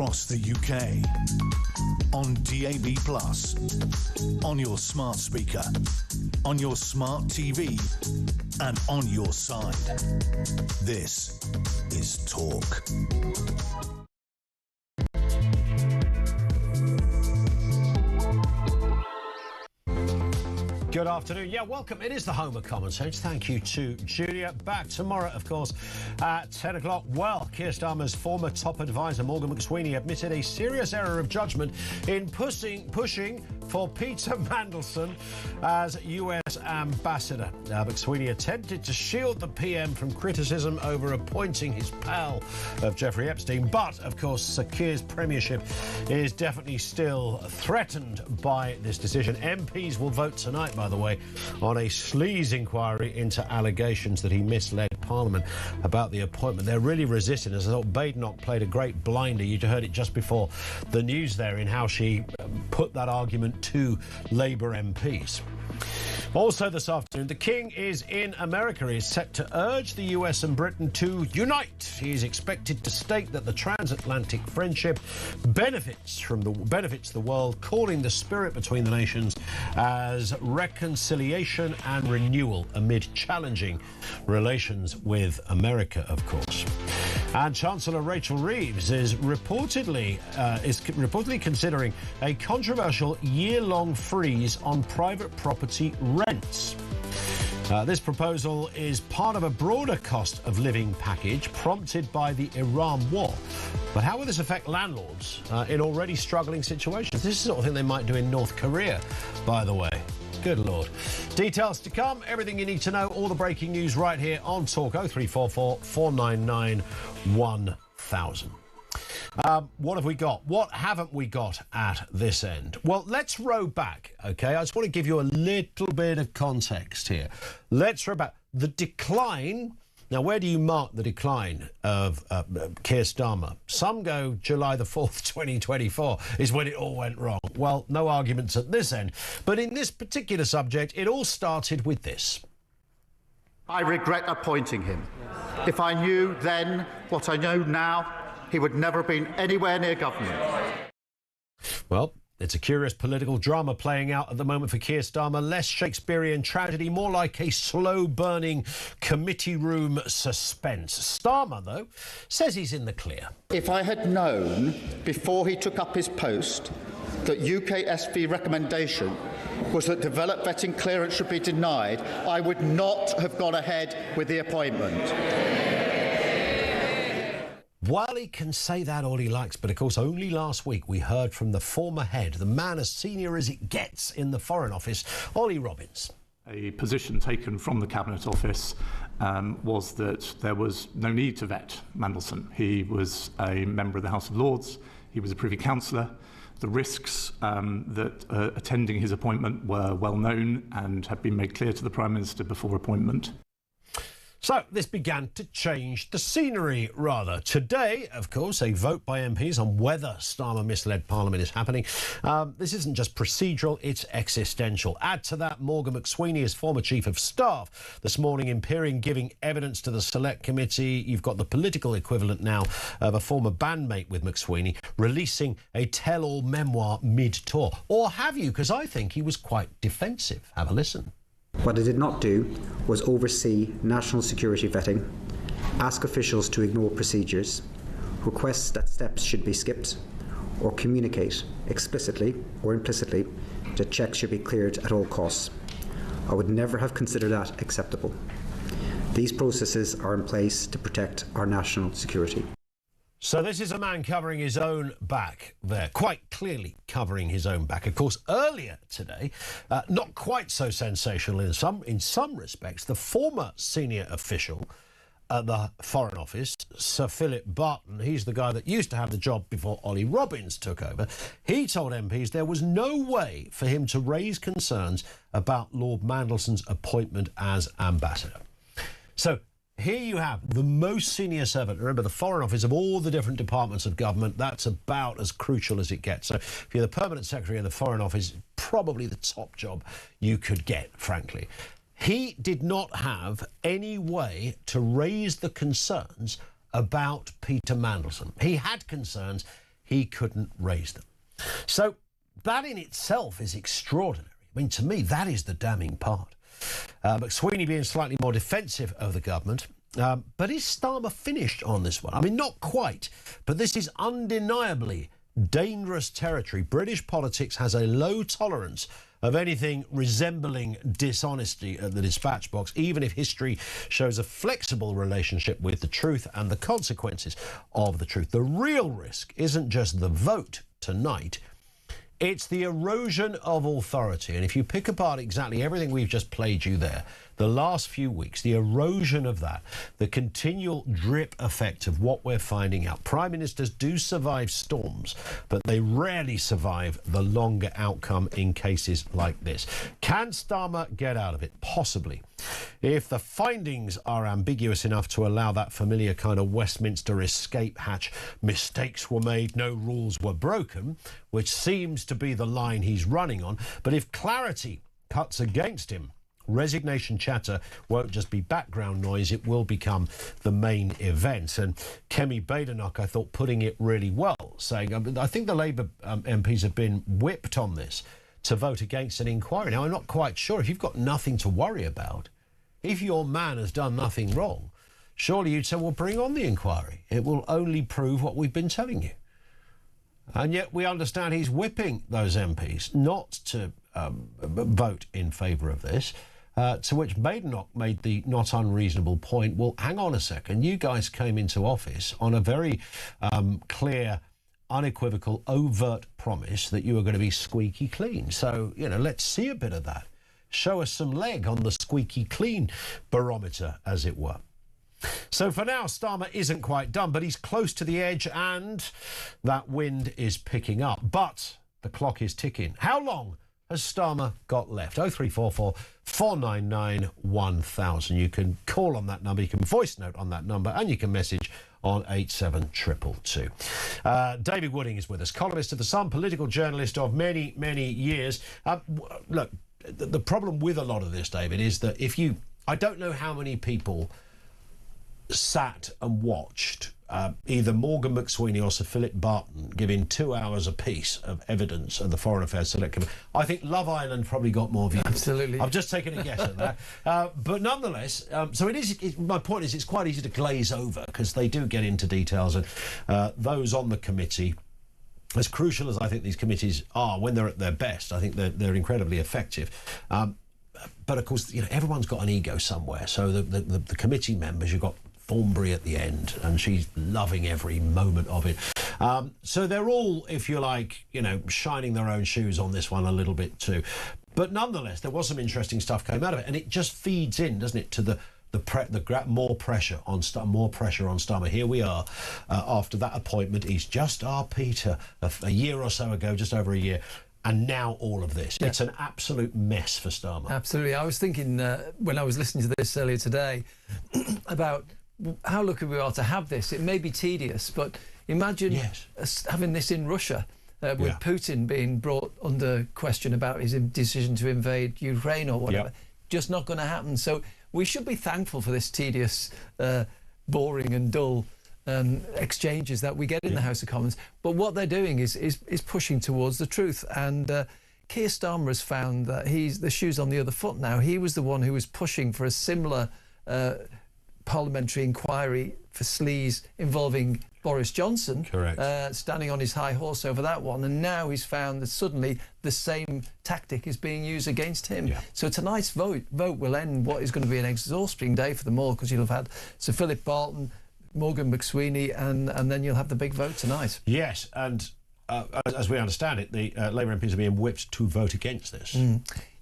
across the UK. On DAB+, on your smart speaker, on your smart TV, and on your side. This is Talk. Good afternoon. Yeah, welcome. It is the home of common sense. Thank you to Julia. Back tomorrow, of course, at 10 o'clock. Well, Keir Starmer's former top advisor, Morgan McSweeney, admitted a serious error of judgment in pushing for Peter Mandelson as US ambassador. McSweeney attempted to shield the PM from criticism over appointing his pal of Jeffrey Epstein. But, of course, Sir Keir's premiership is definitely still threatened by this decision. MPs will vote tonight, by the way, on a sleaze inquiry into allegations that he misled Parliament about the appointment. They're really resisting. As I thought, Badenoch played a great blinder. You heard it just before the news there in how she put that argument to Labour MPs. Also this afternoon, the King is in America. He is set to urge the US and Britain to unite. He is expected to state that the transatlantic friendship benefits the world, calling the spirit between the nations as reconciliation and renewal amid challenging relations with America, of course. And Chancellor Rachel Reeves is reportedly considering a controversial year-long freeze on private property rents. This proposal is part of a broader cost of living package prompted by the Iran war. But how will this affect landlords in already struggling situations? This is the sort of thing they might do in North Korea, by the way. Good Lord. Details to come, everything you need to know, all the breaking news right here on Talk 0344 499 1000. What have we got? What haven't we got at this end? Well, let's row back, OK? I just want to give you a little bit of context here. Let's row back. The decline... Now, where do you mark the decline of Keir Starmer? Some go July the 4th, 2024 is when it all went wrong. Well, no arguments at this end. But in this particular subject, it all started with this. I regret appointing him. If I knew then what I know now, he would never have been anywhere near government. Well, it's a curious political drama playing out at the moment for Keir Starmer. Less Shakespearean tragedy, more like a slow-burning committee room suspense. Starmer, though, says he's in the clear. If I had known before he took up his post that UKSV recommendation was that developed vetting clearance should be denied, I would not have gone ahead with the appointment. While he can say that all he likes, but of course only last week we heard from the former head, the man as senior as it gets in the Foreign Office, Ollie Robbins. A position taken from the Cabinet Office was that there was no need to vet Mandelson. He was a member of the House of Lords, he was a Privy Councillor. The risks that attending his appointment were well known and had been made clear to the Prime Minister before appointment. So this began to change the scenery, rather. Today, of course, a vote by MPs on whether Starmer misled Parliament is happening. This isn't just procedural, it's existential. Add to that, Morgan McSweeney, as former Chief of Staff, this morning impering giving evidence to the Select Committee. You've got the political equivalent now of a former bandmate with McSweeney releasing a tell-all memoir mid-tour. Or have you? Because I think he was quite defensive. Have a listen. What I did not do was oversee national security vetting, ask officials to ignore procedures, request that steps should be skipped, or communicate explicitly or implicitly that checks should be cleared at all costs. I would never have considered that acceptable. These processes are in place to protect our national security. So this is a man covering his own back there, quite clearly covering his own back. Of course, earlier today, not quite so sensational in some respects, the former senior official at the Foreign Office, Sir Philip Barton, he's the guy that used to have the job before Ollie Robbins took over, he told MPs there was no way for him to raise concerns about Lord Mandelson's appointment as ambassador. So here you have the most senior servant. Remember, the Foreign Office of all the different departments of government, that's about as crucial as it gets. So if you're the Permanent Secretary of the Foreign Office, probably the top job you could get, frankly. He did not have any way to raise the concerns about Peter Mandelson. He had concerns. he couldn't raise them. So that in itself is extraordinary. I mean, to me, that is the damning part. McSweeney being slightly more defensive of the government. But is Starmer finished on this one? I mean, not quite, but this is undeniably dangerous territory. British politics has a low tolerance of anything resembling dishonesty at the dispatch box, even if history shows a flexible relationship with the truth and the consequences of the truth. The real risk isn't just the vote tonight, it's the erosion of authority. And if you pick apart exactly everything we've just played you there, the last few weeks, the erosion of that, the continual drip effect of what we're finding out. Prime ministers do survive storms, but they rarely survive the longer outcome in cases like this. Can Starmer get out of it? Possibly. If the findings are ambiguous enough to allow that familiar kind of Westminster escape hatch, mistakes were made, no rules were broken, which seems to be the line he's running on. But if clarity cuts against him, resignation chatter won't just be background noise, it will become the main event. And Kemi Badenoch, I thought, putting it really well, saying, I think the Labour MPs have been whipped on this to vote against an inquiry. Now, I'm not quite sure. If you've got nothing to worry about, if your man has done nothing wrong, surely you'd say, well, bring on the inquiry. It will only prove what we've been telling you. And yet we understand he's whipping those MPs not to vote in favour of this, to which Badenoch made the not unreasonable point, well, hang on a second, you guys came into office on a very clear, unequivocal, overt promise that you were going to be squeaky clean. So, you know, let's see a bit of that. Show us some leg on the squeaky clean barometer, as it were. So for now, Starmer isn't quite done, but he's close to the edge and that wind is picking up. But the clock is ticking. How long has Starmer got left? 0344 499 1000. You can call on that number, you can voice note on that number, and you can message on 87222. David Wooding is with us, columnist of The Sun, political journalist of many, many years. Look, the problem with a lot of this, David, is that I don't know how many people sat and watched either Morgan McSweeney or Sir Philip Barton giving 2 hours apiece of evidence at the Foreign Affairs Select Committee. I think Love Island probably got more views. Absolutely. I've just taken a guess at that. But nonetheless, so my point is it's quite easy to glaze over because they do get into details, and those on the committee, as crucial as I think these committees are when they're at their best, I think they're incredibly effective. But of course, you know, everyone's got an ego somewhere. So the committee members, you've got Thornbury at the end, and she's loving every moment of it. So they're all, if you like, you know, shining their own shoes on this one a little bit too. But nonetheless, there was some interesting stuff came out of it, and it just feeds in, doesn't it, to more pressure on Starmer. Here we are after that appointment. He's just our Peter a year or so ago, just over a year. And now all of this. Yeah. It's an absolute mess for Starmer. Absolutely. I was thinking when I was listening to this earlier today about how lucky we are to have this. It may be tedious, but imagine having this in Russia with Putin being brought under question about his decision to invade Ukraine or whatever. Just not going to happen. So we should be thankful for this tedious, boring and dull exchanges that we get in the House of Commons. But what they're doing is pushing towards the truth. And Keir Starmer has found that the shoe's on the other foot now. He was the one who was pushing for a similar parliamentary inquiry for sleaze involving Boris Johnson. Correct. Standing on his high horse over that one, and now he's found that suddenly the same tactic is being used against him. Yeah. So tonight's vote will end what is going to be an exhausting day for them all, because you'll have had Sir Philip Barton, Morgan McSweeney, and then you'll have the big vote tonight. Yes, and as we understand it, the Labour MPs are being whipped to vote against this.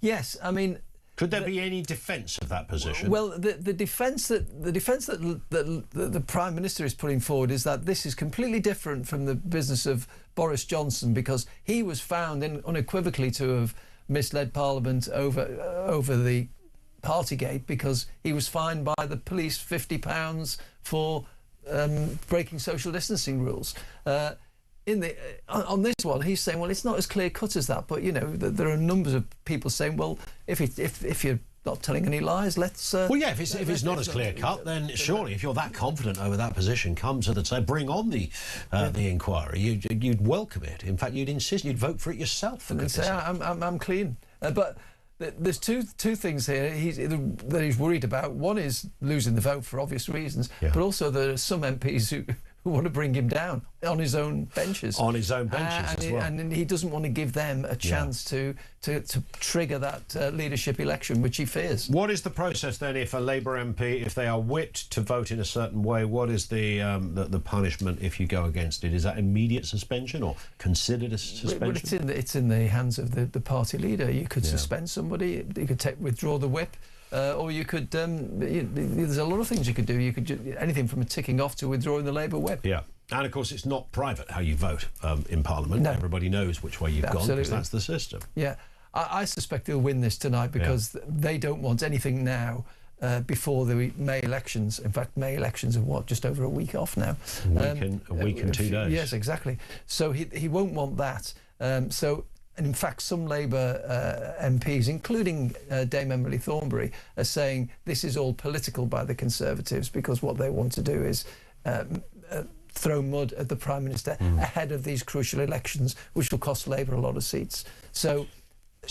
Yes, I mean, could there be any defence of that position? Well, the defence that the Prime Minister is putting forward is that this is completely different from the business of Boris Johnson, because he was found unequivocally to have misled Parliament over the Partygate, because he was fined by the police £50 for breaking social distancing rules. On this one, he's saying, well, it's not as clear cut as that, but you know, there are numbers of people saying, well, if you're not telling any lies. Let's. Well, yeah. If it's not as clear cut, then surely, if you're that confident over that position, come to the table, bring on the inquiry. You'd welcome it. In fact, you'd insist. You'd vote for it yourself. For and say, I'm clean. But there's two things here that he's worried about. One is losing the vote for obvious reasons, but also there are some MPs who want to bring him down on his own benches. On his own benches as well. And he doesn't want to give them a chance to trigger that leadership election, which he fears. What is the process then if a Labour MP, if they are whipped to vote in a certain way, what is the punishment if you go against it? Is that immediate suspension or considered a suspension? Well, it's in the hands of the party leader. You could suspend somebody, you could withdraw the whip. Or you could, there's a lot of things you could do. You could do anything from a ticking off to withdrawing the Labour whip. Yeah. And of course, it's not private how you vote in Parliament. No. Everybody knows which way you've gone because that's the system. Yeah. I suspect they'll win this tonight because they don't want anything now before the May elections. In fact, May elections are just over a week off now. A week and 2 days. Yes, exactly. So he won't want that. And in fact, some Labour MPs, including Dame Emily Thornberry, are saying this is all political by the Conservatives because what they want to do is throw mud at the Prime Minister ahead of these crucial elections, which will cost Labour a lot of seats. So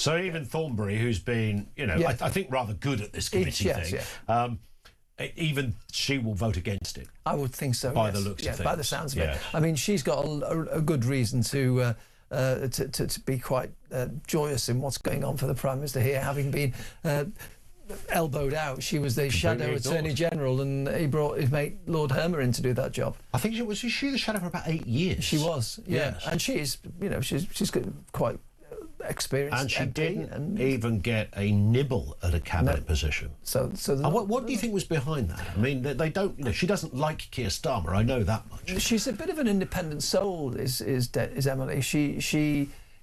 even Thornberry, who's been, I think rather good at this committee thing, even she will vote against it. I would think so. By the looks of things. By the sounds of it. I mean, she's got a good reason to be quite joyous in what's going on for the Prime Minister here, having been elbowed out. She was the Shadow Attorney General, and he brought his mate Lord Hermer in to do that job. I think was she the Shadow for about 8 years? She was, yes. And she's quite experienced. And she didn't even get a nibble at a cabinet position. So what do you think was behind that? I mean, they don't. She doesn't like Keir Starmer. I know that much. She's a bit of an independent soul. Is Emily?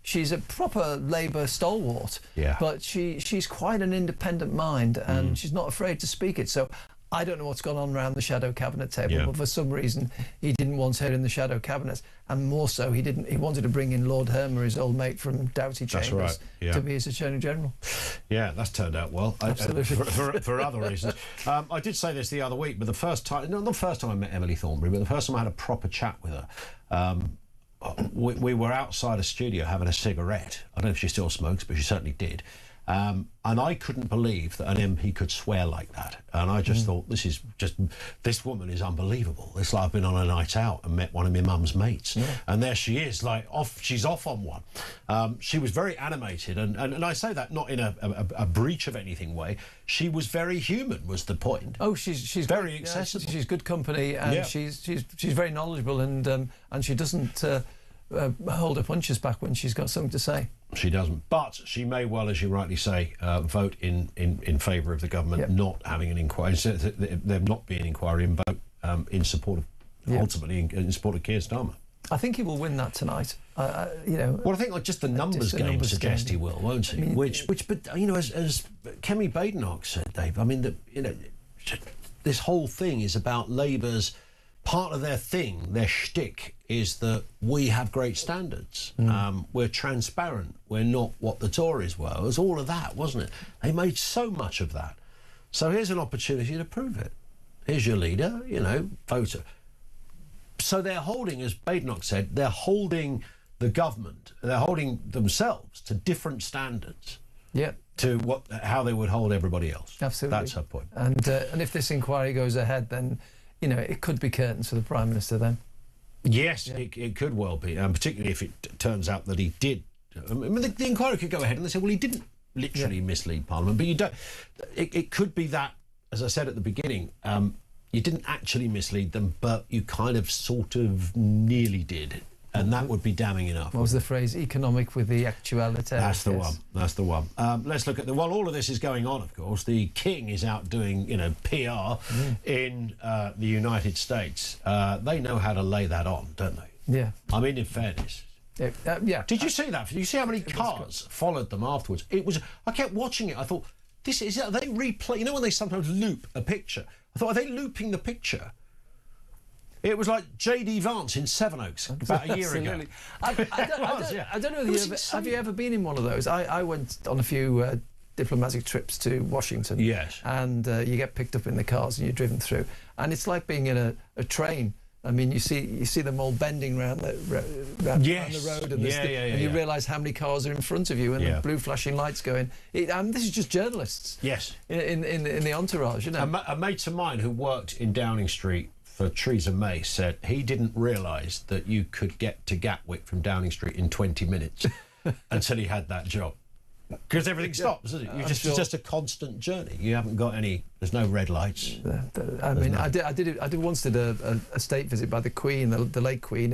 She's a proper Labour stalwart. Yeah. But she's quite an independent mind, and she's not afraid to speak it. So I don't know what's gone on around the shadow cabinet table, but for some reason he didn't want her in the shadow cabinet, and more so he wanted to bring in Lord Hermer, his old mate from Doughty Chambers, to be his Attorney General. Yeah, that's turned out well. Absolutely. For other reasons. I did say this the other week, but not the first time I met Emily Thornberry, but the first time I had a proper chat with her. We were outside a studio having a cigarette. I don't know if she still smokes, but she certainly did. And I couldn't believe that an MP could swear like that. And I just thought, this woman is unbelievable. It's like I've been on a night out and met one of my mum's mates. Yeah. And there she is, she's off on one. She was very animated. And I say that not in a breach of anything way. She was very human, was the point. Oh, she's very accessible. She's good company, and she's very knowledgeable, and she doesn't hold her punches back when she's got something to say. She doesn't, but she may well, as you rightly say, vote in favour of the government not having an inquiry, there not being an inquiry, and vote in support of, ultimately, in support of Keir Starmer. I think he will win that tonight. Well, I think just the numbers game suggests he will, won't he? But as Kemi Badenoch said, Dave, I mean, this whole thing is about Labour's. Part of their thing, their shtick, is that we have great standards. We're transparent. We're not what the Tories were. It was all of that, wasn't it? They made so much of that. So here's an opportunity to prove it. Here's your leader, voter. So they're holding, as Badenoch said, they're holding the government, they're holding themselves to different standards. Yeah. To how they would hold everybody else. Absolutely. That's her point. And if this inquiry goes ahead, then it could be curtains for the Prime Minister then. Yes, it could well be, particularly if it turns out that he did. I mean, the inquiry could go ahead and they say, well, he didn't literally mislead Parliament, but you don't. It could be that, as I said at the beginning, you didn't actually mislead them, but you kind of sort of nearly did. And that would be damning enough. What was the phrase? Economic with the actuality. That's the one. That's the one. Let's look at while all of this is going on, of course, the King is out doing, PR in the United States. They know how to lay that on, don't they? Yeah. I mean, in fairness. Yeah. Did you see that? Did you see how many cars followed them afterwards? I kept watching it. I thought, are they replay? When they sometimes loop a picture? I thought, are they looping the picture? It was like J.D. Vance in Sevenoaks about a year ago. I don't know. Have you ever been in one of those? I went on a few diplomatic trips to Washington. Yes. And you get picked up in the cars and you're driven through. And it's like being in a train. I mean, you see them all bending round the road, and, and you realise how many cars are in front of you, and the blue flashing lights going. And this is just journalists. Yes. In the entourage, you know. A mate of mine who worked in Downing Street for Theresa May said he didn't realise that you could get to Gatwick from Downing Street in 20 minutes until he had that job. Because everything stops, doesn't it? It's just a constant journey. You haven't got any. There's no red lights. I once did a state visit by the Queen, the late Queen,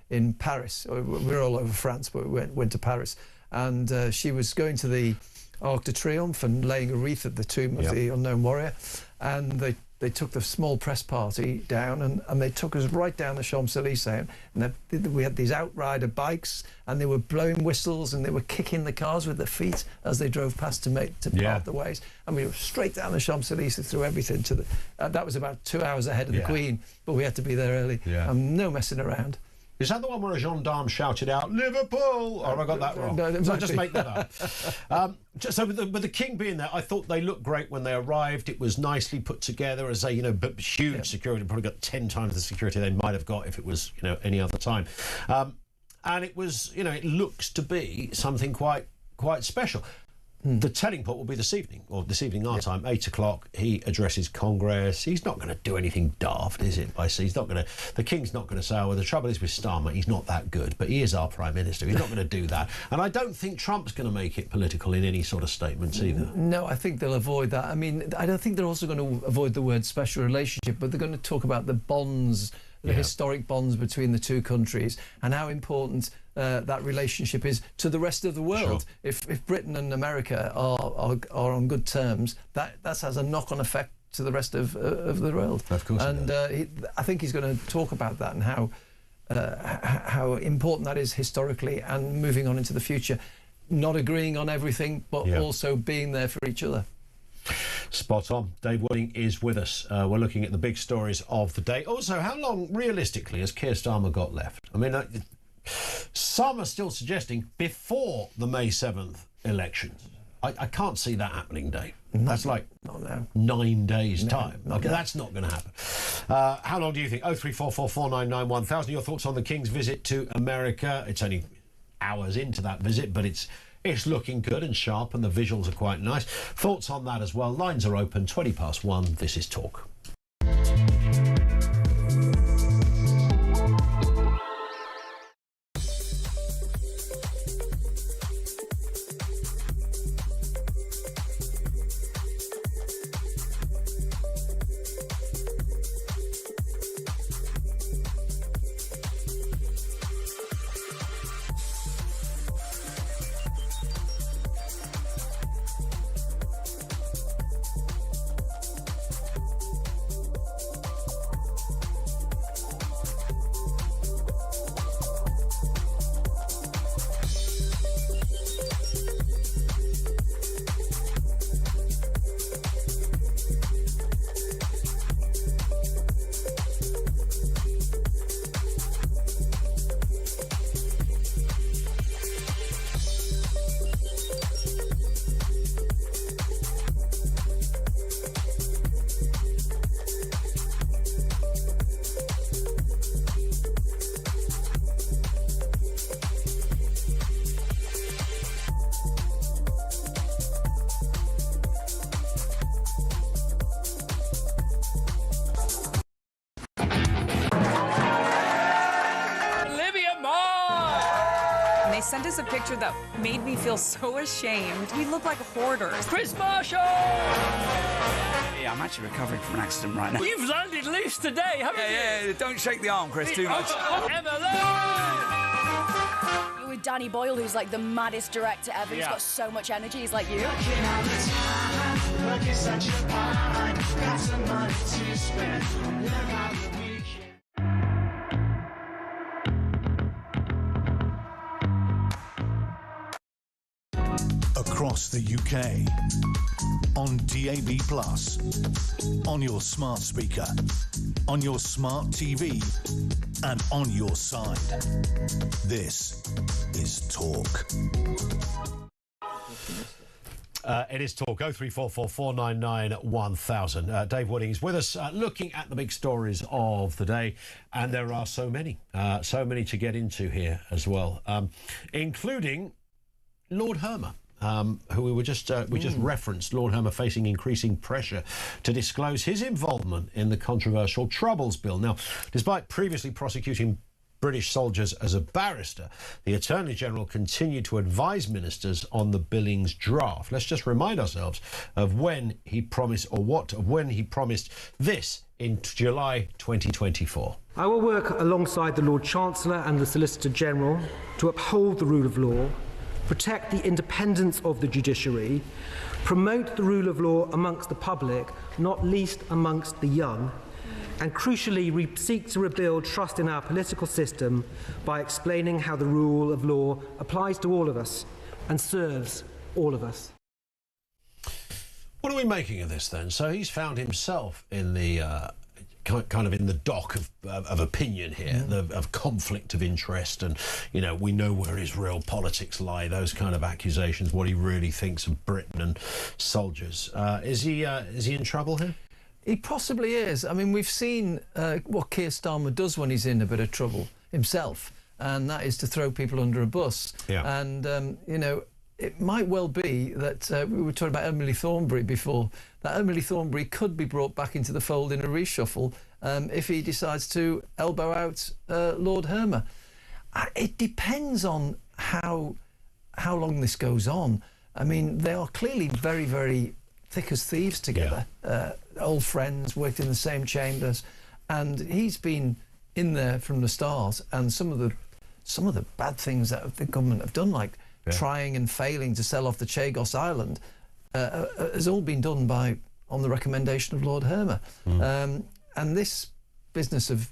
in Paris. We were all over France, but we went to Paris, and she was going to the Arc de Triomphe and laying a wreath at the tomb of the unknown warrior, and they took the small press party down, and they took us right down the Champs-Élysées, and we had these outrider bikes, and they were blowing whistles, and they were kicking the cars with their feet as they drove past to part the ways, and we were straight down the Champs-Élysées through everything to the. That was about 2 hours ahead of the Queen, but we had to be there early. No messing around. Is that the one where a gendarme shouted out "Liverpool"? Or have I got that wrong? No, so I just make that up. So with the King being there, I thought they looked great when they arrived. It was nicely put together as a but huge security. Probably got 10 times the security they might have got if it was any other time. And it was it looks to be something quite special. The telling point will be this evening our time, 8 o'clock. He addresses Congress. He's not going to do anything daft, is it? He's not going to. The King's not going to say, "Oh, well, the trouble is with Starmer, he's not that good," but he is our Prime Minister. He's not going to do that. And I don't think Trump's going to make it political in any sort of statements either. No, I think they'll avoid that. I mean, I don't think they're also going to avoid the word special relationship, but they're going to talk about the bonds, the historic bonds between the two countries, and how important that relationship is to the rest of the world. Sure. If Britain and America are on good terms, that has a knock-on effect to the rest of the world. Of course. And I think he's going to talk about that and how important that is historically and moving on into the future. Not agreeing on everything, but also being there for each other. Spot on. Dave Wooding is with us. We're looking at the big stories of the day. Also, how long, realistically, has Keir Starmer got left? I mean, some are still suggesting before the May 7th elections. I can't see that happening, Dave. That's like 9 days' time. That's not going to happen. How long do you think? 03444991000. Your thoughts on the King's visit to America? It's only hours into that visit, but it's looking good and sharp, and the visuals are quite nice. Thoughts on that as well. Lines are open. 1:20. This is Talk. Sent us a picture that made me feel so ashamed. We look like hoarders. Chris Marshall! Yeah, I'm actually recovering from an accident right now. You've landed loose today, haven't you? Yeah, don't shake the arm, Chris, too much. You're with Danny Boyle, who's like the maddest director ever. He's got so much energy. He's like you. Across the UK, on DAB+, on your smart speaker, on your smart TV, and on your side. This is Talk. It is talk 0344 499 1000. Dave Wooding is with us, looking at the big stories of the day, and there are so many to get into here as well, including Lord Hermer. Who we just referenced. Lord Hermer facing increasing pressure to disclose his involvement in the controversial Troubles Bill. Now, despite previously prosecuting British soldiers as a barrister, the Attorney General continued to advise ministers on the Billings draft. Let's just remind ourselves of when he promised this in July 2024. I will work alongside the Lord Chancellor and the Solicitor General to uphold the rule of law, protect the independence of the judiciary, promote the rule of law amongst the public, not least amongst the young, and crucially seek to rebuild trust in our political system by explaining how the rule of law applies to all of us and serves all of us. What are we making of this then? So he's found himself in the kind of in the dock of opinion here, of conflict of interest, and we know where his real politics lie. Those kind of accusations, what he really thinks of Britain and soldiers. Is he in trouble here? He possibly is. I mean, we've seen what Keir Starmer does when he's in a bit of trouble himself, and that is to throw people under a bus. Yeah. And, it might well be that we were talking about Emily Thornberry before, that Emily Thornberry could be brought back into the fold in a reshuffle if he decides to elbow out Lord Hermer. It depends on how long this goes on. I mean, they are clearly very, very thick as thieves together. Yeah. Old friends, worked in the same chambers, and he's been in there from the start. And some of the bad things that the government have done, like trying and failing to sell off the Chagos Island, has all been done on the recommendation of Lord Hermer. And this business of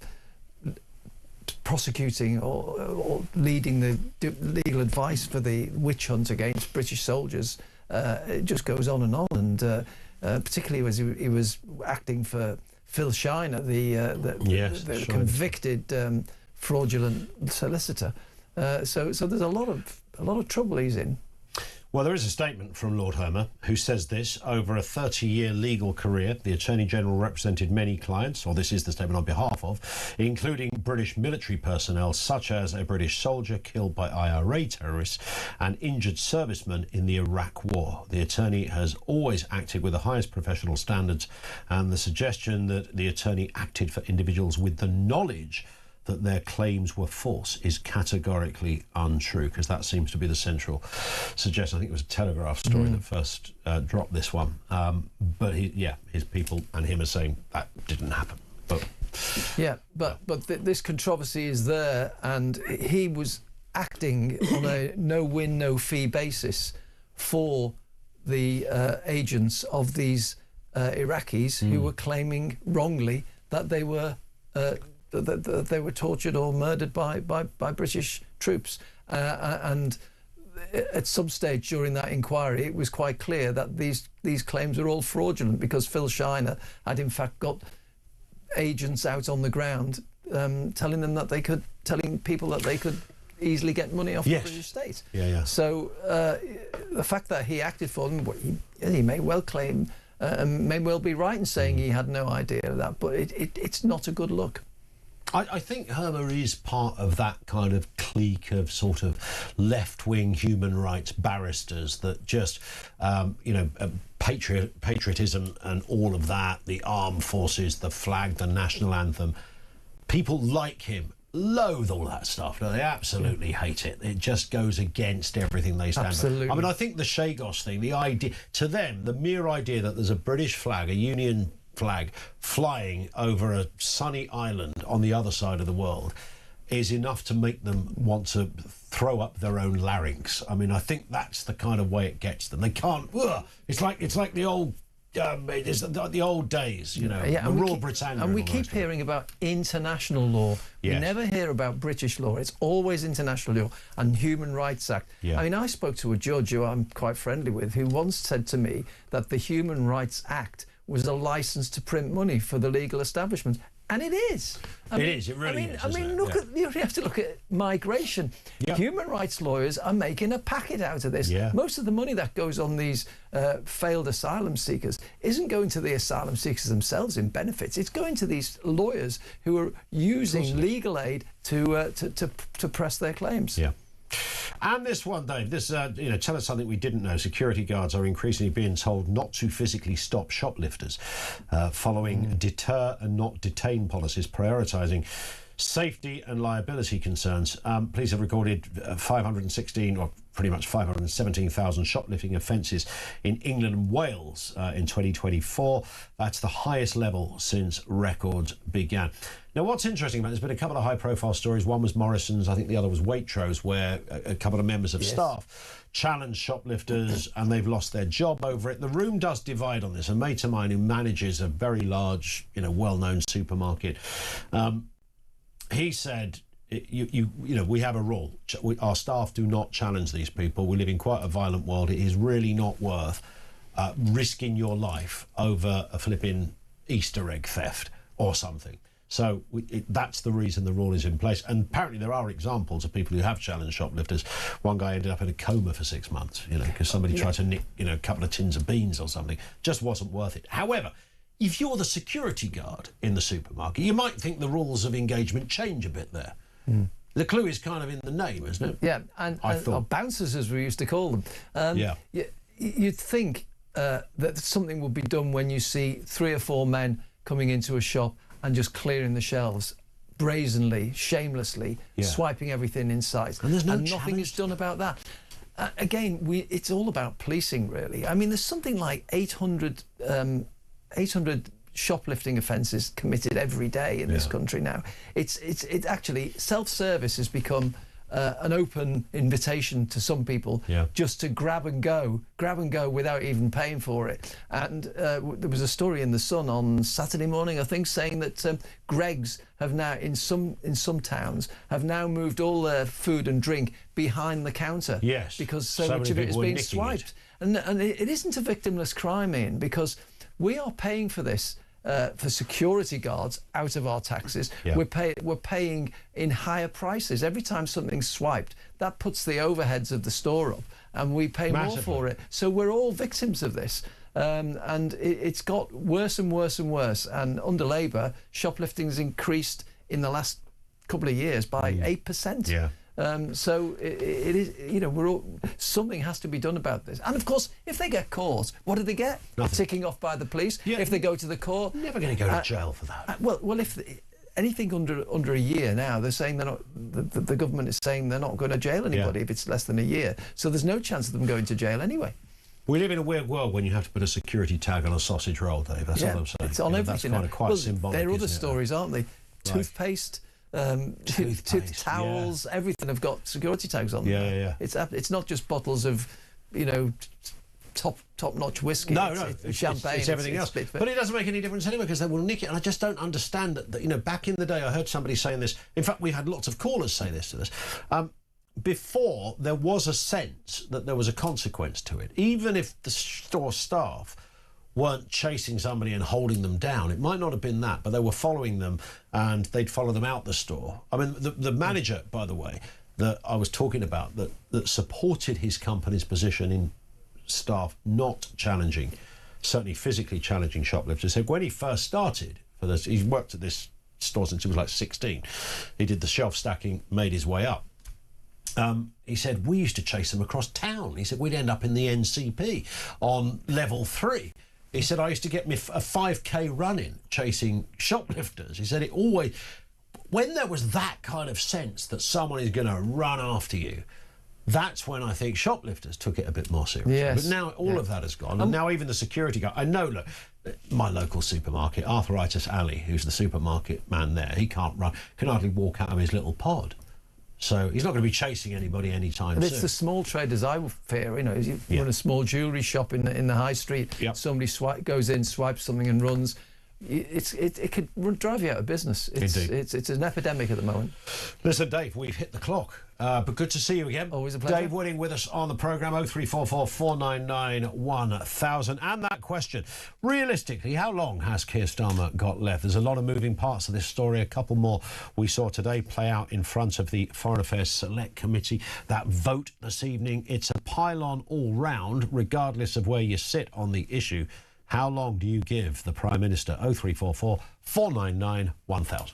prosecuting or leading the legal advice for the witch hunt against British soldiers, it just goes on. And particularly as he was acting for Phil Shiner, the convicted fraudulent solicitor. So there's a lot of trouble he's in. Well, there is a statement from Lord Hermer who says this: over a 30-year legal career, the Attorney General represented many clients, or this is the statement on behalf of, including British military personnel, such as a British soldier killed by IRA terrorists and injured servicemen in the Iraq War. The attorney has always acted with the highest professional standards, and the suggestion that the attorney acted for individuals with the knowledge that their claims were false is categorically untrue, because that seems to be the central suggestion. I think it was a Telegraph story that first dropped this one. But his people and him are saying that didn't happen. But this controversy is there, and he was acting on a no-win, no-fee basis for the agents of these Iraqis who were claiming wrongly that they were that they were tortured or murdered by British troops. And at some stage during that inquiry, it was quite clear that these claims were all fraudulent, because Phil Shiner had in fact got agents out on the ground telling people that they could easily get money off the British state. So the fact that he acted for them, he may well claim and may well be right in saying he had no idea of that, but it's not a good look. I think Hermer is part of that kind of clique of sort of left-wing human rights barristers that just, patriotism and all of that, the armed forces, the flag, the national anthem. People like him loathe all that stuff. No, they absolutely hate it. It just goes against everything they stand for. I mean, I think the Chagos thing, the idea, to them, the mere idea that there's a British flag, a Union flag, flying over a sunny island on the other side of the world is enough to make them want to throw up their own larynx. I mean, I think that's the kind of way it gets them. They can't. It's like the old. It's the old days, the Royal Britannia. And we keep hearing about international law. We never hear about British law. It's always international law and Human Rights Act. I mean, I spoke to a judge who I'm quite friendly with, who once said to me that the Human Rights Act was a license to print money for the legal establishment. And it is. It really is. I mean, you have to look at migration. Yeah. Human rights lawyers are making a packet out of this. Yeah. Most of the money that goes on these failed asylum seekers isn't going to the asylum seekers themselves in benefits. It's going to these lawyers who are using legal aid to press their claims. Yeah. And this one, Dave, this, tell us something we didn't know. Security guards are increasingly being told not to physically stop shoplifters following deter and not detain policies, prioritising safety and liability concerns. Police have recorded 516 or pretty much 517,000 shoplifting offences in England and Wales in 2024. That's the highest level since records began. Now, what's interesting about it, there's been a couple of high-profile stories. One was Morrison's, I think the other was Waitrose, where a couple of members of staff challenged shoplifters and they've lost their job over it. The room does divide on this. A mate of mine who manages a very large, well-known supermarket, he said, we have a rule. Our staff do not challenge these people. We live in quite a violent world. It is really not worth risking your life over a flipping Easter egg theft or something. So that's the reason the rule is in place. And apparently there are examples of people who have challenged shoplifters. One guy ended up in a coma for 6 months, because somebody tried to nick, a couple of tins of beans or something. Just wasn't worth it. However, if you're the security guard in the supermarket, you might think the rules of engagement change a bit there. The clue is kind of in the name, isn't it? Yeah, and bouncers, as we used to call them. You'd think that something would be done when you see 3 or 4 men coming into a shop and just clearing the shelves brazenly, shamelessly, swiping everything in sight. And nothing is done about that. Again, it's all about policing, really. I mean, there's something like 800 shoplifting offences committed every day in this country now. It's actually, self-service has become an open invitation to some people just to grab and go without even paying for it. And there was a story in The Sun on Saturday morning, I think, saying that Greggs have now, in some towns, have now moved all their food and drink behind the counter. Yes. Because so much of it is being swiped. And it isn't a victimless crime, Ian, because we are paying for this. For security guards out of our taxes, we're paying in higher prices. Every time something's swiped, that puts the overheads of the store up, and we pay more for it. So we're all victims of this. And it's got worse and worse and worse. And under Labour, shoplifting's increased in the last couple of years by 8%. Yeah. So it is, something has to be done about this. And of course, if they get caught, what do they get? Nothing. Ticking off by the police. Yeah. If they go to the court, never going to go to jail for that. Well, if anything under a year now, they're saying they're not. The government is saying they're not going to jail anybody if it's less than a year. So there's no chance of them going to jail anyway. We live in a weird world when you have to put a security tag on a sausage roll, Dave. That's all I'm saying. It's on everything. That's quite symbolic. There are other stories, aren't they? Right. Toothpaste. Towels, everything have got security tags on them. It's not just bottles of, top-notch whiskey. No, it's champagne. It's everything else. But it doesn't make any difference anyway, because they will nick it. And I just don't understand that. Back in the day, I heard somebody saying this. In fact, we've had lots of callers say this to us. Before, there was a sense that there was a consequence to it, even if the store staff weren't chasing somebody and holding them down. It might not have been that, but they were following them and they'd follow them out the store. I mean, the manager, by the way, that I was talking about, that supported his company's position in staff not challenging, certainly physically challenging shoplifters, said when he first started, he worked at this store since he was like 16. He did the shelf stacking, made his way up. He said, we used to chase them across town. He said, we'd end up in the NCP on level 3. He said, I used to get me a 5K run-in chasing shoplifters. He said, it always... When there was that kind of sense that someone is going to run after you, that's when I think shoplifters took it a bit more seriously. Yes. But now all of that has gone. And now even the security guard... I know, look, my local supermarket, Arthritis Alley, who's the supermarket man there, he can't run, can hardly walk out of his little pod. So he's not going to be chasing anybody anytime soon. And it's the small traders I fear. You run a small jewellery shop in the high street. Somebody goes in, swipes something, and runs. It could drive you out of business. It's an epidemic at the moment. Listen, Dave, we've hit the clock. But good to see you again. Always a pleasure. Dave Whitting with us on the programme, 0344 499 1000. And that question, realistically, how long has Keir Starmer got left? There's a lot of moving parts of this story. A couple more we saw today play out in front of the Foreign Affairs Select Committee. That vote this evening, it's a pile-on all round, regardless of where you sit on the issue. How long do you give the Prime Minister? 0344 499 1000.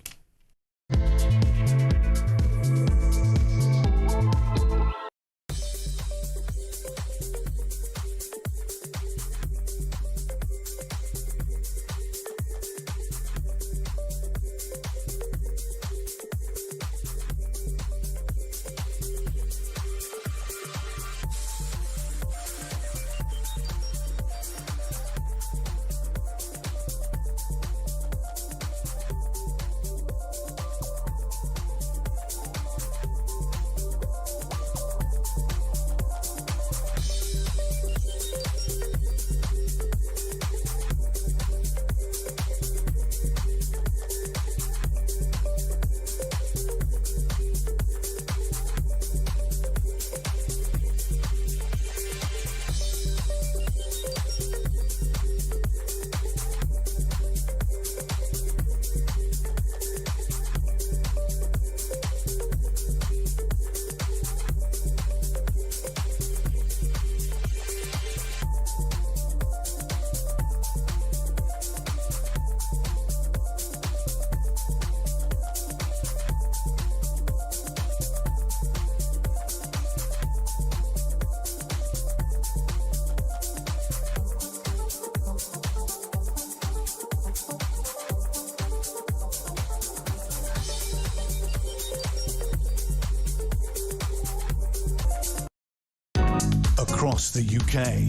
Across the UK,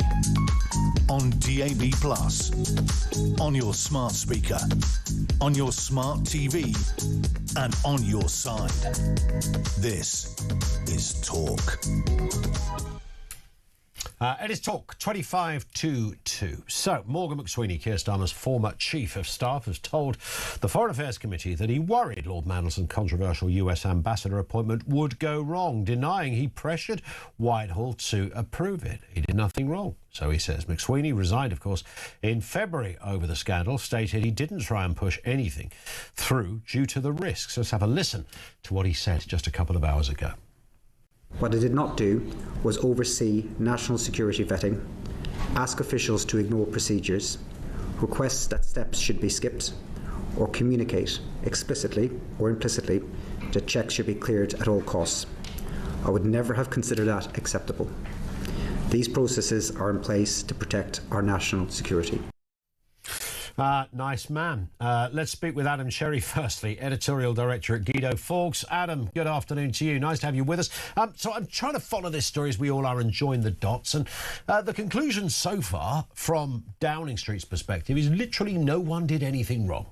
on DAB+, on your smart speaker, on your smart TV, and on your side. This is Talk. It is Talk 25 to 2. So, Morgan McSweeney, Keir Starmer's former Chief of Staff, has told the Foreign Affairs Committee that he worried Lord Mandelson's controversial US ambassador appointment would go wrong, denying he pressured Whitehall to approve it. He did nothing wrong, so he says. McSweeney resigned, of course, in February over the scandal, stated he didn't try and push anything through due to the risks. Let's have a listen to what he said just a couple of hours ago. What I did not do was oversee national security vetting, ask officials to ignore procedures, request that steps should be skipped, or communicate explicitly or implicitly that checks should be cleared at all costs. I would never have considered that acceptable. These processes are in place to protect our national security. Nice man. Let's speak with Adam Sherry firstly, editorial director at Guido Fawkes. Adam, good afternoon to you. Nice to have you with us. So I'm trying to follow this story as we all are and join the dots. And the conclusion so far, from Downing Street's perspective, is literally no one did anything wrong.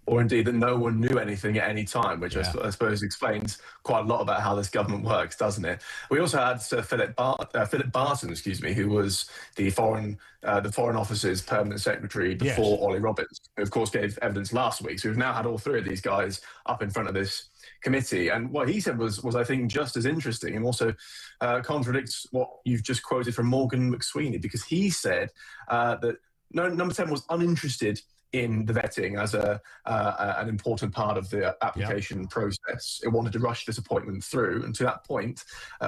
Or indeed that no one knew anything at any time, which I suppose explains quite a lot about how this government works, doesn't it? We also had Sir Philip Barton, who was the Foreign Office's permanent secretary before Ollie Robbins, who of course gave evidence last week. So we've now had all three of these guys up in front of this committee, and what he said was I think just as interesting, and also contradicts what you've just quoted from Morgan McSweeney, because he said that number 10 was uninterested in the vetting as an important part of the application process. It wanted to rush this appointment through. And to that point,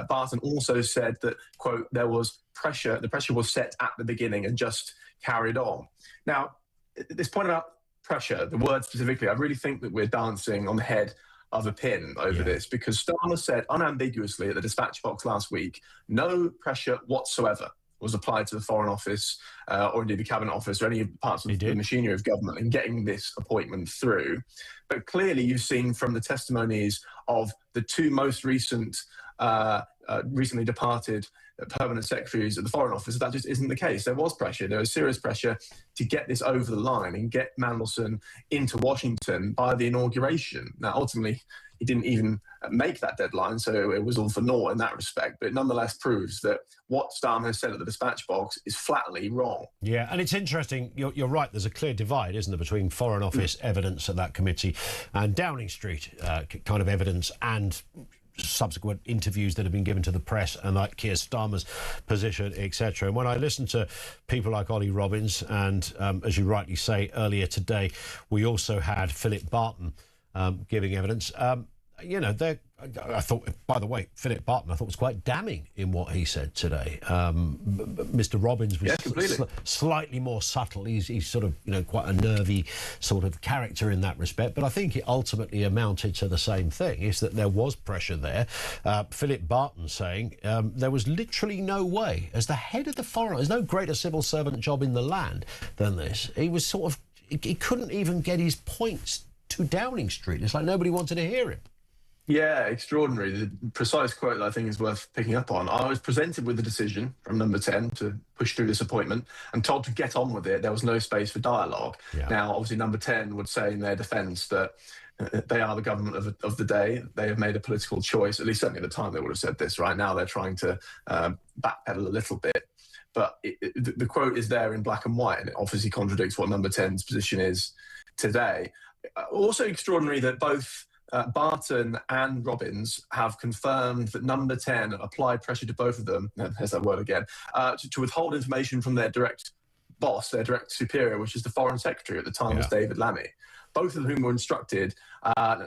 Barton also said that, quote, there was pressure, the pressure was set at the beginning and just carried on. Now, this point about pressure, the word specifically, I really think that we're dancing on the head of a pin over this, because Starmer said unambiguously at the dispatch box last week, no pressure whatsoever was applied to the Foreign Office or indeed the Cabinet Office or any parts of the machinery of government in getting this appointment through. But clearly you've seen from the testimonies of the two most recent, recently departed permanent secretaries of the Foreign Office, that just isn't the case. There was pressure. There was serious pressure to get this over the line and get Mandelson into Washington by the inauguration. Now, ultimately, he didn't even make that deadline, so it was all for naught in that respect. But it nonetheless proves that what Starmer has said at the dispatch box is flatly wrong. Yeah, and it's interesting. You're right. There's a clear divide, isn't there, between Foreign Office evidence at that committee and Downing Street kind of evidence and subsequent interviews that have been given to the press and like Keir Starmer's position, etc. And when I listen to people like Ollie Robbins and, as you rightly say, earlier today, we also had Philip Barton giving evidence. I thought, by the way, Philip Barton, I thought was quite damning in what he said today. Mr. Robbins was slightly more subtle. He's sort of, quite a nervy sort of character in that respect. But I think it ultimately amounted to the same thing, is that there was pressure there. Philip Barton saying there was literally no way, as the head of the foreign, there's no greater civil servant job in the land than this. He was sort of, he couldn't even get his points to Downing Street. It's like nobody wanted to hear him. Yeah, extraordinary. The precise quote that I think is worth picking up on. I was presented with the decision from Number 10 to push through this appointment and told to get on with it. There was no space for dialogue. Yeah. Now, obviously, Number 10 would say in their defence that they are the government of the day. They have made a political choice. At least certainly at the time they would have said this. Right now, they're trying to backpedal a little bit. But the quote is there in black and white, and it obviously contradicts what Number 10's position is today. Also extraordinary that both Barton and Robbins have confirmed that Number 10 applied pressure to both of them, there's that word again, to withhold information from their direct boss, their direct superior, which is the Foreign Secretary at the time, was David Lammy. Both of whom were instructed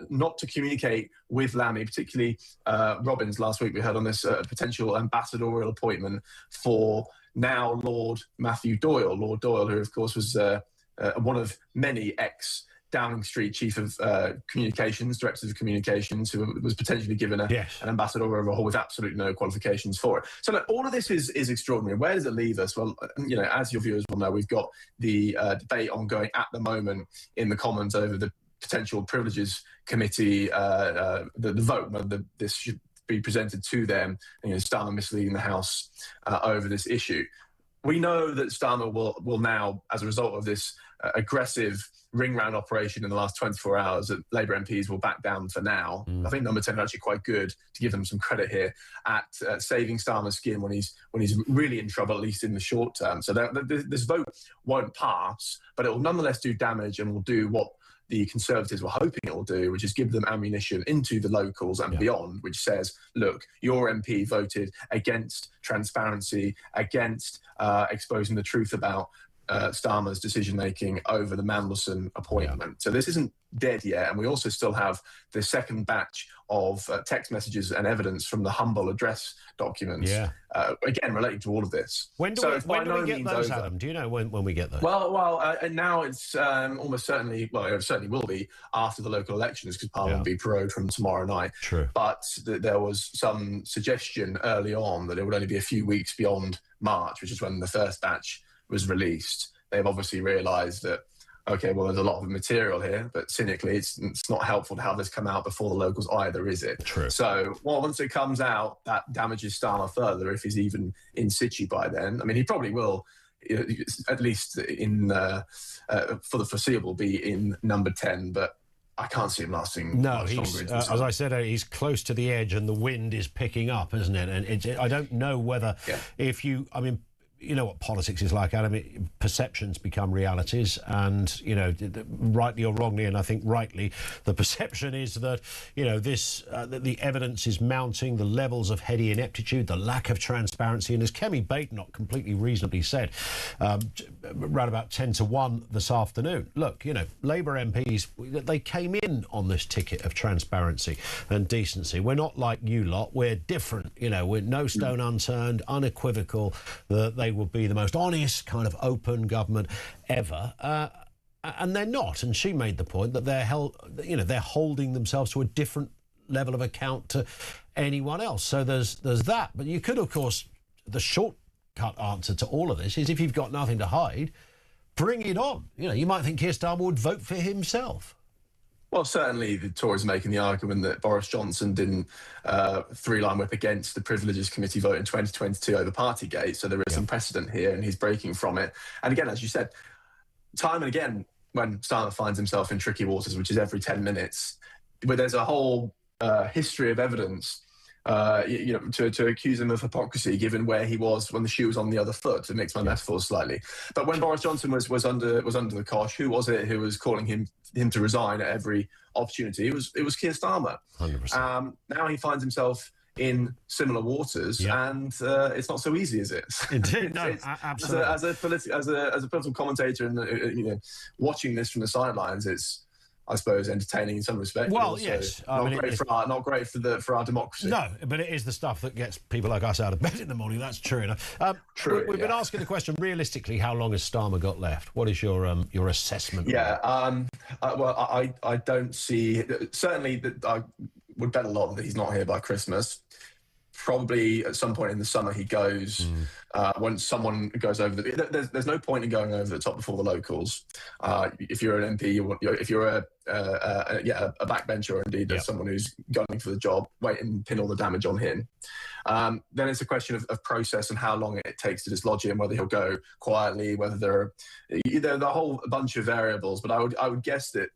not to communicate with Lammy, particularly Robbins. Last week we heard on this potential ambassadorial appointment for now Lord Matthew Doyle. Lord Doyle, who of course was one of many Downing Street chief of communications, directors of communications, who was potentially given an ambassadorial role with absolutely no qualifications for it. So look, all of this is extraordinary. Where does it leave us? Well, as your viewers will know, we've got the debate ongoing at the moment in the Commons over the potential privileges committee, the vote, whether this should be presented to them, Starmer misleading the House over this issue. We know that Starmer will now, as a result of this aggressive ring-round operation in the last 24 hours, that Labour MPs will back down for now. I think Number 10 are actually quite good, to give them some credit here, at saving Starmer's skin when he's really in trouble, at least in the short term. So this vote won't pass, but it will nonetheless do damage and will do what the Conservatives were hoping it will do, which is give them ammunition into the locals and beyond, which says, look, your MP voted against transparency, against exposing the truth about Starmer's decision-making over the Mandelson appointment. So this isn't dead yet, and we also still have the second batch of text messages and evidence from the humble address documents, again, relating to all of this. When do we get those, Adam? Do you know when we get those? Well, now it's almost certainly, well, it certainly will be after the local elections, because Parliament will be prorogued from tomorrow night. True. But there was some suggestion early on that it would only be a few weeks beyond March, which is when the first batch was released. They've obviously realised that, okay, well, there's a lot of material here, but cynically, it's not helpful to have this come out before the locals either, is it? True. So, once it comes out, that damages Starmer further if he's even in situ by then. I mean, he probably will, at least for the foreseeable, be in Number 10, but I can't see him lasting much longer. As I said, he's close to the edge and the wind is picking up, isn't it? And I don't know whether you know what politics is like, Adam. Perceptions become realities, and rightly or wrongly, and I think rightly, the perception is that that the evidence is mounting, the levels of heady ineptitude, the lack of transparency, and as Kemi Badenoch completely reasonably said, around about 10-1 this afternoon. Look, Labour MPs, they came in on this ticket of transparency and decency. We're not like you lot. We're different. We're no stone unturned, unequivocal that they will be the most honest, kind of open government ever, and they're not. And she made the point that they're holding themselves to a different level of account to anyone else. So there's that. But you could, of course, the shortcut answer to all of this is, if you've got nothing to hide, bring it on. You might think Keir Starmer would vote for himself. Well, certainly the Tories are making the argument that Boris Johnson didn't three-line whip against the Privileges Committee vote in 2022 over Partygate, so there is some precedent here, and he's breaking from it. And again, as you said, time and again, when Starmer finds himself in tricky waters, which is every 10 minutes, where there's a whole history of evidence to accuse him of hypocrisy, given where he was when the shoe was on the other foot, to mix my metaphors slightly. But when Boris Johnson was under the cosh, who was it who was calling him to resign at every opportunity? It was Keir Starmer. 100%. Now he finds himself in similar waters, and it's not so easy, is it? Indeed, no, absolutely. As a political commentator, and watching this from the sidelines, it's, I suppose, entertaining in some respects. Well, yes. Not great for our democracy. No, but it is the stuff that gets people like us out of bed in the morning. That's true enough. We've been asking the question, realistically, how long has Starmer got left? What is your assessment? Yeah, I don't see, certainly that I would bet a lot that he's not here by Christmas. Probably at some point in the summer he goes. When someone goes over there's no point in going over the top before the locals. If you're an MP, if you're a backbencher, or indeed someone who's gunning for the job, wait and pin all the damage on him. Then it's a question of process and how long it takes to dislodge him, whether he'll go quietly, whether there are a whole bunch of variables. But I would guess that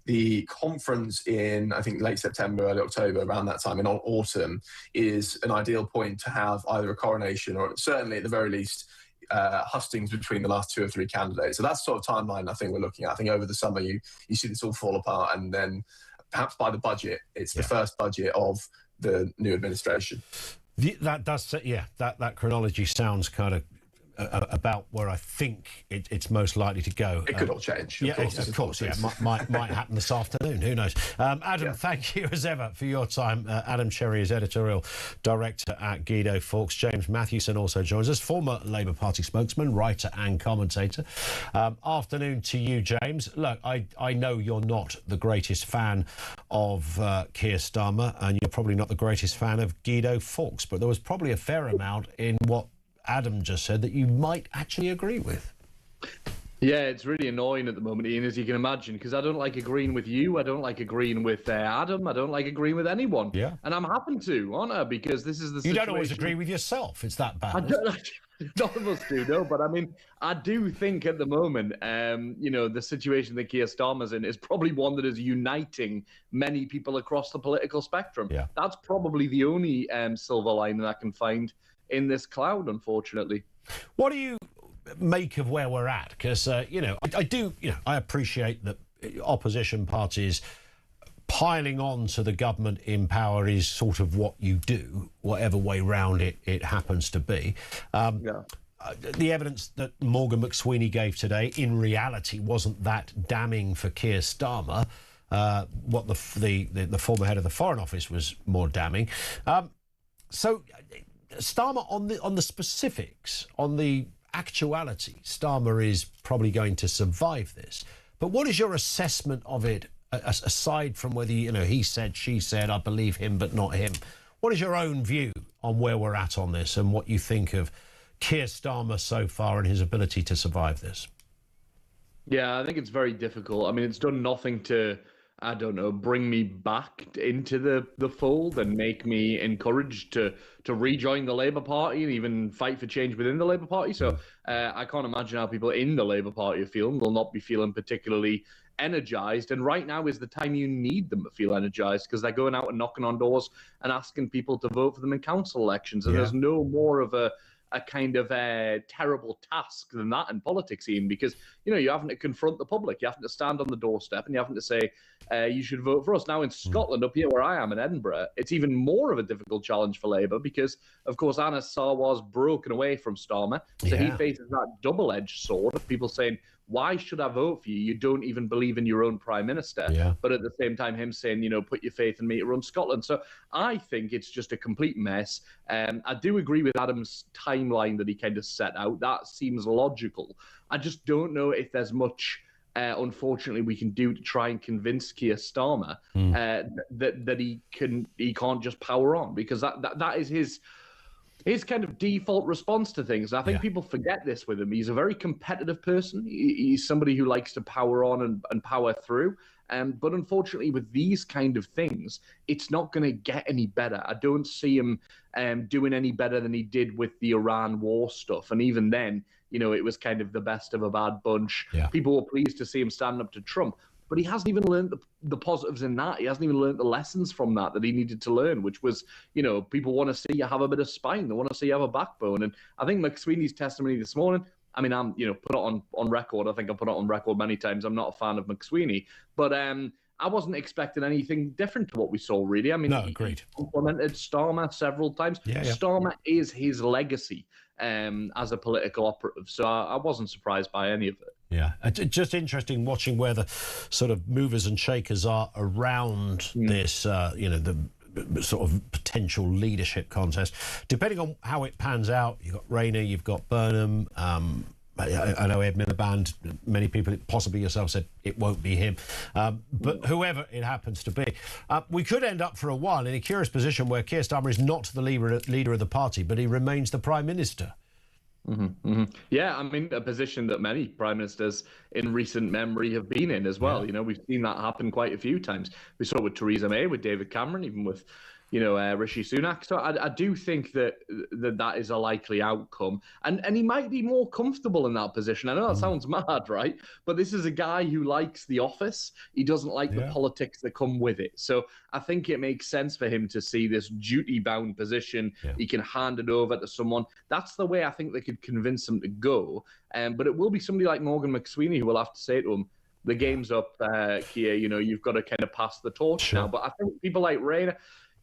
the conference in, I think, late September, early October, around that time in autumn, is an ideal point to have either a coronation or certainly at the very least hustings between the last 2 or 3 candidates. So that's sort of timeline I think we're looking at. I think over the summer you see this all fall apart, and then perhaps by the budget, it's the first budget of the new administration. That chronology sounds kind of about where I think it's most likely to go. It could all change. Of course. Might happen this afternoon. Who knows? Adam, thank you as ever for your time. Adam Cherry is editorial director at Guido Fawkes. James Matthewson also joins us, former Labour Party spokesman, writer and commentator. Afternoon to you, James. Look, I know you're not the greatest fan of Keir Starmer, and you're probably not the greatest fan of Guido Fawkes, but there was probably a fair amount in what Adam just said that you might actually agree with. Yeah, it's really annoying at the moment, Ian, as you can imagine, because I don't like agreeing with you. I don't like agreing with Adam. I don't like agreeing with anyone. Yeah. And I'm happy to, aren't I? Because this is the situation. You don't always agree with yourself. It's that bad. None of us do, no. But I mean, I do think at the moment, the situation that Keir Starmer's in is probably one that is uniting many people across the political spectrum. Yeah. That's probably the only silver lining I can find in this cloud, unfortunately. What do you make of where we're at? Because I appreciate that opposition parties piling on to the government in power is sort of what you do, whatever way round it happens to be. The evidence that Morgan McSweeney gave today, in reality, wasn't that damning for Keir Starmer. What the former head of the Foreign Office was more damning. So Starmer, on the specifics, on the actuality, Starmer is probably going to survive this. But what is your assessment of it, aside from whether, he said, she said, I believe him, but not him? What is your own view on where we're at on this and what you think of Keir Starmer so far and his ability to survive this? Yeah, I think it's very difficult. I mean, it's done nothing to, I don't know, bring me back into the fold and make me encouraged to rejoin the Labour Party and even fight for change within the Labour Party. So I can't imagine how people in the Labour Party are feeling. They'll not be feeling particularly energised. And right now is the time you need them to feel energised, because they're going out and knocking on doors and asking people to vote for them in council elections. And there's no more of a kind of a terrible task than that in politics, Ian, because, you're having to confront the public. You're having to stand on the doorstep and you're having to say, you should vote for us. Now in Scotland, up here where I am in Edinburgh, it's even more of a difficult challenge for Labour because, of course, Anas Sarwar's broken away from Starmer. So he faces that double-edged sword of people saying, why should I vote for you? You don't even believe in your own Prime Minister. Yeah. But at the same time, him saying, put your faith in me to run Scotland. So I think it's just a complete mess. I do agree with Adam's timeline that he kind of set out. That seems logical. I just don't know if there's much, unfortunately, we can do to try and convince Keir Starmer that he can't just power on, because that is his kind of default response to things. I think people forget this with him. He's a very competitive person. He's somebody who likes to power on and power through. But unfortunately, with these kind of things, it's not going to get any better. I don't see him doing any better than he did with the Iran war stuff. And even then, it was kind of the best of a bad bunch. Yeah. People were pleased to see him stand up to Trump. but he hasn't even learned the positives in that. He hasn't even learned the lessons from that he needed to learn, which was, people want to see you have a bit of spine. They want to see you have a backbone. And I think McSweeney's testimony this morning, I mean, I'm, put it on record. I think I put it on record many times. I'm not a fan of McSweeney, but I wasn't expecting anything different to what we saw, really. I mean, no, agreed. He complimented Starmer several times. Yeah. Starmer is his legacy as a political operative, so I wasn't surprised by any of it. Yeah, just interesting watching where the sort of movers and shakers are around this, the sort of potential leadership contest. Depending on how it pans out, you've got Rayner, you've got Burnham. I know Ed Miliband, many people, possibly yourself, said it won't be him. But whoever it happens to be, we could end up for a while in a curious position where Keir Starmer is not the leader of the party, but he remains the Prime Minister. Yeah, I mean, a position that many prime ministers in recent memory have been in as well. Yeah. We've seen that happen quite a few times. We saw it with Theresa May, with David Cameron, even with Rishi Sunak. So I do think that is a likely outcome. And he might be more comfortable in that position. I know that sounds mad, right? But this is a guy who likes the office. He doesn't like the politics that come with it. So I think it makes sense for him to see this duty-bound position. Yeah. He can hand it over to someone. That's the way I think they could convince him to go. But it will be somebody like Morgan McSweeney who will have to say to him, the game's up, Keir, you've got to kind of pass the torch now. But I think people like Rayner,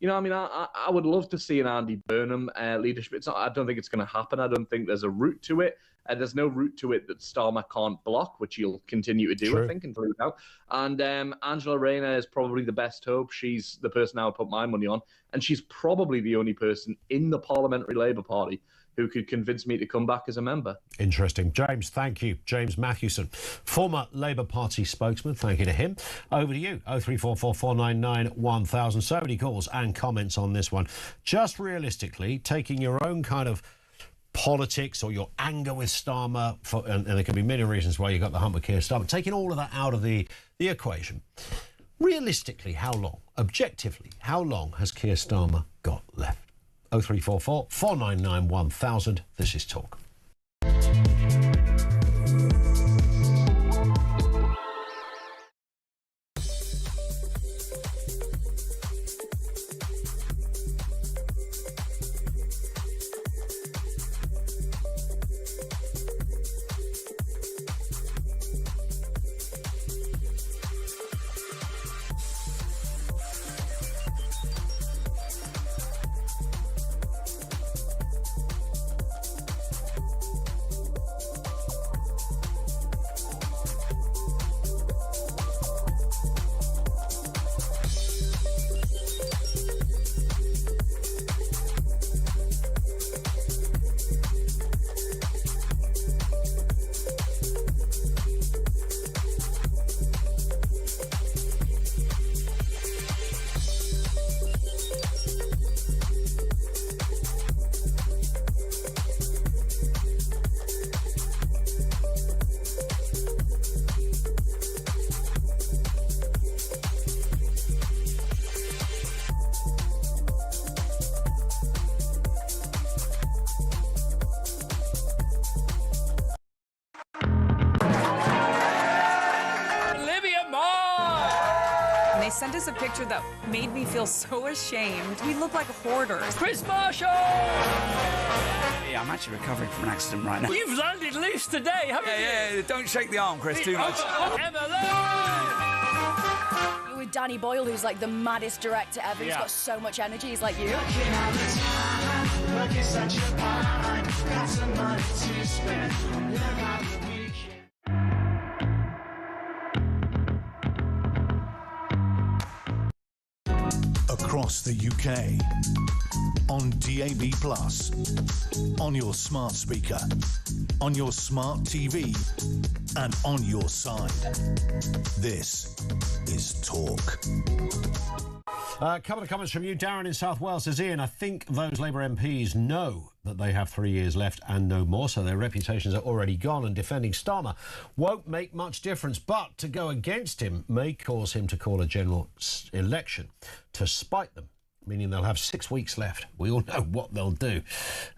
I would love to see an Andy Burnham leadership. I don't think it's going to happen. I don't think there's a route to it. There's no route to it that Starmer can't block, which he'll continue to do, I think, until he's out. And Angela Rayner is probably the best hope. She's the person I would put my money on. And she's probably the only person in the Parliamentary Labour Party who could convince me to come back as a member. Interesting. James, thank you. James Mathewson, former Labour Party spokesman. Thank you to him. Over to you. 0344 499 1000. So many calls and comments on this one. Just realistically, taking your own kind of politics or your anger with Starmer, and there can be many reasons why you got the hump with Keir Starmer, taking all of that out of the equation. Realistically, how long? Objectively, how long has Keir Starmer got left? 0344 499 1000. This is Talk. Sent us a picture that made me feel so ashamed. We look like hoarders. Chris Marshall! Yeah, I'm actually recovering from an accident right now. You've landed loose today, haven't you? Yeah, don't shake the arm, Chris, too much. You're with Danny Boyle, who's like the maddest director ever. He's got so much energy. He's like you. Across the UK, on DAB+, on your smart speaker, on your smart TV, and on your side. This is Talk. A couple of comments from you. Darren in South Wales says, Ian, I think those Labour MPs know that they have 3 years left and no more, so their reputations are already gone, and defending Starmer won't make much difference. But to go against him may cause him to call a general election to spite them, meaning they'll have 6 weeks left. We all know what they'll do.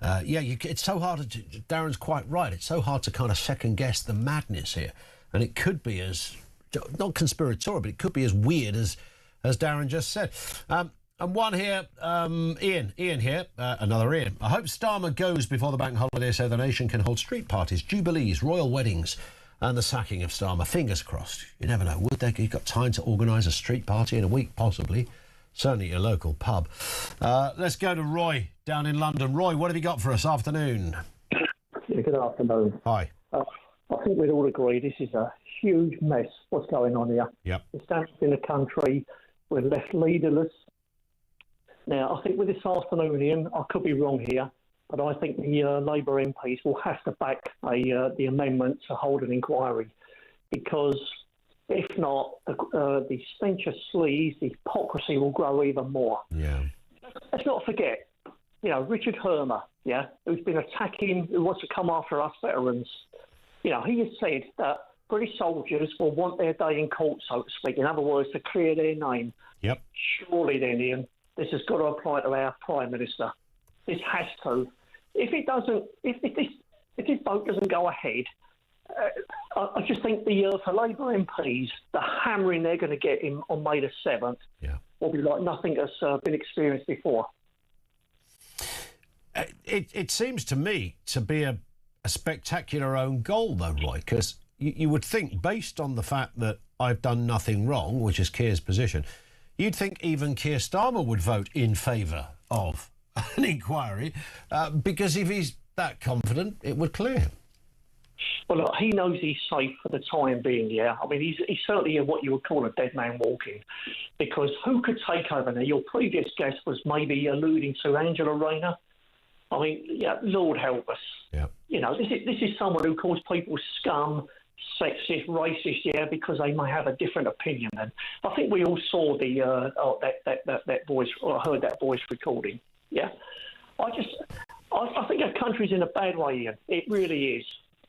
It's so hard Darren's quite right. It's so hard to kind of second guess the madness here. And it could be as not conspiratorial, but it could be as weird as Darren just said. And one here, Ian here, another Ian. I hope Starmer goes before the bank holiday so the nation can hold street parties, jubilees, royal weddings and the sacking of Starmer. Fingers crossed. You never know. Would they? You've got time to organise a street party in a week, possibly. Certainly a local pub. Let's go to Roy down in London. Roy, what have you got for us? Afternoon. Yeah, good afternoon. Hi. I think we'd all agree this is a huge mess, what's going on here. Yep. It's damaging the country. We're left leaderless. Now, I think with this afternoon, Ian, I could be wrong here, but I think the Labour MPs will have to back the amendment to hold an inquiry, because if not, the stench of sleaze, the hypocrisy will grow even more. Yeah. Let's not forget, Richard Hermer, who's been attacking, who wants to come after us veterans. He has said that British soldiers will want their day in court, so to speak. In other words, to clear their name. Yep. Surely then, Ian, this has got to apply to our Prime Minister. This has to. If it doesn't, if this vote doesn't go ahead, I just think for Labour MPs, the hammering they're going to get in on May the 7th will be like nothing that's been experienced before. It seems to me to be a spectacular own goal, though, Roy, because you would think, based on the fact that I've done nothing wrong, which is Keir's position, you'd think even Keir Starmer would vote in favour of an inquiry, because if he's that confident, it would clear him. Well, look, he knows he's safe for the time being, I mean, he's certainly what you would call a dead man walking, because who could take over now? Your previous guest was maybe alluding to Angela Rayner. I mean, Lord help us. Yeah. This is someone who calls people scum, sexist, racist, because they may have a different opinion. And I think we all saw that voice, or heard that voice recording. Yeah. I think our country's in a bad way, Ian. It really is.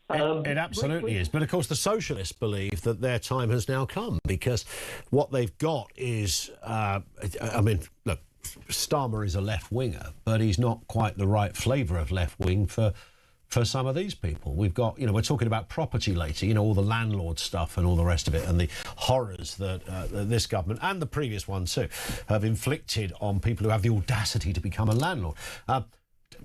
It absolutely is. But, of course, the socialists believe that their time has now come, because what they've got is, look, Starmer is a left-winger, but he's not quite the right flavour of left-wing for some of these people. We've got, we're talking about property later, all the landlord stuff and all the rest of it, and the horrors that this government, and the previous one too, have inflicted on people who have the audacity to become a landlord.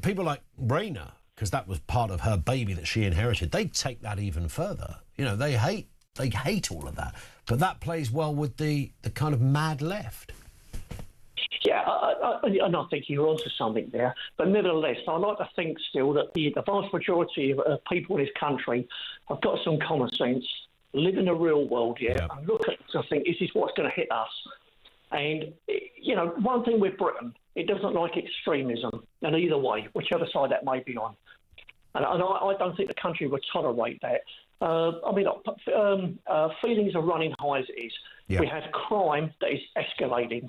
People like Rayner, because that was part of her baby that she inherited, they take that even further. They hate all of that. But that plays well with the kind of mad left. Yeah, and I think you're onto something there. But nevertheless, I like to think still that the vast majority of people in this country have got some common sense, live in the real world, and look at it and think, this is what's going to hit us. And, one thing with Britain, it doesn't like extremism, and either way, whichever side that may be on. And I don't think the country would tolerate that. Feelings are running high as it is. Yeah. We have crime that is escalating.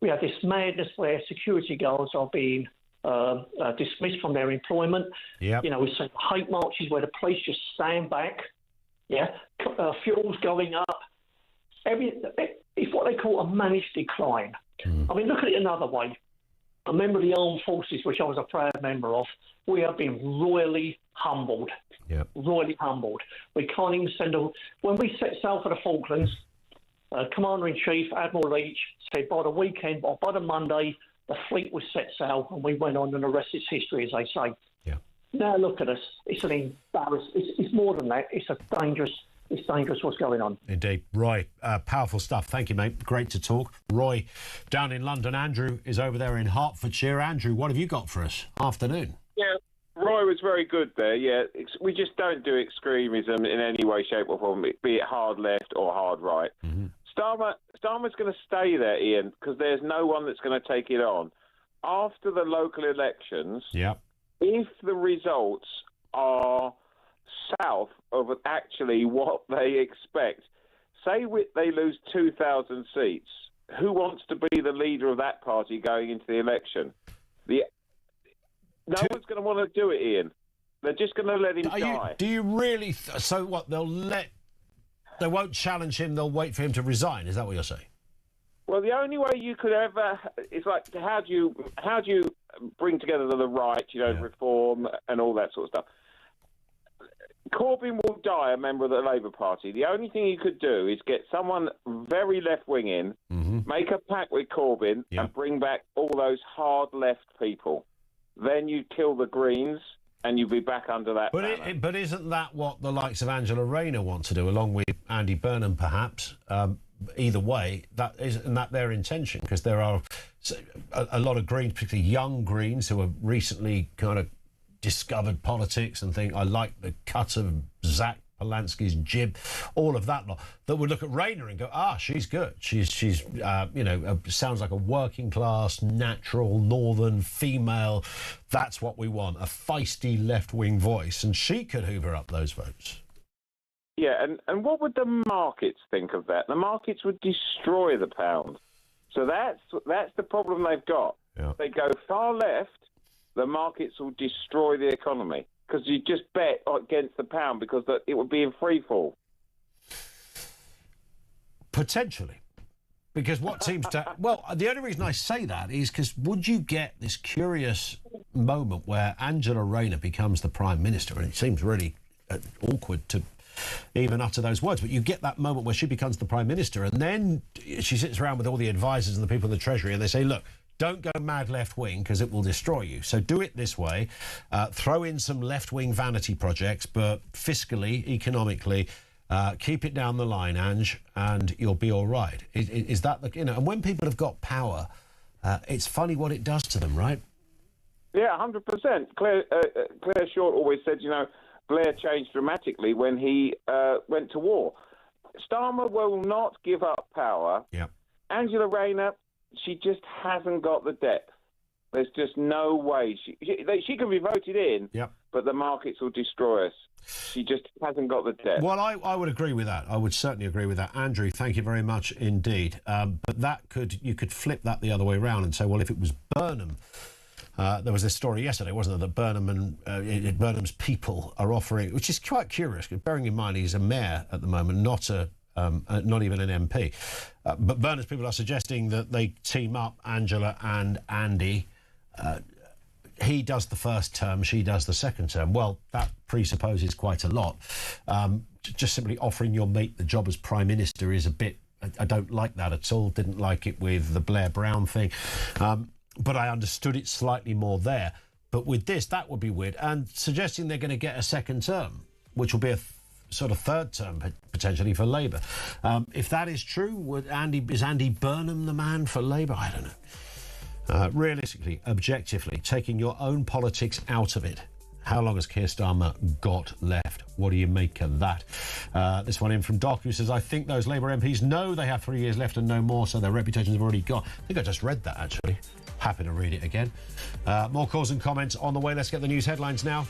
We have this madness where security guards are being dismissed from their employment. Yep. We see hate marches where the police just stand back. Fuel's going up. It's what they call a managed decline. I mean, look at it another way. A member of the armed forces, which I was a proud member of, we have been royally humbled. Yep. Royally humbled. We can't even send when we set sail for the Falklands, Commander-in-Chief, Admiral Leach, said by the weekend, or by the Monday, the fleet was set sail, and we went on, and the rest is history, as they say. Yeah. Now look at us. It's an embarrassment. It's more than that. It's dangerous what's going on. Indeed. Roy, powerful stuff. Thank you, mate. Great to talk. Roy, down in London. Andrew is over there in Hertfordshire. Andrew, what have you got for us? Afternoon. Yeah, Roy was very good there. Yeah, we just don't do extremism in any way, shape or form, be it hard left or hard right. Mm-hmm. Starmer's going to stay there, Ian, because there's no one that's going to take it on. After the local elections, if the results are south of actually what they expect, say they lose 2,000 seats, who wants to be the leader of that party going into the election? No one's going to want to do it, Ian. They're just going to let him die. Do you really? So what? They won't challenge him. They'll wait for him to resign. Is that what you're saying? Well, the only way you could ever, it's like, how do you bring together the right, reform and all that sort of stuff? Corbyn will die a member of the Labour Party. The only thing you could do is get someone very left-wing in, make a pact with Corbyn, and bring back all those hard left people. Then you kill the Greens, and you'll be back under that banner. But isn't that what the likes of Angela Rayner want to do, along with Andy Burnham, perhaps? Either way, isn't that their intention? Because there are a lot of Greens, particularly young Greens, who have recently kind of discovered politics and think, I like the cut of Zach Polanski's jib, all of that lot, that would look at Rayner and go, she's good. She's sounds like a working class, natural, northern female. That's what we want, a feisty left-wing voice, and she could hoover up those votes. Yeah, and what would the markets think of that? The markets would destroy the pound. So that's the problem they've got. Yeah. They go far left, the markets will destroy the economy because you just bet against the pound because it would be in free fall. Potentially. Because what seems to... Well, the only reason I say that is because would you get this curious moment where Angela Rayner becomes the Prime Minister, and it seems really awkward to even utter those words, but you get that moment where she becomes the Prime Minister, and then she sits around with all the advisors and the people in the Treasury, and they say, look, don't go mad left-wing because it will destroy you. So do it this way. Throw in some left-wing vanity projects, but fiscally, economically, keep it down the line, Ange, and you'll be all right. Is that the... And when people have got power, it's funny what it does to them, right? Yeah, 100%. Claire Short always said, Blair changed dramatically when he went to war. Starmer will not give up power. Yeah. Angela Rayner... She just hasn't got the depth. There's just no way. She can be voted in, but the markets will destroy us. She just hasn't got the depth. Well, I would agree with that. I would certainly agree with that. Andrew, thank you very much indeed. But you could flip that the other way around and say, well, if it was Burnham, there was this story yesterday, wasn't there, that Burnham and Burnham's people are offering, which is quite curious, bearing in mind he's a mayor at the moment, not even an MP. But Burnham's people are suggesting that they team up Angela and Andy. He does the first term, she does the second term. Well, that presupposes quite a lot. Just simply offering your mate the job as Prime Minister is a bit... I don't like that at all. Didn't like it with the Blair Brown thing. But I understood it slightly more there. But with this, that would be weird. And suggesting they're going to get a second term, which will be a sort of third term potentially for Labour. If that is true, is Andy Burnham the man for Labour? I don't know. Realistically, objectively, taking your own politics out of it, how long has Keir Starmer got left? What do you make of that? This one in from Doc, who says, I think those Labour MPs know they have 3 years left and no more, so their reputations have already gone. I think I just read that, actually. Happy to read it again. More calls and comments on the way. Let's get the news headlines now.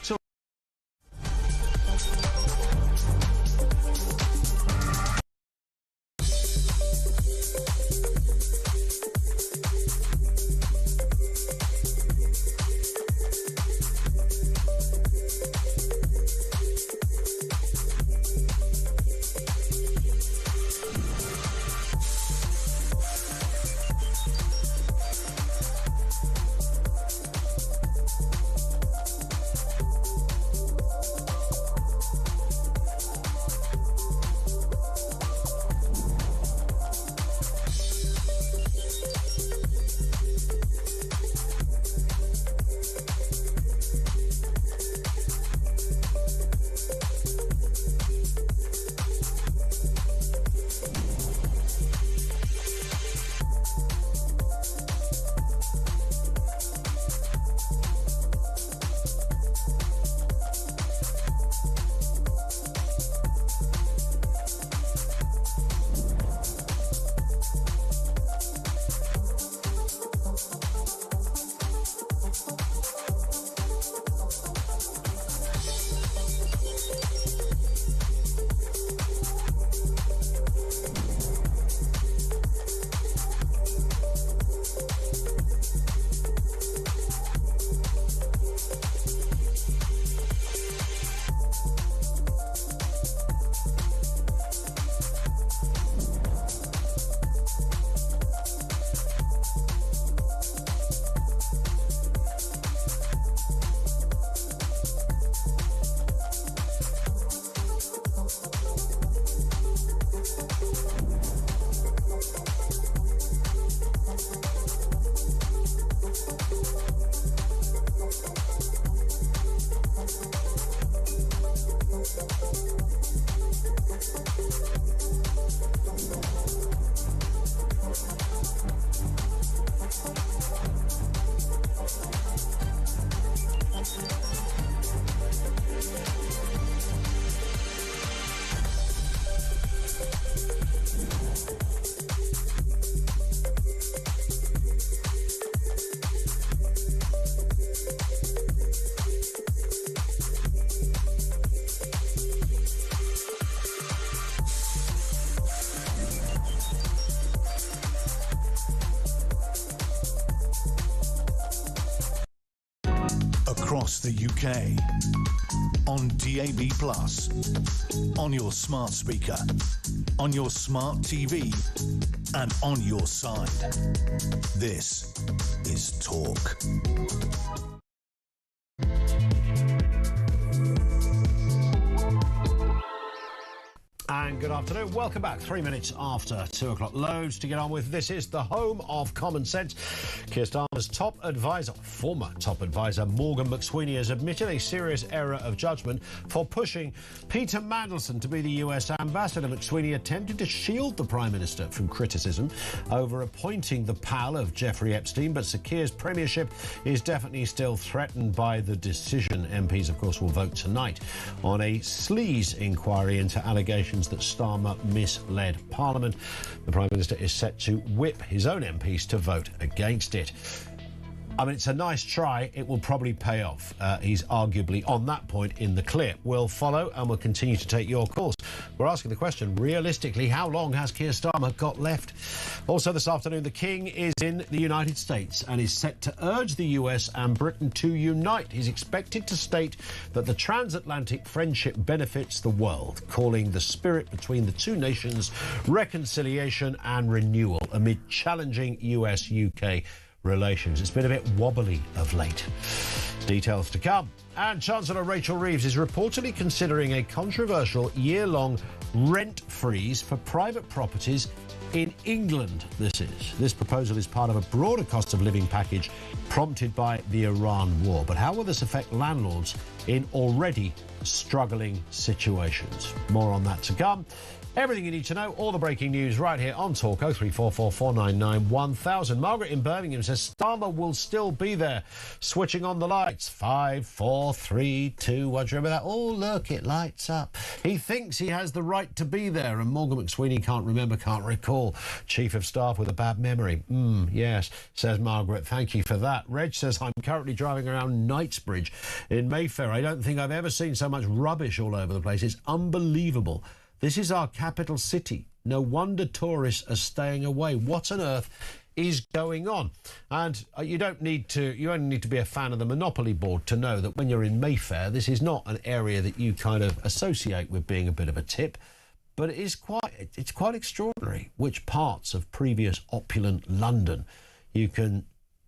across the UK. On DAB+, on your smart speaker, on your smart TV, and on your side. This is Talk. And good afternoon. Welcome back. 3 minutes after 2 o'clock. Loads to get on with. This is the home of common sense. Keir Starmer's top advisor, former top advisor, Morgan McSweeney, has admitted a serious error of judgment for pushing Peter Mandelson to be the US ambassador. McSweeney attempted to shield the Prime Minister from criticism over appointing the pal of Jeffrey Epstein, but Sir Keir's premiership is definitely still threatened by the decision. MPs, of course, will vote tonight on a sleaze inquiry into allegations that Starmer misled Parliament. The Prime Minister is set to whip his own MPs to vote against it. I mean, it's a nice try. It will probably pay off. He's arguably on that point in the clear. We'll follow and we'll continue to take your calls. We're asking the question, realistically, how long has Keir Starmer got left? Also this afternoon, the King is in the United States and is set to urge the US and Britain to unite. He's expected to state that the transatlantic friendship benefits the world, calling the spirit between the two nations reconciliation and renewal amid challenging US-UK relations. It's been a bit wobbly of late. Details to come. And Chancellor Rachel Reeves is reportedly considering a controversial year-long rent freeze for private properties in England. This proposal is part of a broader cost of living package prompted by the Iran war. But how will this affect landlords in already struggling situations? More on that to come. Everything you need to know, all the breaking news right here on Talk. 0344 499 1000. Margaret in Birmingham says Starmer will still be there, switching on the lights. 5, 4, 3, 2. What do you remember that? Oh, look, it lights up. He thinks he has the right to be there, and Morgan McSweeney can't recall. Chief of Staff with a bad memory. Yes, says Margaret. Thank you for that. Reg says, I'm currently driving around Knightsbridge in Mayfair. I don't think I've ever seen so much rubbish all over the place. It's unbelievable. This is our capital city. No wonder tourists are staying away. What on earth is going on? And you only need to be a fan of the Monopoly board to know that when you're in Mayfair, this is not an area that you kind of associate with being a bit of a tip. But it's quite extraordinary which parts of previous opulent London you can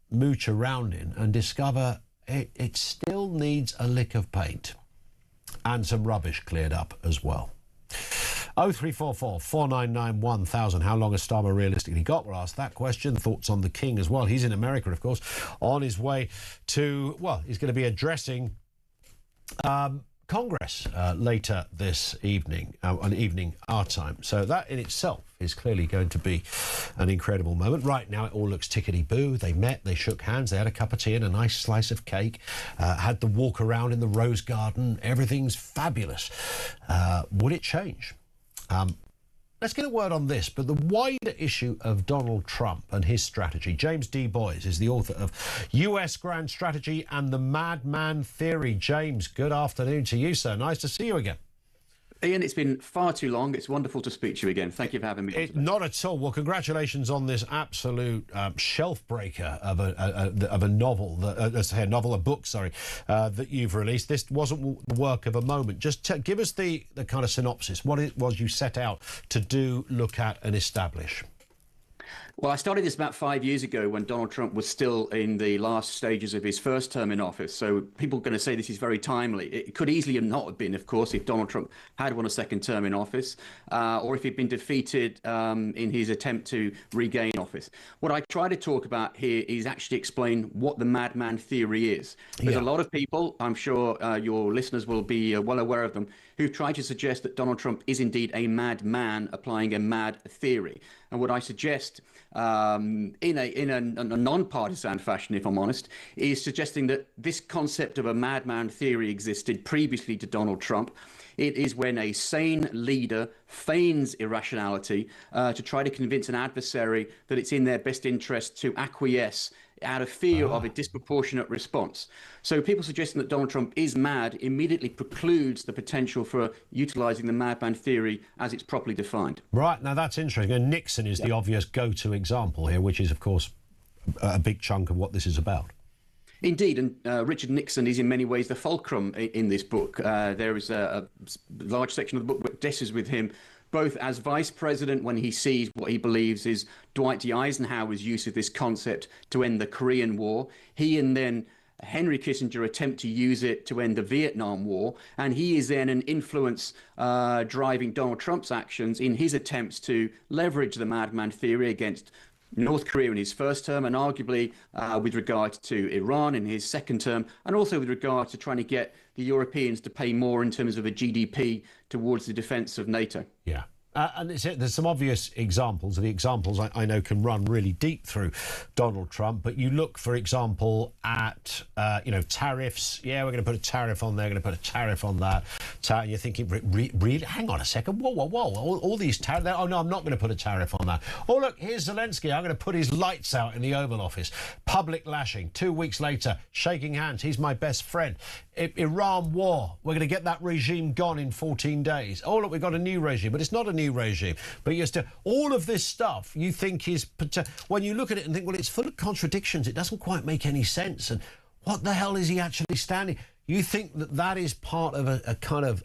mooch around in and discover it still needs a lick of paint and some rubbish cleared up as well. 0344 499 1000. How long has Starmer realistically got? We'll ask that question. Thoughts on the King as well. He's in America, of course, on his way to, well, he's going to be addressing Congress later this evening, an evening our time. So that in itself is clearly going to be an incredible moment. Right now it all looks tickety-boo. They met, they shook hands, they had a cup of tea and a nice slice of cake, had the walk around in the Rose Garden. Everything's fabulous. Would it change? Let's get a word on this, but the wider issue of Donald Trump and his strategy. James D. Boys is the author of US Grand Strategy and the Madman Theory. James, good afternoon to you, sir. Nice to see you again. Ian, it's been far too long. It's wonderful to speak to you again. Thank you for having me. Not at all. Well, congratulations on this absolute shelf breaker of a novel, a book, that you've released. This wasn't the work of a moment. Just give us the kind of synopsis, what it was you set out to do, look at and establish. Well, I started this about 5 years ago when Donald Trump was still in the last stages of his first term in office. So people are going to say this is very timely. It could easily not have been, of course, if Donald Trump had won a second term in office or if he'd been defeated in his attempt to regain office. What I try to talk about here is actually explain what the madman theory is. There's a lot of people, I'm sure your listeners will be well aware of them, who've tried to suggest that Donald Trump is indeed a madman applying a mad theory. And what I suggest in a non-partisan fashion, if I'm honest, is suggesting that this concept of a madman theory existed previously to Donald Trump. It is when a sane leader feigns irrationality to try to convince an adversary that it's in their best interest to acquiesce out of fear of a disproportionate response. So people suggesting that Donald Trump is mad immediately precludes the potential for utilising the madman theory as it's properly defined. Right, now that's interesting. And Nixon is the obvious go-to example here, which is, of course, a big chunk of what this is about. Indeed, and Richard Nixon is in many ways the fulcrum in this book. There is a large section of the book that disses with him, both as vice president when he sees what he believes is Dwight D. Eisenhower's use of this concept to end the Korean War. He and then Henry Kissinger attempt to use it to end the Vietnam War, and he is then an influence driving Donald Trump's actions in his attempts to leverage the madman theory against North Korea in his first term, and arguably with regard to Iran in his second term, and also with regard to trying to get the Europeans to pay more in terms of a GDP towards the defence of NATO. Yeah. And there's some obvious examples. The examples I know can run really deep through Donald Trump. But you look, for example, at tariffs. Yeah, we're going to put a tariff on there. Going to put a tariff on that. And you're thinking, really? Hang on a second. Whoa. All these tariffs. Oh no, I'm not going to put a tariff on that. Oh look, here's Zelensky. I'm going to put his lights out in the Oval Office. Public lashing. 2 weeks later, shaking hands. He's my best friend. Iran war. We're going to get that regime gone in 14 days. Oh look, we've got a new regime, but it's not a new regime. But you're still, all of this stuff you think is, when you look at it and think, well, it's full of contradictions. It doesn't quite make any sense. And what the hell is he actually standing? You think that is part of a kind of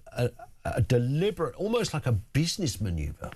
a deliberate, almost like a business maneuver.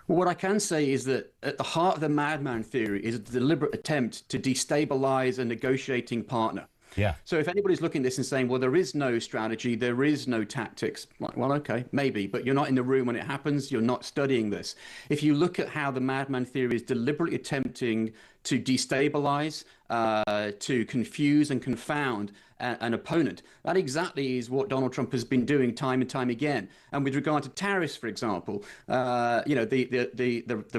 Well, what I can say is that at the heart of the madman theory is a deliberate attempt to destabilize a negotiating partner. Yeah. So if anybody's looking at this and saying, well, there is no strategy, there is no tactics, well, okay, maybe, but you're not in the room when it happens, you're not studying this. If you look at how the madman theory is deliberately attempting to destabilize, to confuse and confound an opponent, that exactly is what Donald Trump has been doing time and time again. And with regard to tariffs, for example, the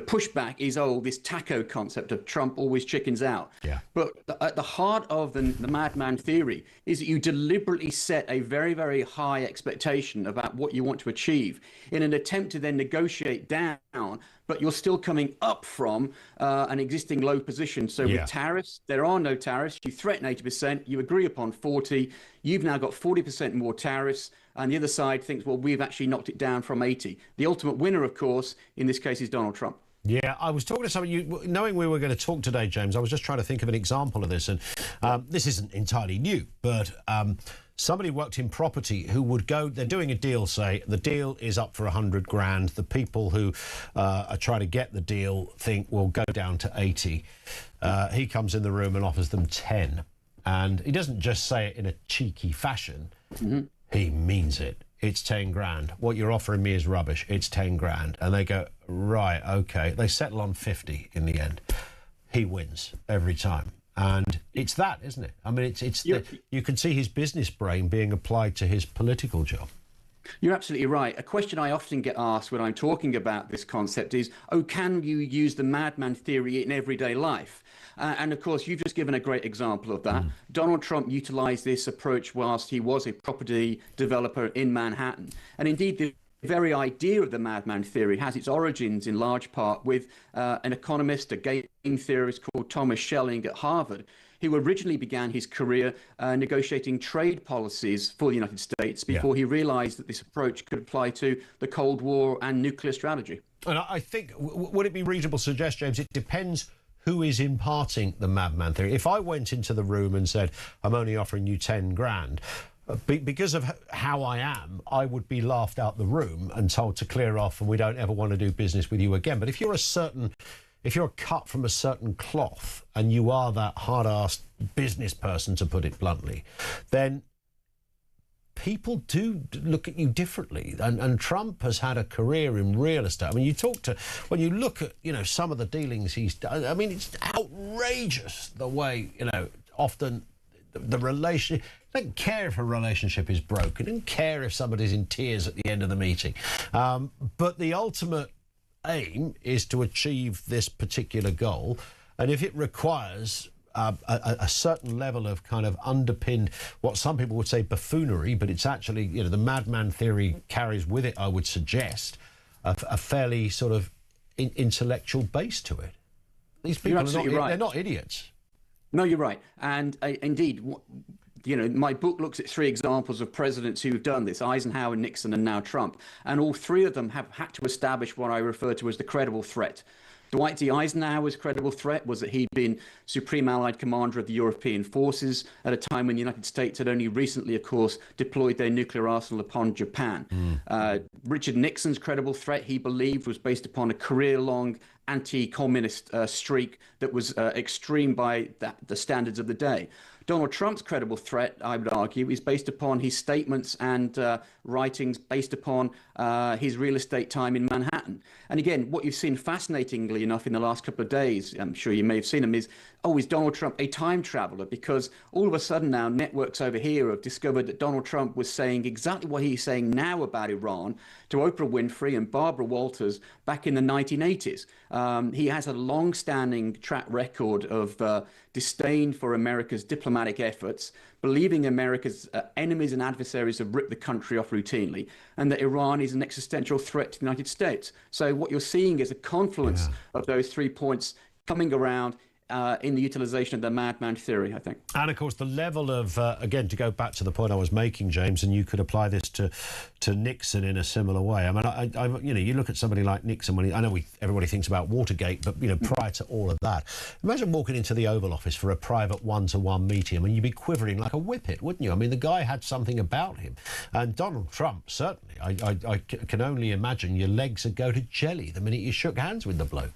pushback is, this taco concept of Trump always chickens out. Yeah. But at the heart of the madman theory is that you deliberately set a very, very high expectation about what you want to achieve in an attempt to then negotiate down, but you're still coming up from an existing low position. So with tariffs, there are no tariffs. You threaten 80%, you agree upon 40, you've now got 40% more tariffs, and the other side thinks, well, we've actually knocked it down from 80. The ultimate winner, of course, in this case is Donald Trump. Yeah, I was talking to somebody, knowing we were going to talk today, James, I was just trying to think of an example of this, and this isn't entirely new, but somebody worked in property who would go, they're doing a deal, say, the deal is up for 100 grand. The people who are trying to get the deal think we'll go down to 80. He comes in the room and offers them 10. And he doesn't just say it in a cheeky fashion. Mm-hmm. He means it. It's 10 grand. What you're offering me is rubbish. It's 10 grand. And they go, right, okay. They settle on 50 in the end. He wins every time. And it's that, isn't it? I mean, you can see his business brain being applied to his political job. You're absolutely right. A question I often get asked when I'm talking about this concept is, can you use the madman theory in everyday life? And of course, you've just given a great example of that. Donald Trump utilized this approach whilst he was a property developer in Manhattan. And indeed, the very idea of the madman theory has its origins in large part with an economist, a game theorist called Thomas Schelling at Harvard, who originally began his career negotiating trade policies for the United States before he realized that this approach could apply to the Cold War and nuclear strategy. And I think, would it be reasonable to suggest, James, it depends who is imparting the madman theory. If I went into the room and said, I'm only offering you 10 grand, because of how I am, I would be laughed out the room and told to clear off and we don't ever want to do business with you again. But if you're cut from a certain cloth and you are that hard-assed business person, to put it bluntly, then people do look at you differently. And Trump has had a career in real estate. I mean, when you look at, some of the dealings he's done, I mean, it's outrageous the way, often the relation. Don't care if a relationship is broken. Don't care if somebody's in tears at the end of the meeting. But the ultimate aim is to achieve this particular goal. And if it requires a certain level of kind of underpinned, what some people would say buffoonery, but it's actually, the madman theory carries with it, I would suggest, a fairly sort of intellectual base to it. These people they're not idiots. No, you're right. And indeed, my book looks at 3 examples of presidents who've done this: Eisenhower, Nixon, and now Trump. And all 3 of them have had to establish what I refer to as the credible threat. Dwight D. Eisenhower's credible threat was that he'd been Supreme Allied Commander of the European forces at a time when the United States had only recently, of course, deployed their nuclear arsenal upon Japan. Richard Nixon's credible threat, he believed, was based upon a career-long anti-communist streak that was extreme by the standards of the day. Donald Trump's credible threat, I would argue, is based upon his statements and writings based upon his real estate time in Manhattan. And again, what you've seen fascinatingly enough in the last couple of days, I'm sure you may have seen him, is Donald Trump a time traveler? Because all of a sudden now networks over here have discovered that Donald Trump was saying exactly what he's saying now about Iran to Oprah Winfrey and Barbara Walters back in the 1980s. He has a long-standing track record of disdain for America's diplomatic efforts, believing America's enemies and adversaries have ripped the country off routinely, and that Iran is an existential threat to the United States. So what you're seeing is a confluence of those 3 points coming around in the utilization of the madman theory, I think. And of course, the level of, again, to go back to the point I was making, James, and you could apply this to Nixon in a similar way. I mean, you know, you look at somebody like Nixon, I know everybody thinks about Watergate, but, you know, prior to all of that, imagine walking into the Oval Office for a private one-to-one meeting. I mean, you'd be quivering like a whippet, wouldn't you? I mean, the guy had something about him. And Donald Trump, certainly, I can only imagine your legs would go to jelly the minute you shook hands with the bloke.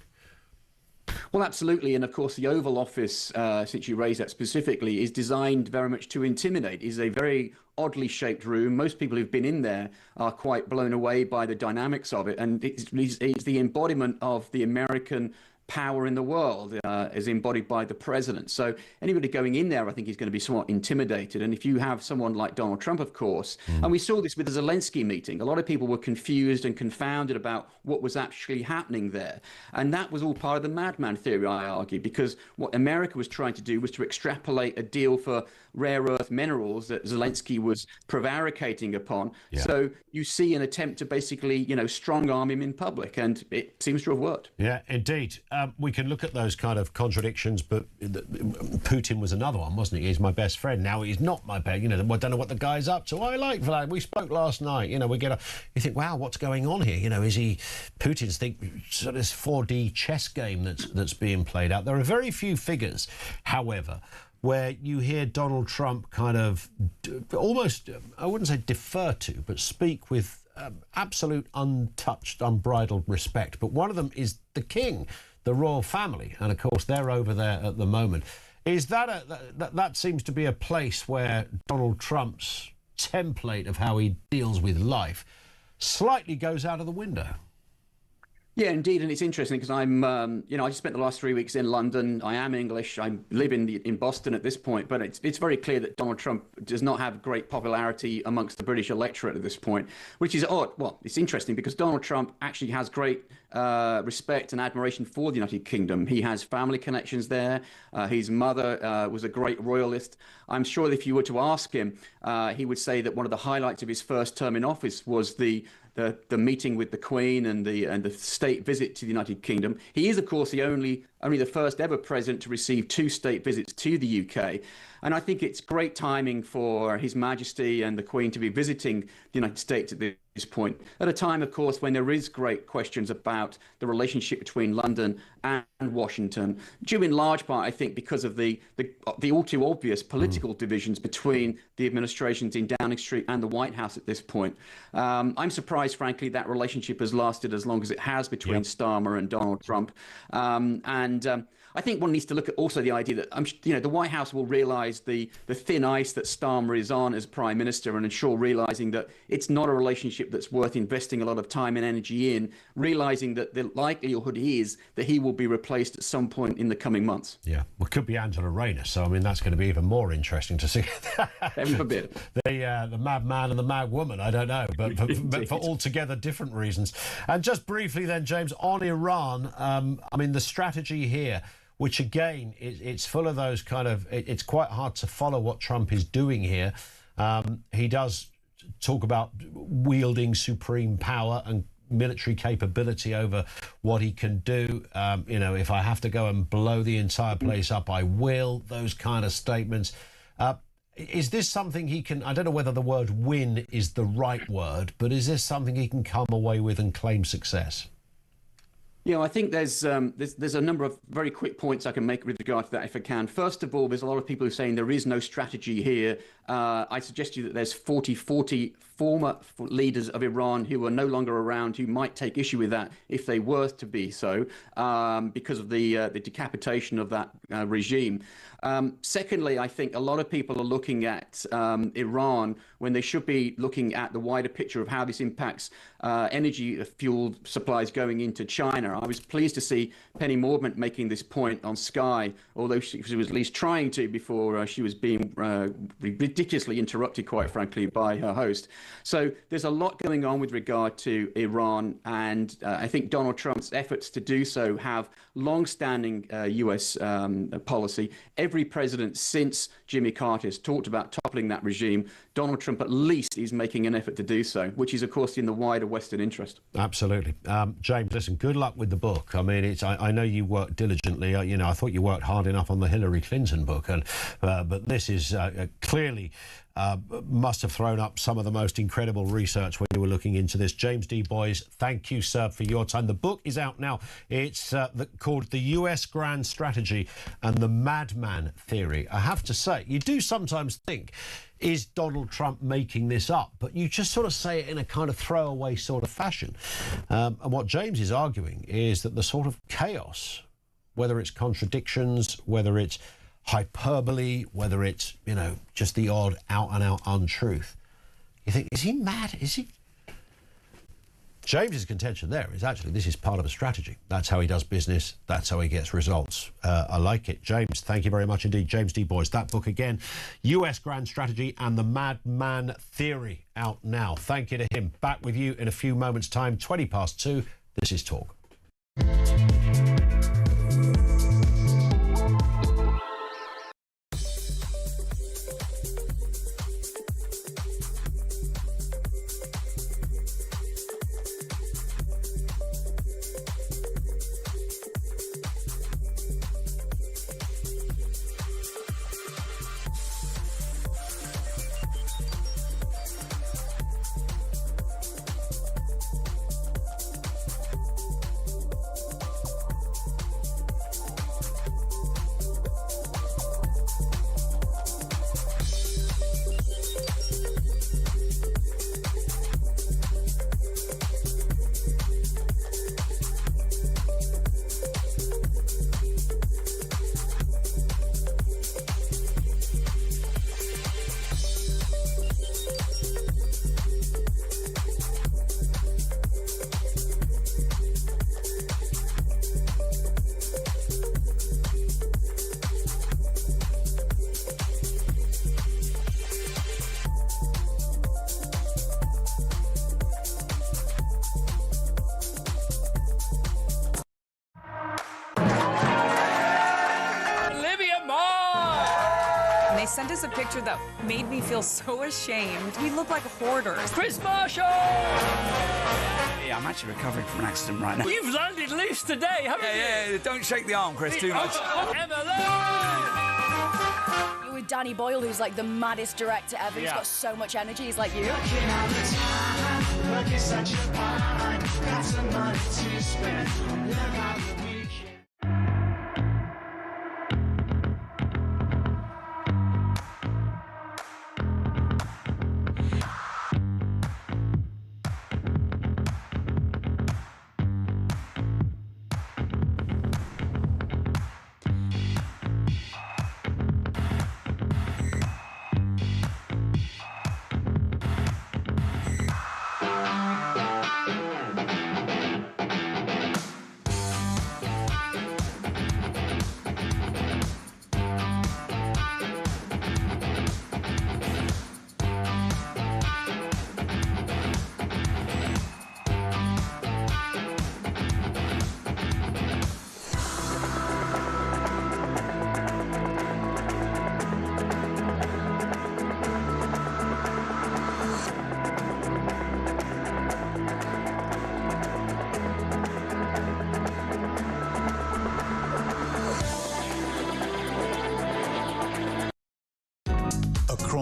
Well, absolutely. And of course, the Oval Office, since you raised that specifically, is designed very much to intimidate. It's a very oddly shaped room. Most people who've been in there are quite blown away by the dynamics of it. And it's the embodiment of the American power in the world, is embodied by the president. So anybody going in there, I think, is going to be somewhat intimidated. And if you have someone like Donald Trump, of course, and we saw this with the Zelensky meeting, a lot of people were confused and confounded about what was actually happening there. And that was all part of the madman theory, I argue, because what America was trying to do was to extrapolate a deal for rare earth minerals that Zelensky was prevaricating upon. Yeah. So you see an attempt to basically, you know, strong arm him in public, and it seems to have worked. Yeah, indeed. We can look at those kind of contradictions, but Putin was another one, wasn't he? He's my best friend. Now he's not my best. You know, I don't know what the guy's up to. I like Vlad. We spoke last night. You know, you think, wow, what's going on here? You know, is he Putin's sort of this 4D chess game that's being played out? There are very few figures, however, where you hear Donald Trump kind of almost, I wouldn't say defer to, but speak with absolute untouched, unbridled respect. But one of them is the king, the royal family, and of course they're over there at the moment. Is that that seems to be a place where Donald Trump's template of how he deals with life slightly goes out of the window? Yeah, indeed, and it's interesting because I'm, you know, I just spent the last 3 weeks in London. I am English. I live in Boston at this point, but it's very clear that Donald Trump does not have great popularity amongst the British electorate at this point, which is odd. Well, it's interesting because Donald Trump actually has great respect and admiration for the United Kingdom. He has family connections there. His mother was a great royalist. I'm sure that if you were to ask him, he would say that one of the highlights of his first term in office was the meeting with the Queen and the state visit to the United Kingdom. He is, of course, only the first ever president to receive 2 state visits to the UK. And I think it's great timing for His Majesty and the Queen to be visiting the United States at this point, at a time, of course, when there is great questions about the relationship between London and Washington, due in large part, I think, because of the all too obvious political divisions between the administrations in Downing Street and the White House at this point. I'm surprised, frankly, that relationship has lasted as long as it has between Starmer and Donald Trump. I think one needs to look at also the idea that you know, the White House will realise the thin ice that Starmer is on as Prime Minister, and ensure realising that it's not a relationship that's worth investing a lot of time and energy in, realising that the likelihood is that he will be replaced at some point in the coming months. Yeah, well, it could be Angela Rayner, so I mean that's going to be even more interesting to see. Heaven forbid. The madman and the mad woman, I don't know, but for altogether different reasons. And just briefly then, James, on Iran, I mean the strategy here, which again, it's full of those kind of, it's quite hard to follow what Trump is doing here. He does talk about wielding supreme power and military capability over what he can do. You know, if I have to go and blow the entire place up, I will. Those kind of statements. Is this something he can, I don't know whether the word win is the right word, but is this something he can come away with and claim success? Yeah, I think there's a number of very quick points I can make with regard to that, if I can. First of all, there's a lot of people who are saying there is no strategy here. I suggest to you that there's 40 former leaders of Iran who are no longer around, who might take issue with that if they were to be so, because of the decapitation of that regime. Secondly, I think a lot of people are looking at Iran when they should be looking at the wider picture of how this impacts energy fuel supplies going into China. I was pleased to see Penny Mordaunt making this point on Sky, although she was at least trying to before she was being ridiculously interrupted, quite frankly, by her host. So there's a lot going on with regard to Iran, and I think Donald Trump's efforts to do so have long-standing US policy. Every president since Jimmy Carter has talked about toppling that regime. Donald Trump at least is making an effort to do so, which is, of course, in the wider Western interest. Absolutely. James, listen, good luck with the book. I mean, I know you worked diligently. I thought you worked hard enough on the Hillary Clinton book, but this is clearly must have thrown up some of the most incredible research when you were looking into this. James D. Boys, thank you, sir, for your time. The book is out now. It's called The US Grand Strategy and the Madman Theory. I have to say, you do sometimes think, is Donald Trump making this up? But you just sort of say it in a kind of throwaway sort of fashion. And what James is arguing is that the sort of chaos, whether it's contradictions, whether it's hyperbole, whether it's, just the odd out-and-out untruth, you think, is he mad? Is he? James's contention there is actually this is part of a strategy. That's how he does business. That's how he gets results. I like it. James, thank you very much indeed. James D. Boys. That book again, US Grand Strategy and the Madman Theory, out now. Thank you to him. Back with you in a few moments' time, 2:20. This is Talk. Sent us a picture that made me feel so ashamed. We look like hoarders. Chris Marshall! Yeah, I'm actually recovering from an accident right now. You've landed loose today, haven't you? Yeah, don't shake the arm, Chris, too much. You're with Danny Boyle, who's like the maddest director ever. He's got so much energy. He's like you.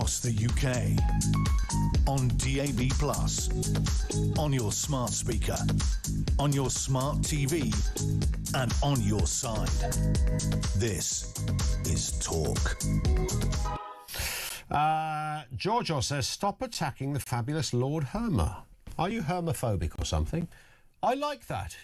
across the UK. On DAB+, on your smart speaker, on your smart TV, and on your side. This is Talk. Giorgio says, stop attacking the fabulous Lord Hermer. Are you hermophobic or something? I like that.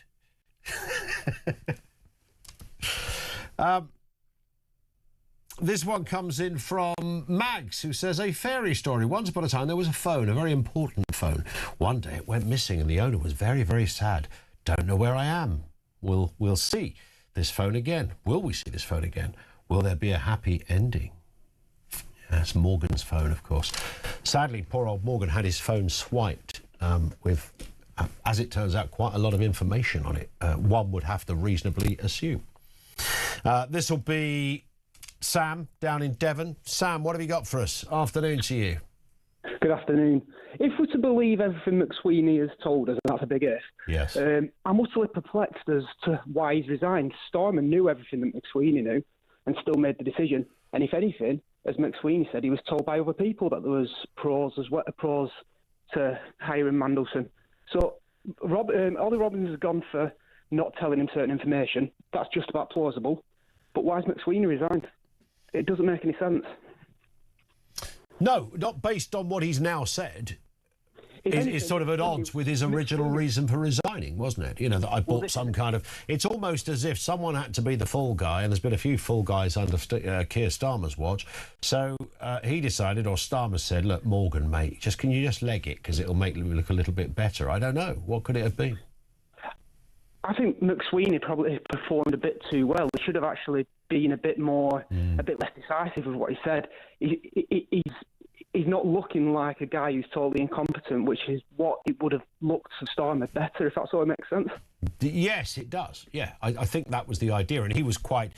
This one comes in from Mags, who says, a fairy story. Once upon a time, there was a phone, a very important phone. One day it went missing and the owner was very, very sad. Don't know where I am. We'll see this phone again. Will we see this phone again? Will there be a happy ending? That's Morgan's phone, of course. Sadly, poor old Morgan had his phone swiped with, as it turns out, quite a lot of information on it. One would have to reasonably assume. This will be Sam down in Devon. Sam, what have you got for us? Afternoon to you. Good afternoon. If we're to believe everything McSweeney has told us, and that's a big if, yes, I'm utterly perplexed as to why he's resigned. Starmer knew everything that McSweeney knew and still made the decision. And if anything, as McSweeney said, he was told by other people that there was pros to hiring Mandelson. So Ollie Robbins has gone for not telling him certain information. That's just about plausible. But why has McSweeney resigned? It doesn't make any sense. No, not based on what he's now said. It's sort of at odds with his original reason for resigning, wasn't it? You know, that I bought some kind of... It's almost as if someone had to be the fall guy, and there's been a few fall guys under Keir Starmer's watch. So he decided, or Starmer said, look, Morgan, mate, can you just leg it, because it'll make me look a little bit better? I don't know. What could it have been? I think McSweeney probably performed a bit too well. He should have actually been a bit less decisive with what he said. He's not looking like a guy who's totally incompetent, which is what it would have looked to Starmer better, if that sort of makes sense. Yes, it does. Yeah, I think that was the idea, and he was quite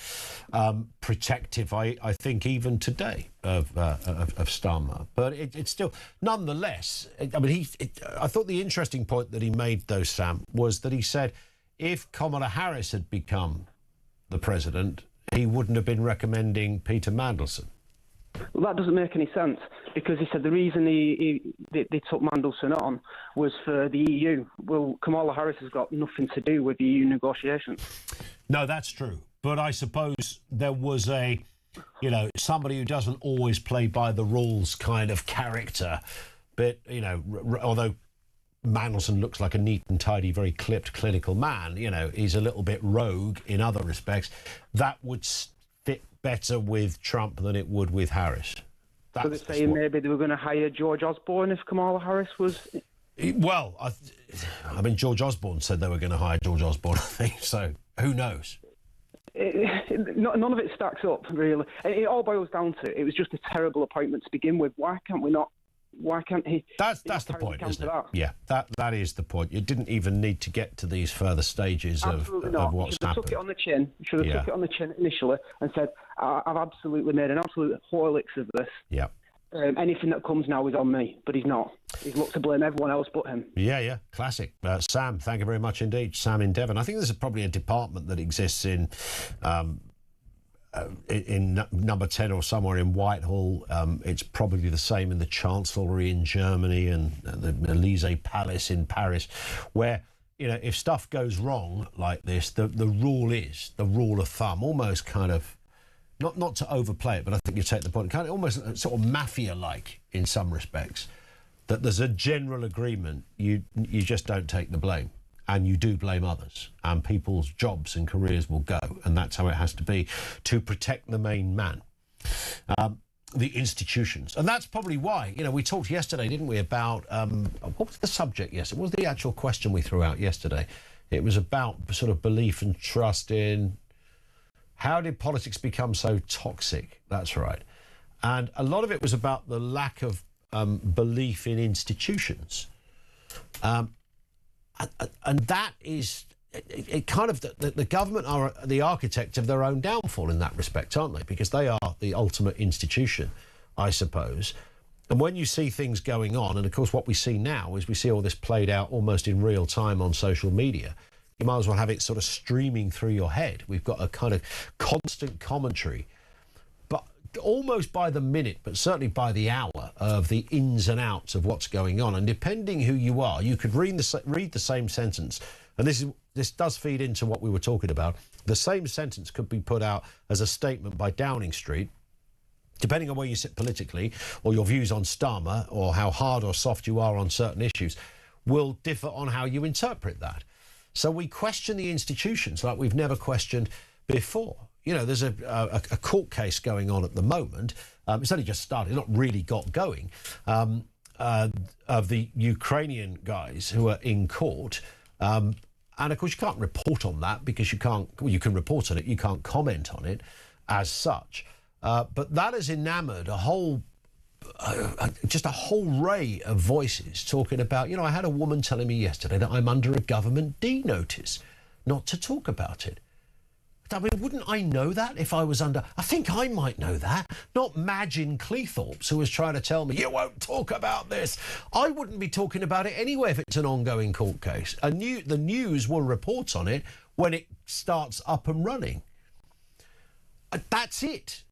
protective, I think, even today of Starmer. But it's still, nonetheless, I mean, I thought the interesting point that he made, though, Sam, was that he said if Kamala Harris had become the president, he wouldn't have been recommending Peter Mandelson. Well, that doesn't make any sense, because he said the reason they took Mandelson on was for the EU. Well, Kamala Harris has got nothing to do with the EU negotiations. No, that's true. But I suppose there was somebody who doesn't always play by the rules kind of character. But, although Mandelson looks like a neat and tidy, very clipped, clinical man, he's a little bit rogue in other respects. That would fit better with Trump than it would with Harris. So they're saying maybe they were going to hire George Osborne if Kamala Harris was... Well, I mean, George Osborne said they were going to hire George Osborne, I think, so who knows? None of it stacks up, really. It all boils down to, it was just a terrible appointment to begin with. Why can't he... That's the point, isn't it? Yeah, that is the point. You didn't even need to get to these further stages of what's happened. Took it on the chin. Should have took it on the chin initially and said, I've absolutely made an absolute horlicks of this. Yeah. Anything that comes now is on me, but he's not. He's looked to blame everyone else but him. Yeah, classic. Sam, thank you very much indeed. Sam in Devon. I think there's probably a department that exists in number 10 or somewhere in Whitehall. It's probably the same in the Chancellery in Germany and the Élysée Palace in Paris, where, if stuff goes wrong like this, the rule of thumb, almost kind of, not to overplay it, but I think you take the point, kind of almost sort of mafia-like in some respects, that there's a general agreement, you just don't take the blame. And you do blame others, and people's jobs and careers will go, and that's how it has to be to protect the main man, the institutions. And that's probably why, we talked yesterday, didn't we, about, what was the subject yesterday? What was the actual question we threw out yesterday? It was about sort of belief and trust in, how did politics become so toxic? That's right. And a lot of it was about the lack of belief in institutions. And that is, it kind of, the government are the architect of their own downfall in that respect, aren't they? Because they are the ultimate institution, I suppose. And when you see things going on, and of course what we see now is we see all this played out almost in real time on social media, you might as well have it sort of streaming through your head. We've got a kind of constant commentary. But almost by the minute, but certainly by the hour, of the ins and outs of what's going on. And depending who you are, you could read the same sentence. And this does feed into what we were talking about. The same sentence could be put out as a statement by Downing Street, depending on where you sit politically, or your views on Starmer, or how hard or soft you are on certain issues, will differ on how you interpret that. So we question the institutions like we've never questioned before. You know, there's a court case going on at the moment. It's only just started, not really got going, of the Ukrainian guys who are in court. And of course, you can't report on that because you can't. Well, you can report on it, you can't comment on it as such. But that has enamoured a whole, just a whole array of voices talking about. You know, I had a woman telling me yesterday that I'm under a government D notice, not to talk about it. I mean, wouldn't I know that if I was under... I think I might know that. Not Magin Cleethorpes, who was trying to tell me, you won't talk about this. I wouldn't be talking about it anyway if it's an ongoing court case. The news will report on it when it starts up and running. That's it.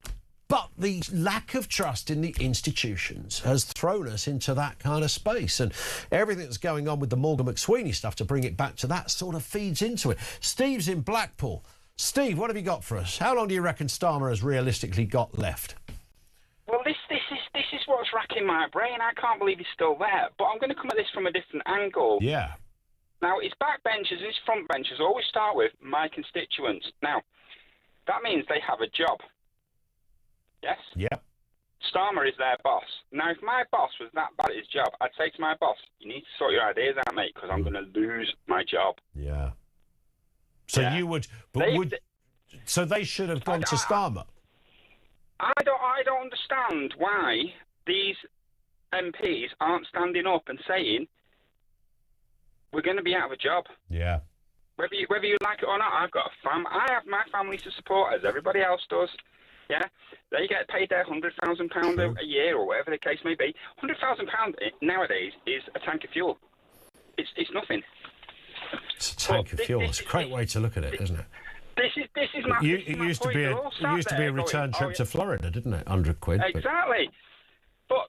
But the lack of trust in the institutions has thrown us into that kind of space. And everything that's going on with the Morgan McSweeney stuff, to bring it back to that, sort of feeds into it. Steve's in Blackpool. Steve, what have you got for us? How long do you reckon Starmer has realistically got left? Well, this is what's racking my brain. I can't believe he's still there. But I'm going to come at this from a different angle. Yeah. Now, his backbenchers and his frontbenchers always start with my constituents. Now, that means they have a job. Yes? Yep. Starmer is their boss. Now, if my boss was that bad at his job, I'd say to my boss, you need to sort your ideas out, mate, because I'm going to lose my job. Yeah. So you would, but so they should have gone to Starmer. I don't understand why these MPs aren't standing up and saying we're going to be out of a job. Yeah. Whether you like it or not, I've got a I have my family to support, as everybody else does. Yeah, they get paid their £100,000 a year, or whatever the case may be. £100,000 nowadays is a tank of fuel. It's nothing. It's a tank of fuel. It's a great way to look at it, isn't it? This is my. It used to be a return trip to Florida, didn't it? £100 Exactly. But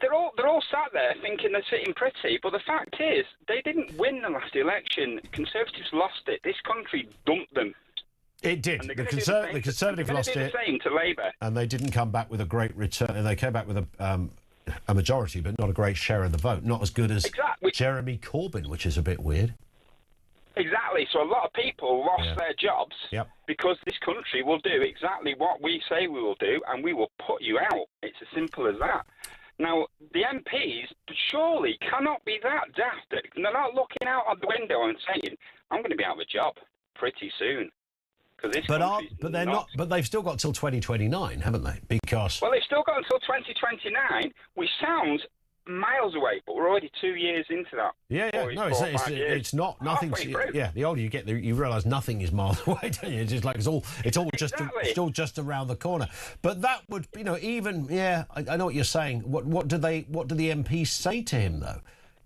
they're all sat there thinking they're sitting pretty. But the fact is, they didn't win the last election. Conservatives lost it. This country dumped them. It did. The Conservatives lost it. The same to Labour. And they didn't come back with a great return. And they came back with a majority, but not a great share of the vote. Not as good as Jeremy Corbyn, which is a bit weird. Exactly. So a lot of people lost their jobs because this country will do exactly what we say we will do, and we will put you out. It's as simple as that. Now, the MPs surely cannot be that daft. They're not looking out of the window and saying, I'm going to be out of a job pretty soon. But they're not. But they've still got till 2029, haven't they? Because they've still got until 2029, which sounds miles away, but we're already 2 years into that. Yeah. No, it's not. Nothing's. Yeah, the older you get, you realise nothing is miles away, don't you? It's just like it's all still just around the corner. But that would, even I know what you're saying. What do the MPs say to him though?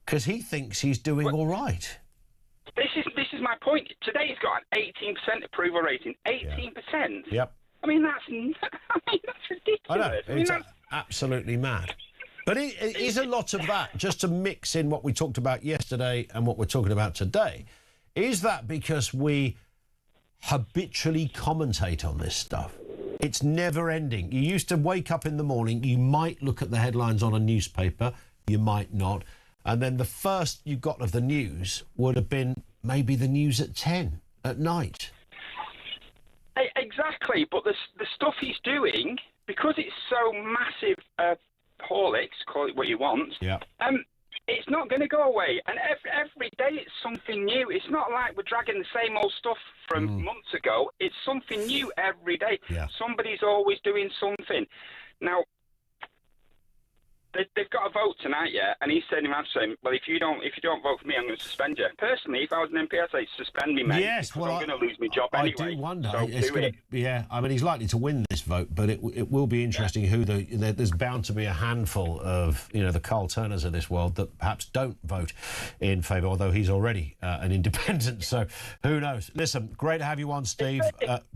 Because he thinks he's doing all right. This is my point. Today he's got an 18% approval rating. 18%. Yep. I mean that's ridiculous. I know. It's absolutely mad. But it is a lot of that, just to mix in what we talked about yesterday and what we're talking about today. Is that because we habitually commentate on this stuff? It's never ending. You used to wake up in the morning, you might look at the headlines on a newspaper, you might not. And then the first you got of the news would have been maybe the news at 10 at night. Exactly, but the stuff he's doing, because it's so massive, Horlicks, call it what you want, it's not going to go away. And every day it's something new. It's not like we're dragging the same old stuff from months ago. It's something new every day. Yeah. Somebody's always doing something. Now, They've got a vote tonight, yeah, and he's turning around saying, "Well, if you don't vote for me, I'm going to suspend you." Personally, if I was an MP, I'd say suspend me, mate. Yes, well, I'm going to lose my job anyway. I do wonder. So It's do gonna, it. yeah, I mean, he's likely to win this vote, but it will be interesting who there's bound to be a handful of the Carl Turners of this world that perhaps don't vote in favour, although he's already an independent. So who knows? Listen, great to have you on, Steve.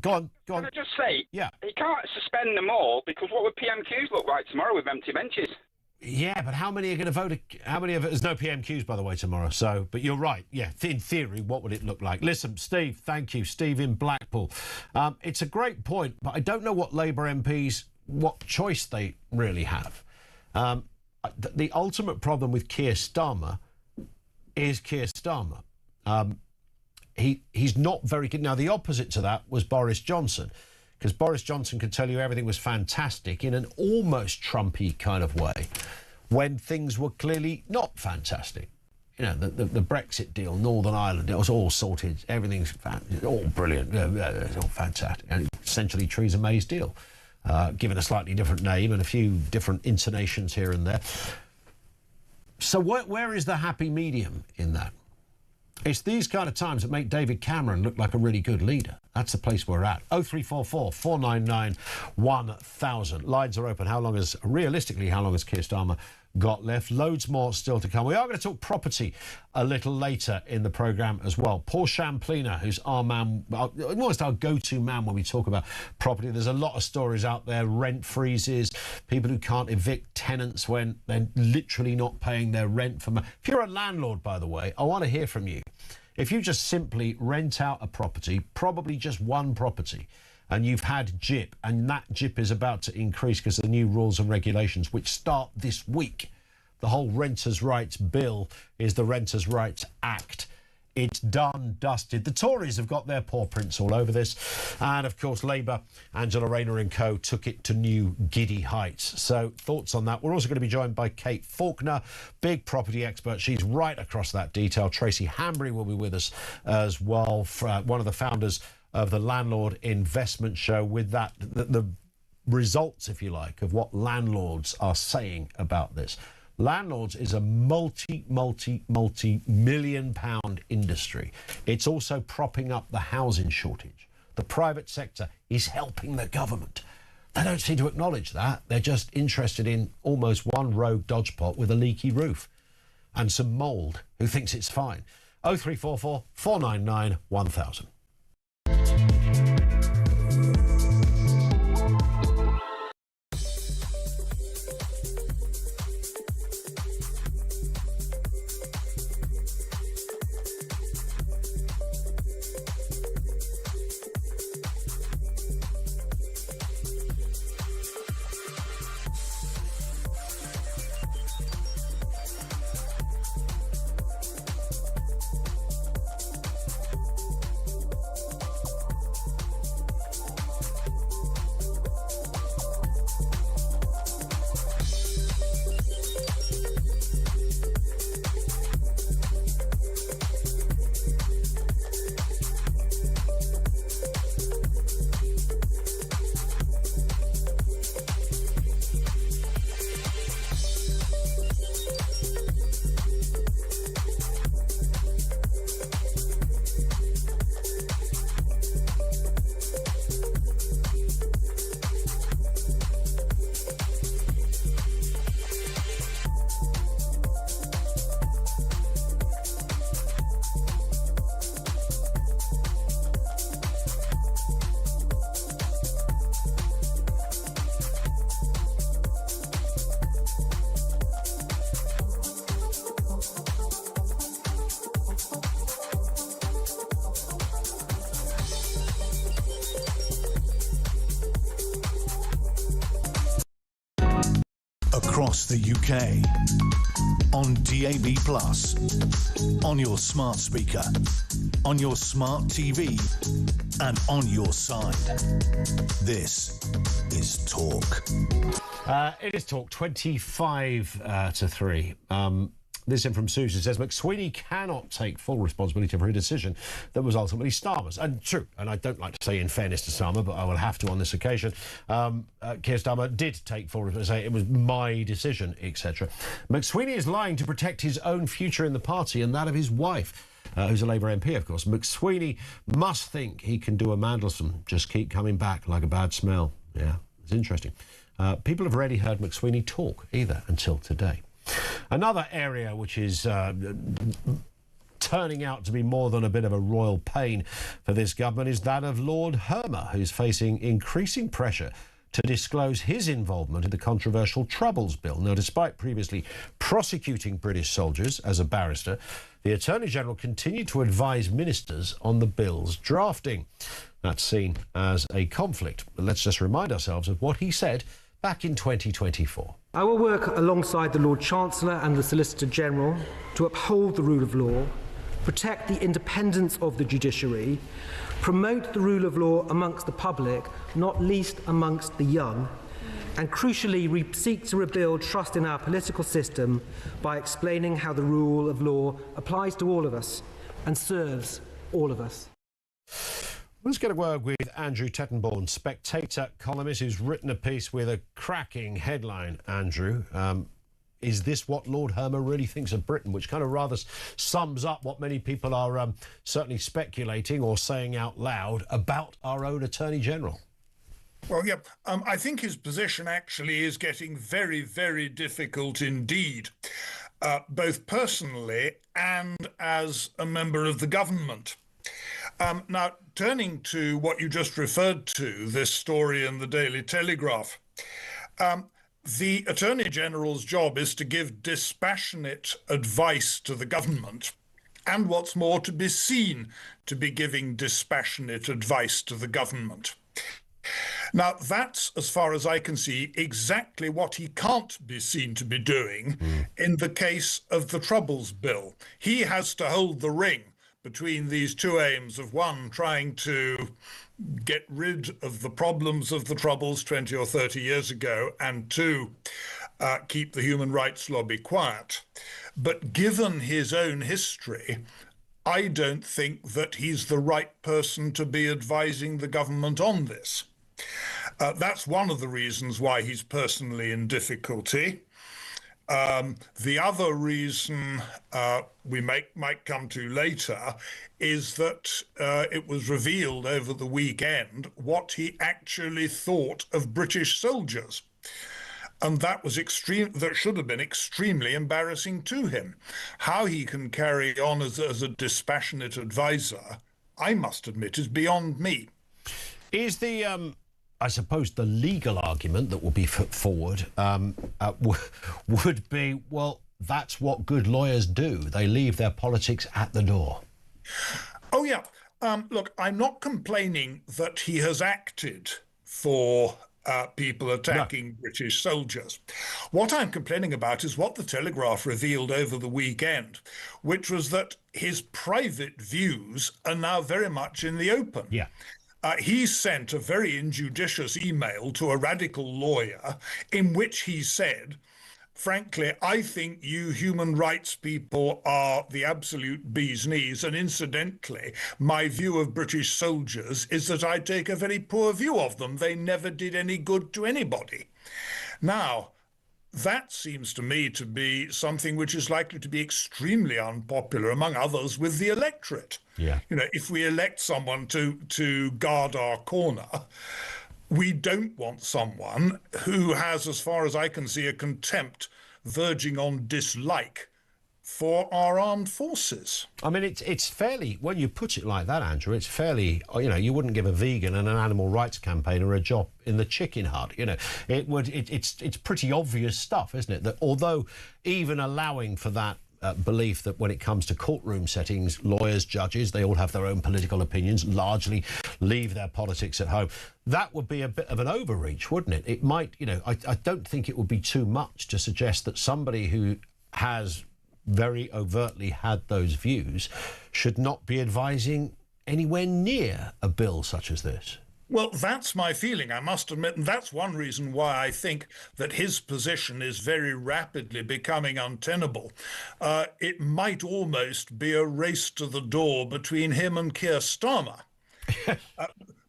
Go on. Can I just say, yeah, he can't suspend them all because what would PMQs look like tomorrow with empty benches? Yeah, but how many are going to vote? How many of it? There's no PMQs, by the way, tomorrow. So, but you're right. Yeah, in theory, what would it look like? Listen, Steve, thank you. Steve in Blackpool. It's a great point, but I don't know what Labour MPs, what choice they really have. The ultimate problem with Keir Starmer is Keir Starmer. He's not very good. Now, the opposite to that was Boris Johnson, because Boris Johnson could tell you everything was fantastic in an almost Trumpy kind of way when things were clearly not fantastic. The Brexit deal, Northern Ireland, it was all sorted. Everything's all brilliant. It's all fantastic. And essentially Theresa May's deal, given a slightly different name and a few different intonations here and there. So where is the happy medium in that? It's these kind of times that make David Cameron look like a really good leader. That's the place we're at. 0344 499 1000. Lines are open. How long has Keir Starmer got left? Loads more still to come. We are going to talk property a little later in the programme as well. Paul Champlina, who's our man, almost our go-to man when we talk about property. There's a lot of stories out there, rent freezes, people who can't evict tenants when they're literally not paying their rent. If you're a landlord, by the way, I want to hear from you. If you just simply rent out a property, probably just one property, and you've had GIP, and that GIP is about to increase because of the new rules and regulations which start this week. The whole Renters' Rights Bill is the Renters' Rights Act. It's done, dusted. The Tories have got their paw prints all over this. And, of course, Labour, Angela Rayner and co. took it to new giddy heights. So, thoughts on that. We're also going to be joined by Kate Faulkner, big property expert. She's right across that detail. Tracy Hanbury will be with us as well, one of the founders of the Landlord Investment Show, with that, the results, if you like, of what landlords are saying about this. Landlords is a multi-million pound industry. It's also propping up the housing shortage. The private sector is helping the government. They don't seem to acknowledge that. They're just interested in almost one rogue dodgepot with a leaky roof and some mould who thinks it's fine. 0344 499 1000. Across the UK, on DAB+, on your smart speaker, on your smart TV, and on your side. This is Talk. It is Talk, 25 to 3. This in from Susan says McSweeney cannot take full responsibility for a decision that was ultimately Starmer's. And true, and I don't like to say in fairness to Starmer, but I will have to on this occasion. Keir Starmer did take full responsibility, say it was my decision, etc. McSweeney is lying to protect his own future in the party and that of his wife. Who's a Labour MP, of course. McSweeney must think he can do a Mandelson, just keep coming back like a bad smell. Yeah, it's interesting. People have rarely heard McSweeney talk either until today. Another area which is turning out to be more than a bit of a royal pain for this government is that of Lord Hermer, who's facing increasing pressure to disclose his involvement in the controversial Troubles Bill. Now, despite previously prosecuting British soldiers as a barrister, the Attorney-General continued to advise ministers on the bill's drafting. That's seen as a conflict. But let's just remind ourselves of what he said back in 2024. I will work alongside the Lord Chancellor and the Solicitor General to uphold the rule of law, protect the independence of the judiciary, promote the rule of law amongst the public, not least amongst the young, and crucially seek to rebuild trust in our political system by explaining how the rule of law applies to all of us and serves all of us. Let's get a word with Andrew Tettenborn, Spectator columnist, who's written a piece with a cracking headline, Andrew. Is this what Lord Hermer really thinks of Britain? Which kind of rather sums up what many people are certainly speculating or saying out loud about our own Attorney-General. Well, yeah, I think his position actually is getting very, very difficult indeed, both personally and as a member of the government. Now, turning to what you just referred to, this story in the Daily Telegraph, the Attorney-General's job is to give dispassionate advice to the government, and what's more, to be seen to be giving dispassionate advice to the government. Now, that's, as far as I can see, exactly what he can't be seen to be doing in the case of the Troubles Bill. He has to hold the ring between these two aims of, one, trying to get rid of the problems of the Troubles 20 or 30 years ago, and two, keep the human rights lobby quiet. But given his own history, I don't think that he's the right person to be advising the government on this. That's one of the reasons why he's personally in difficulty. The other reason we might come to later is that it was revealed over the weekend what he actually thought of British soldiers. And that was that should have been extremely embarrassing to him. How he can carry on as a dispassionate advisor, I must admit, is beyond me. Is the I suppose the legal argument that will be put forward would be, well, that's what good lawyers do. They leave their politics at the door. Oh, yeah. Look, I'm not complaining that he has acted for people attacking British soldiers. What I'm complaining about is what the Telegraph revealed over the weekend, which was that his private views are now very much in the open. Yeah. He sent a very injudicious email to a radical lawyer in which he said, frankly, I think you human rights people are the absolute bee's knees. And incidentally, my view of British soldiers is that I take a very poor view of them. They never did any good to anybody. Now, that seems to me to be something which is likely to be extremely unpopular, among others, with the electorate. Yeah. You know, if we elect someone to guard our corner, we don't want someone who has, as far as I can see, a contempt verging on dislike for our armed forces. I mean, it's fairly, when you put it like that, Andrew, it's fairly, you know, you wouldn't give a vegan and an animal rights campaigner a job in the chicken hut, you know. It's pretty obvious stuff, isn't it? That although even allowing for that belief that when it comes to courtroom settings, lawyers, judges, they all have their own political opinions, largely leave their politics at home. That would be a bit of an overreach, wouldn't it? It might, you know, I don't think it would be too much to suggest that somebody who has very overtly had those views should not be advising anywhere near a bill such as this. Well, that's my feeling, I must admit, and that's one reason why I think that his position is very rapidly becoming untenable. It might almost be a race to the door between him and Keir Starmer.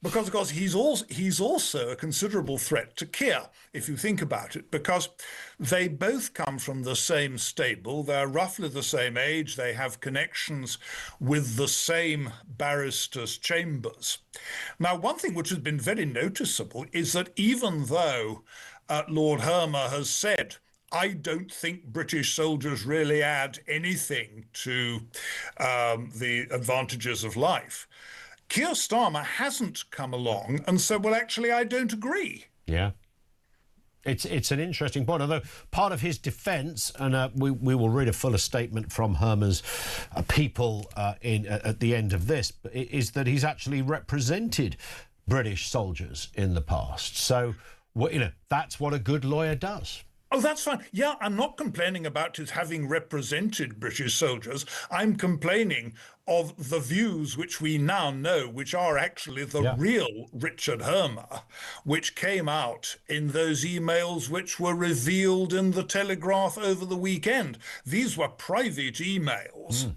Because, of course, he's also a considerable threat to Keir, if you think about it, because they both come from the same stable. They're roughly the same age. They have connections with the same barristers' chambers. Now, one thing which has been very noticeable is that even though Lord Hermer has said, I don't think British soldiers really add anything to the advantages of life, Keir Starmer hasn't come along and said, well, actually, I don't agree. Yeah. It's an interesting point, although part of his defence, and we will read a fuller statement from Hermer's people at the end of this, is that he's actually represented British soldiers in the past. So, that's what a good lawyer does. Oh, that's fine. Yeah, I'm not complaining about his having represented British soldiers. I'm complaining of the views which we now know, which are actually the real Richard Hermer, which came out in those emails which were revealed in the Telegraph over the weekend. These were private emails,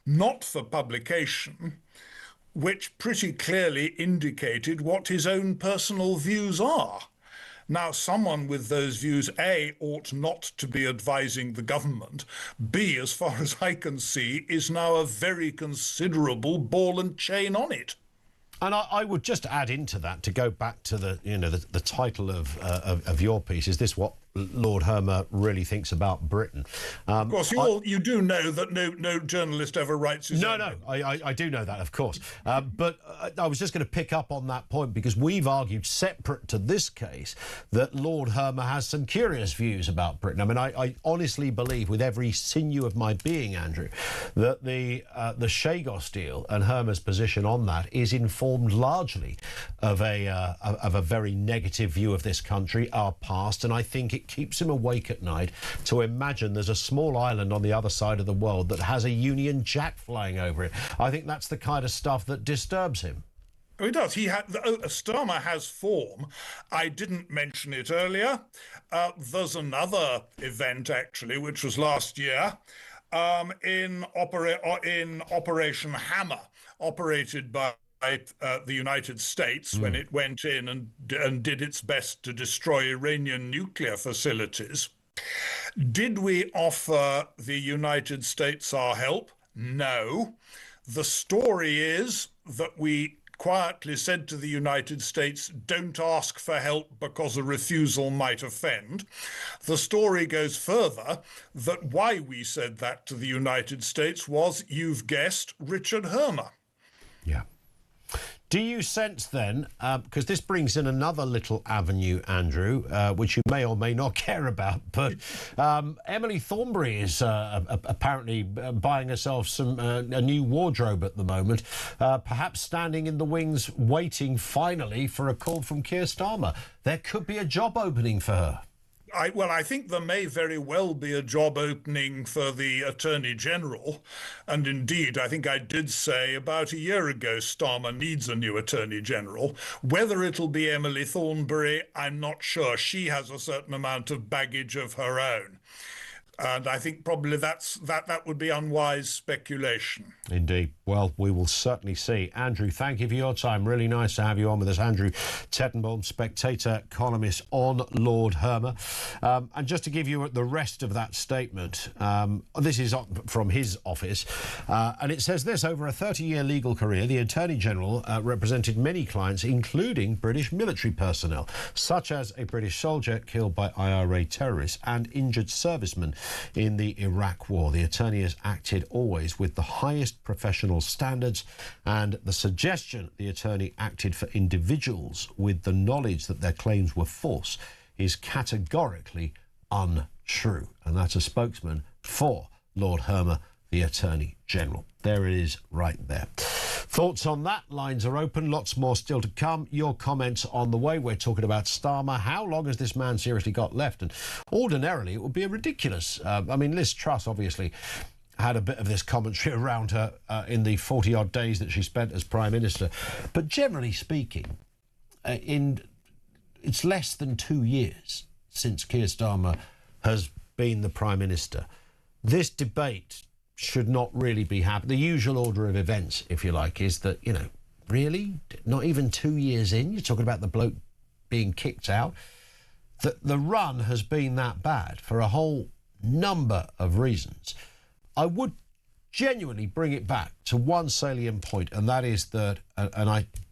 not for publication, which pretty clearly indicated what his own personal views are. Now, someone with those views, A, ought not to be advising the government. B, as far as I can see, is now a very considerable ball and chain on it. And I would just add into that, to go back to the title of your piece, is this what Lord Hermer really thinks about Britain? Of course, you do know that no journalist ever writes his own. No, I do know that, of course. But I was just going to pick up on that point, because we've argued, separate to this case, that Lord Hermer has some curious views about Britain. I mean, I honestly believe with every sinew of my being, Andrew, that the Chagos deal and Hermer's position on that is informed largely of a very negative view of this country, our past, and I think it keeps him awake at night to imagine there's a small island on the other side of the world that has a Union Jack flying over it. I think that's the kind of stuff that disturbs him. Oh, he does. Starmer has form. I didn't mention it earlier. There's another event, actually, which was last year in Operation Hammer, operated by the United States when it went in and did its best to destroy Iranian nuclear facilities. Did we offer the United States our help? No. The story is that we quietly said to the United States, don't ask for help because a refusal might offend. The story goes further that why we said that to the United States was, you've guessed, Richard Hermer. Yeah. Do you sense then, because this brings in another little avenue, Andrew, which you may or may not care about, but Emily Thornberry is apparently buying herself a new wardrobe at the moment, perhaps standing in the wings waiting finally for a call from Keir Starmer. There could be a job opening for her. I think there may very well be a job opening for the Attorney General. And indeed, I think I did say about a year ago, Starmer needs a new Attorney General. Whether it'll be Emily Thornberry, I'm not sure. She has a certain amount of baggage of her own. And I think probably that would be unwise speculation. Indeed. Well, we will certainly see. Andrew, thank you for your time. Really nice to have you on with us. Andrew Tettenbaum, Spectator columnist on Lord Hermer. And just to give you the rest of that statement, this is from his office, and it says this: over a 30-year legal career, the Attorney General represented many clients, including British military personnel, such as a British soldier killed by IRA terrorists and injured servicemen in the Iraq War. The attorney has acted always with the highest professional standards, and the suggestion the attorney acted for individuals with the knowledge that their claims were false is categorically untrue. And that's a spokesman for Lord Hermer, the Attorney General. There it is right there. Thoughts on that? Lines are open. Lots more still to come. Your comments on the way. We're talking about Starmer. How long has this man seriously got left? And ordinarily, it would be a ridiculous. I mean, Liz Truss obviously had a bit of this commentary around her in the 40-odd days that she spent as Prime Minister. But generally speaking, it's less than 2 years since Keir Starmer has been the Prime Minister. This debate should not really be happening. The usual order of events, if you like, is that, you know, really? Not even 2 years in? You're talking about the bloke being kicked out? The run has been that bad for a whole number of reasons. I would genuinely bring it back to one salient point, and that is that, and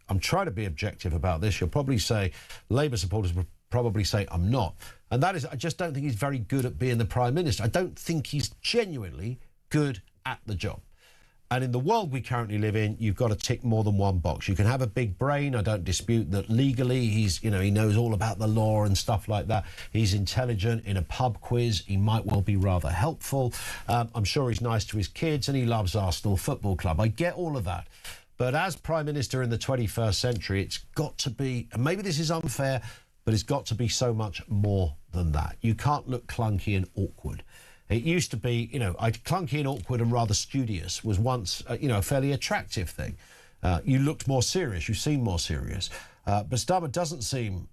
I'm trying to be objective about this, you'll probably say, Labour supporters will probably say I'm not, and that is I just don't think he's very good at being the Prime Minister. I don't think he's genuinely good at the job. And in the world we currently live in, you've got to tick more than one box. You can have a big brain. I don't dispute that legally he's, you know, he knows all about the law and stuff like that. He's intelligent. In a pub quiz, he might well be rather helpful. I'm sure he's nice to his kids and he loves Arsenal Football Club. I get all of that. But as Prime Minister in the 21st century, it's got to be, and maybe this is unfair, but it's got to be so much more than that. You can't look clunky and awkward. It used to be, you know, clunky and awkward and rather studious was once, you know, a fairly attractive thing. You looked more serious, you seemed more serious. But Starmer doesn't seem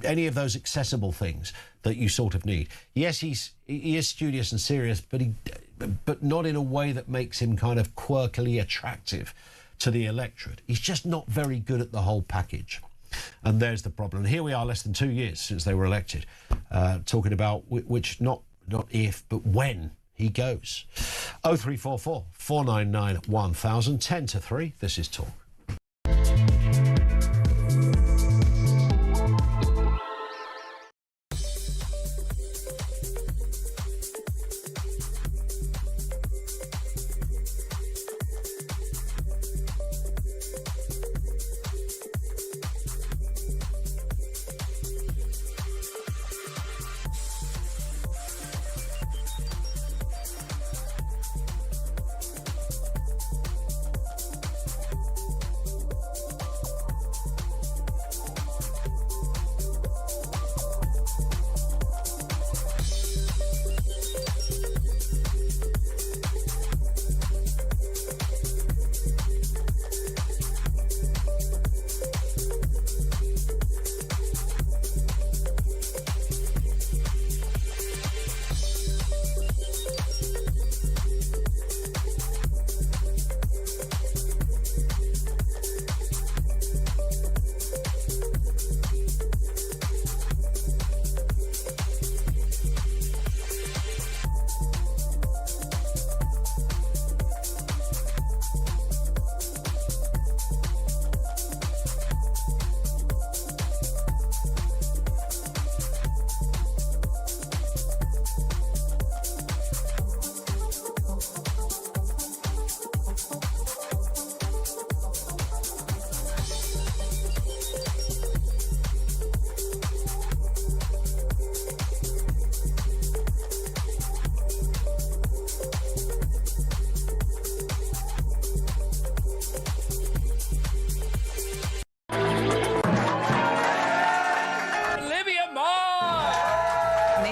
any of those accessible things that you sort of need. Yes, he is studious and serious, but not in a way that makes him kind of quirkily attractive to the electorate. He's just not very good at the whole package. And there's the problem. And here we are, less than 2 years since they were elected, talking about which not if, but when he goes. 0344 499 1000, 10 to 3. This is Talk.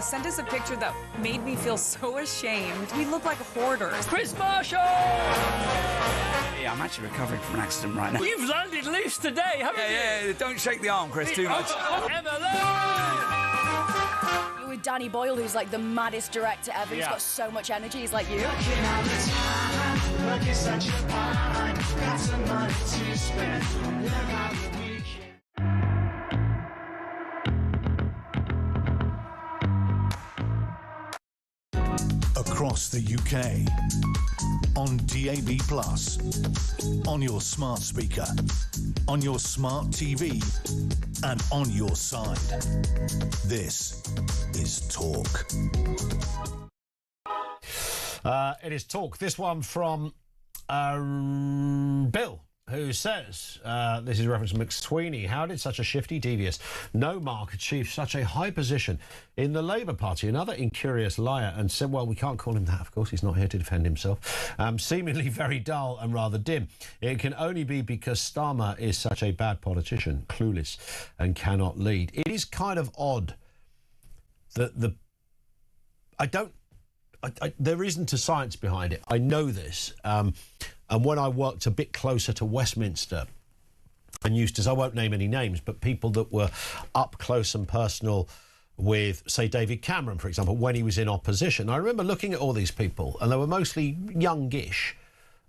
Sent us a picture that made me feel so ashamed. We look like hoarders. Chris Marshall! Yeah, I'm actually recovering from an accident right now. You've landed loose today, haven't you? Yeah, don't shake the arm, Chris, too much. You're with Danny Boyle, who's like the maddest director ever. He's got so much energy. He's like you. Across the UK, on DAB+, on your smart speaker, on your smart TV, and on your side. This is Talk. It is Talk. This one from Bill, who says, this is reference to McSweeney, how did such a shifty, devious, no mark achieve such a high position in the Labour Party? Another incurious liar, and said, well, we can't call him that, of course, he's not here to defend himself. Seemingly very dull and rather dim. It can only be because Starmer is such a bad politician, clueless, and cannot lead. It is kind of odd that there isn't a science behind it. I know this. And when I worked a bit closer to Westminster and used to, I won't name any names, but people that were up close and personal with, say, David Cameron, for example, when he was in opposition. I remember looking at all these people, and they were mostly youngish,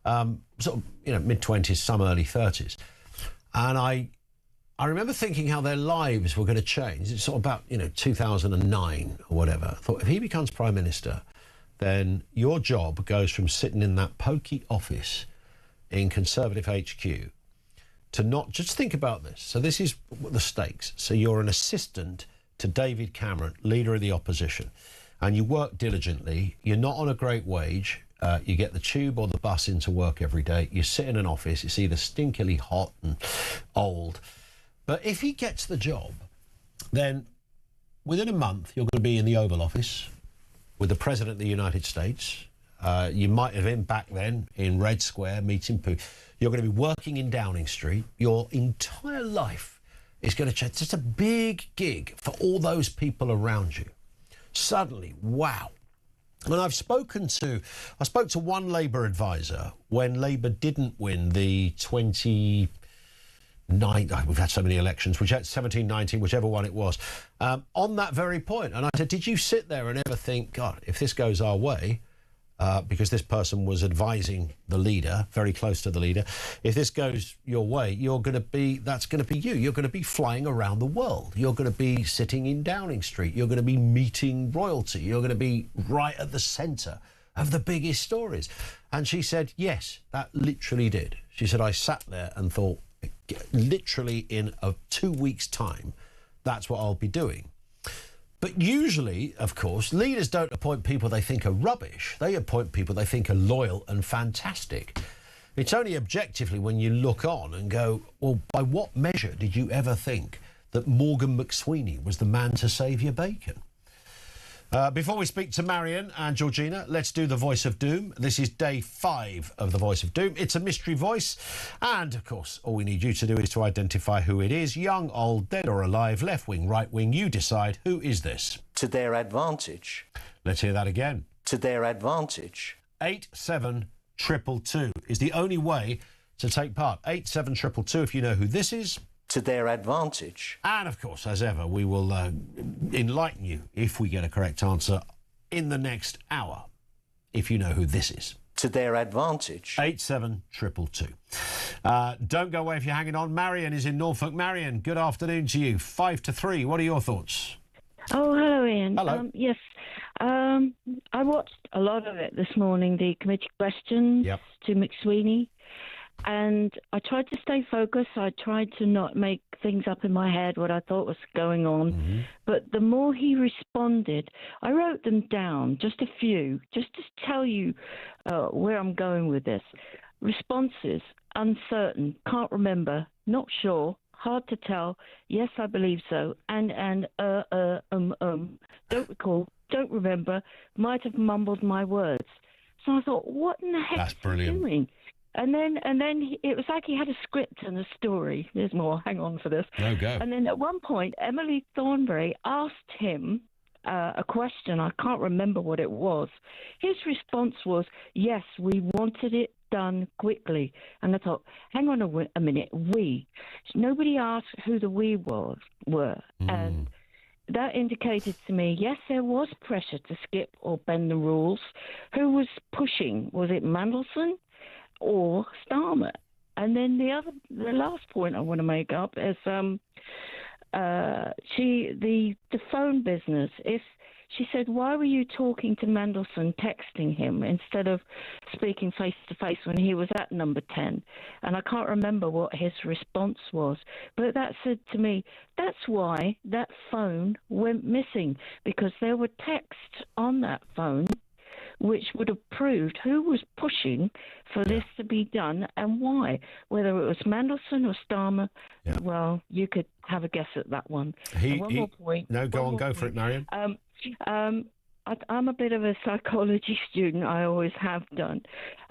sort of, mid-20s, some early 30s. And I remember thinking how their lives were going to change. It's sort of about, 2009 or whatever. I thought, if he becomes Prime Minister, then your job goes from sitting in that pokey office in Conservative HQ to not just think about this. So this is the stakes. So you're an assistant to David Cameron, leader of the opposition, and you work diligently. You're not on a great wage. You get the tube or the bus into work every day. You sit in an office. It's either stinkily hot and old. But if he gets the job, then within a month, you're going to be in the Oval Office with the President of the United States. You might have been back then in Red Square meeting Putin. You're going to be working in Downing Street. Your entire life is going to change. It's a big gig for all those people around you. Suddenly, wow. And I spoke to one Labour advisor when Labour didn't win the 29, we've had so many elections, 17, 19, whichever one it was, on that very point. And I said, did you sit there and ever think, God, if this goes our way, because this person was advising the leader, very close to the leader, if this goes your way, that's going to be you. You're going to be flying around the world. You're going to be sitting in Downing Street. You're going to be meeting royalty. You're going to be right at the centre of the biggest stories. And she said, yes, that literally did. She said, I sat there and thought, literally in 2 weeks' time, that's what I'll be doing. But usually, of course, leaders don't appoint people they think are rubbish. They appoint people they think are loyal and fantastic. It's only objectively when you look on and go, well, by what measure did you ever think that Morgan McSweeney was the man to save your bacon? Before we speak to Marion and Georgina, let's do the Voice of Doom. This is day 5 of the Voice of Doom. It's a mystery voice. And, of course, all we need you to do is to identify who it is. Young, old, dead or alive, left wing, right wing, you decide. Who is this? To their advantage. Let's hear that again. To their advantage. 87222 is the only way to take part. 87222 if you know who this is. To their advantage. And, of course, as ever, we will enlighten you if we get a correct answer in the next hour, if you know who this is. To their advantage. 87222. Don't go away if you're hanging on. Marion is in Norfolk. Marion, good afternoon to you. 5 to 3. What are your thoughts? Oh, hello, Ian. Hello. Yes. I watched a lot of it this morning, the committee questions to McSweeney. And I tried to stay focused. I tried to not make things up in my head, what I thought was going on. Mm-hmm. But the more he responded, I wrote them down, just a few, just to tell you where I'm going with this. Responses: uncertain, can't remember, not sure, hard to tell, yes, I believe so, and don't recall, don't remember, might have mumbled my words. So I thought, what in the heck is he doing? And then it was like he had a script and a story. There's more. Hang on for this. No, go. And then at one point, Emily Thornberry asked him a question. I can't remember what it was. His response was, yes, we wanted it done quickly. And I thought, hang on a minute, we. Nobody asked who the we were. And that indicated to me, yes, there was pressure to skip or bend the rules. Who was pushing? Was it Mandelson or Starmer? And then the last point I want to make up is the phone business. If she said, why were you talking to Mandelson, texting him instead of speaking face to face when he was at number 10? And I can't remember what his response was, but that said to me, that's why that phone went missing, because there were texts on that phone which would have proved who was pushing for this to be done and why. Whether it was Mandelson or Starmer, well, you could have a guess at that one. One more point. No, go for it, Marion. I'm a bit of a psychology student. I always have done.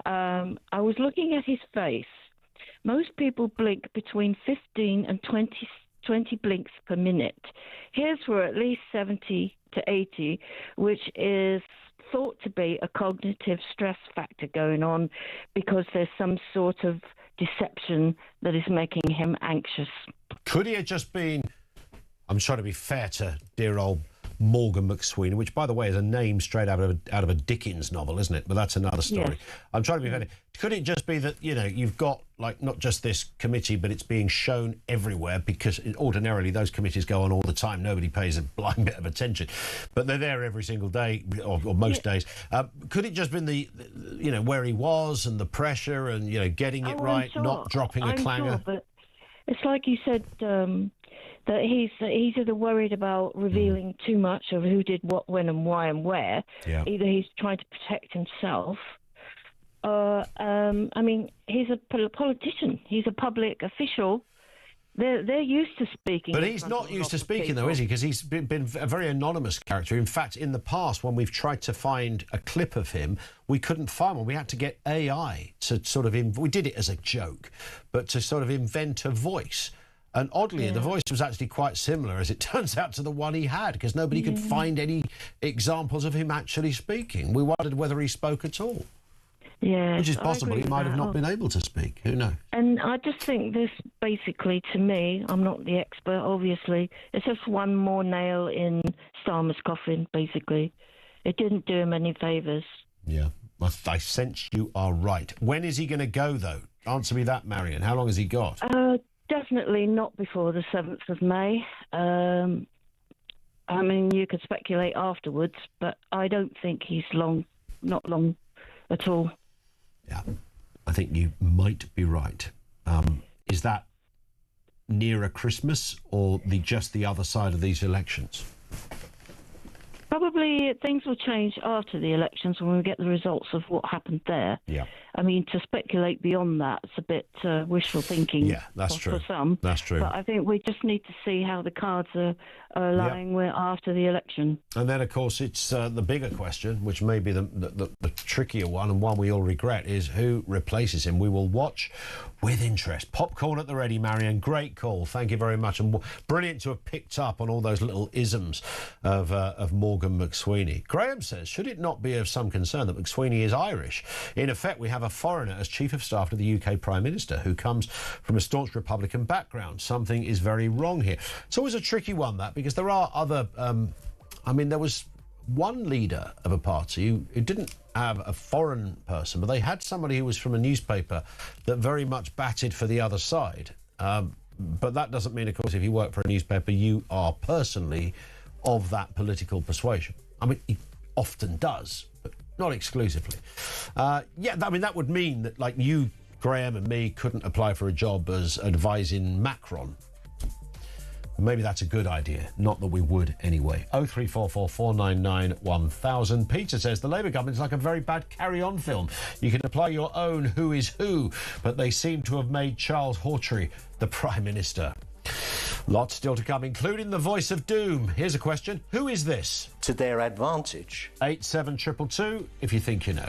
I was looking at his face. Most people blink between 15 and 20 blinks per minute. His were at least 70 to 80, which is thought to be a cognitive stress factor going on because there's some sort of deception that is making him anxious. Could he have just been... I'm trying to be fair to dear old Morgan McSweeney, which, by the way, is a name straight out of a Dickens novel, isn't it? But that's another story. Yes. I'm trying to be fair. Could it just be that, you've got, not just this committee, but it's being shown everywhere, because ordinarily those committees go on all the time. Nobody pays a blind bit of attention. But they're there every single day, or most days. Could it just been the where he was and the pressure and, getting it right, not dropping a clanger? Sure, but it's like you said... that he's either worried about revealing too much of who did what, when, and why, and where. Yeah. Either he's trying to protect himself, or he's a politician. He's a public official. They're used to speaking. But he's not used to speaking, though, is he? Because he's been a very anonymous character. In fact, in the past, when we've tried to find a clip of him, we couldn't find one. We had to get AI to sort of... we did it as a joke, but to sort of invent a voice. And oddly, the voice was actually quite similar, as it turns out, to the one he had, because nobody could find any examples of him actually speaking. We wondered whether he spoke at all. Yeah, which is possible. He might have not been able to speak. Who knows? And I just think this, basically, to me, I'm not the expert, obviously, it's just one more nail in Starmer's coffin, basically. It didn't do him any favours. Yeah, I sense you are right. When is he going to go, though? Answer me that, Marion. How long has he got? Definitely not before the 7th of May. You could speculate afterwards, but I don't think he's not long at all. Yeah, I think you might be right. Is that nearer Christmas or just the other side of these elections? Probably things will change after the elections when we get the results of what happened there. Yeah. To speculate beyond that, it's a bit wishful thinking. Yeah, that's true. For some. That's true. But I think we just need to see how the cards are lying after the election. And then, of course, it's the bigger question, which may be the trickier one, and one we all regret, is who replaces him. We will watch with interest. Popcorn at the ready, Marion. Great call. Thank you very much. And brilliant to have picked up on all those little isms of Morgan McSweeney. Graham says, should it not be of some concern that McSweeney is Irish? In effect, we have a foreigner as Chief of Staff to the UK Prime Minister who comes from a staunch Republican background. Something is very wrong here. It's always a tricky one, that, because there are other... there was one leader of a party who didn't have a foreign person, but they had somebody who was from a newspaper that very much batted for the other side. But that doesn't mean, of course, if you work for a newspaper, you are personally of that political persuasion. It often does, but not exclusively. That would mean that, like, you, Graham, and me couldn't apply for a job as advising Macron. Maybe that's a good idea. Not that we would anyway. 0344 499 1000. Peter says the Labour government is like a very bad carry-on film. You can apply your own who is who, but they seem to have made Charles Hawtrey the Prime Minister. Lots still to come, including the voice of doom. Here's a question. Who is this? To their advantage. 87222 if you think you know.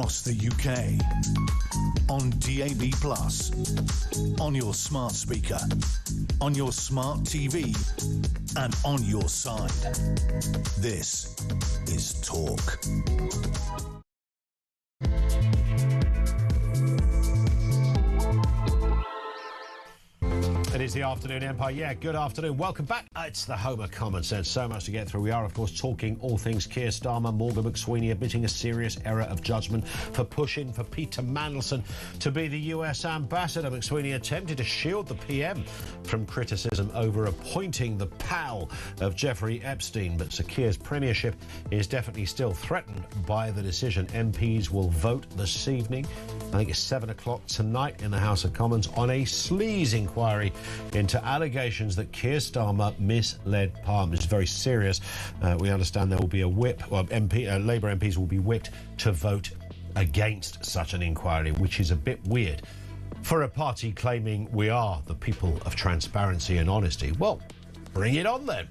across the UK. On DAB+, on your smart speaker, on your smart TV, and on your side. This is Talk. It is the Afternoon Empire. Yeah, good afternoon. Welcome back. It's the home of common sense. So much to get through. We are, of course, talking all things Keir Starmer. Morgan McSweeney admitting a serious error of judgment for pushing for Peter Mandelson to be the US ambassador. McSweeney attempted to shield the PM from criticism over appointing the pal of Jeffrey Epstein. But Sir Keir's premiership is definitely still threatened by the decision. MPs will vote this evening. I think it's 7 o'clock tonight in the House of Commons on a sleaze inquiry into allegations that Keir Starmer misled Parliament. It's very serious. We understand there will be a whip. Well, Labour MPs will be whipped to vote against such an inquiry, which is a bit weird for a party claiming we are the people of transparency and honesty. Well, bring it on then.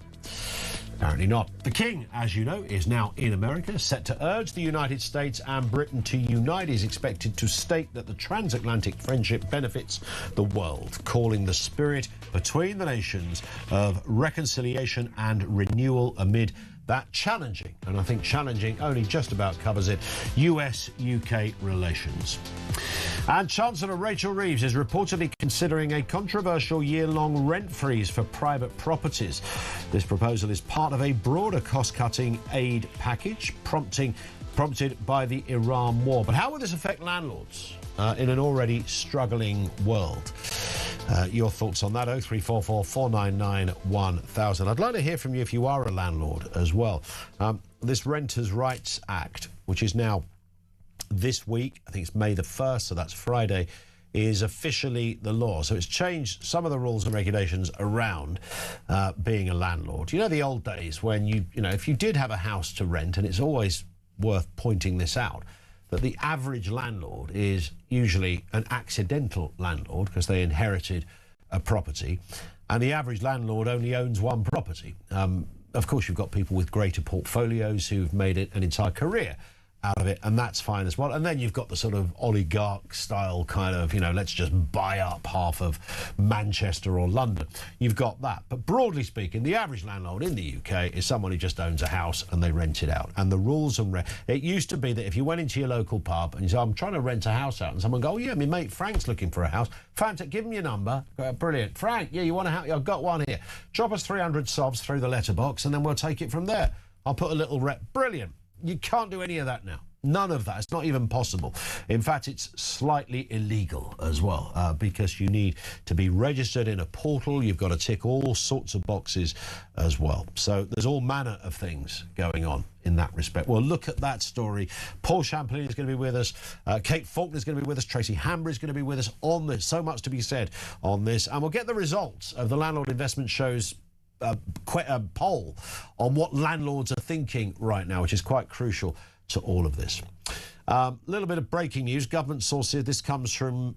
Apparently not. The King, as you know, is now in America, set to urge the United States and Britain to unite. He's expected to state that the transatlantic friendship benefits the world, calling the spirit between the nations of reconciliation and renewal amid that challenging, and I think challenging only just about covers it, US-UK relations. And Chancellor Rachel Reeves is reportedly considering a controversial year-long rent freeze for private properties. This proposal is part of a broader cost-cutting aid package prompted by the Iran war. But how will this affect landlords in an already struggling world? Your thoughts on that, 0344 499 1000. I'd like to hear from you if you are a landlord as well. This Renters' Rights Act, which is now this week, I think it's May the 1st, so that's Friday, is officially the law. So it's changed some of the rules and regulations around being a landlord. You know, the old days when you know, if you did have a house to rent, and it's always worth pointing this out, that the average landlord is usually an accidental landlord because they inherited a property, and the average landlord only owns one property. Of course, you've got people with greater portfolios who've made it an entire career out of it, and that's fine as well. And then you've got the sort of oligarch style kind of, you know, let's just buy up half of Manchester or London. You've got that. But broadly speaking, the average landlord in the UK is someone who just owns a house and they rent it out. And the rules and it used to be that if you went into your local pub and you said, I'm trying to rent a house out, and someone go, oh yeah, my mate Frank's looking for a house. Fantastic, give him your number. Brilliant. Frank, yeah, you want a house? I've got one here. Drop us 300 sobs through the letterbox and then we'll take it from there. I'll put a little Brilliant. You can't do any of that now. None of that. It's not even possible. In fact, it's slightly illegal as well, because you need to be registered in a portal. You've got to tick all sorts of boxes as well. So there's all manner of things going on in that respect. Well, look at that story. Paul Champlain is going to be with us. Kate Faulkner is going to be with us. Tracy Hambry is going to be with us on this. So much to be said on this. And we'll get the results of the Landlord Investment Show's poll on what landlords are thinking right now, which is quite crucial to all of this. A little bit of breaking news. Government sources. This comes from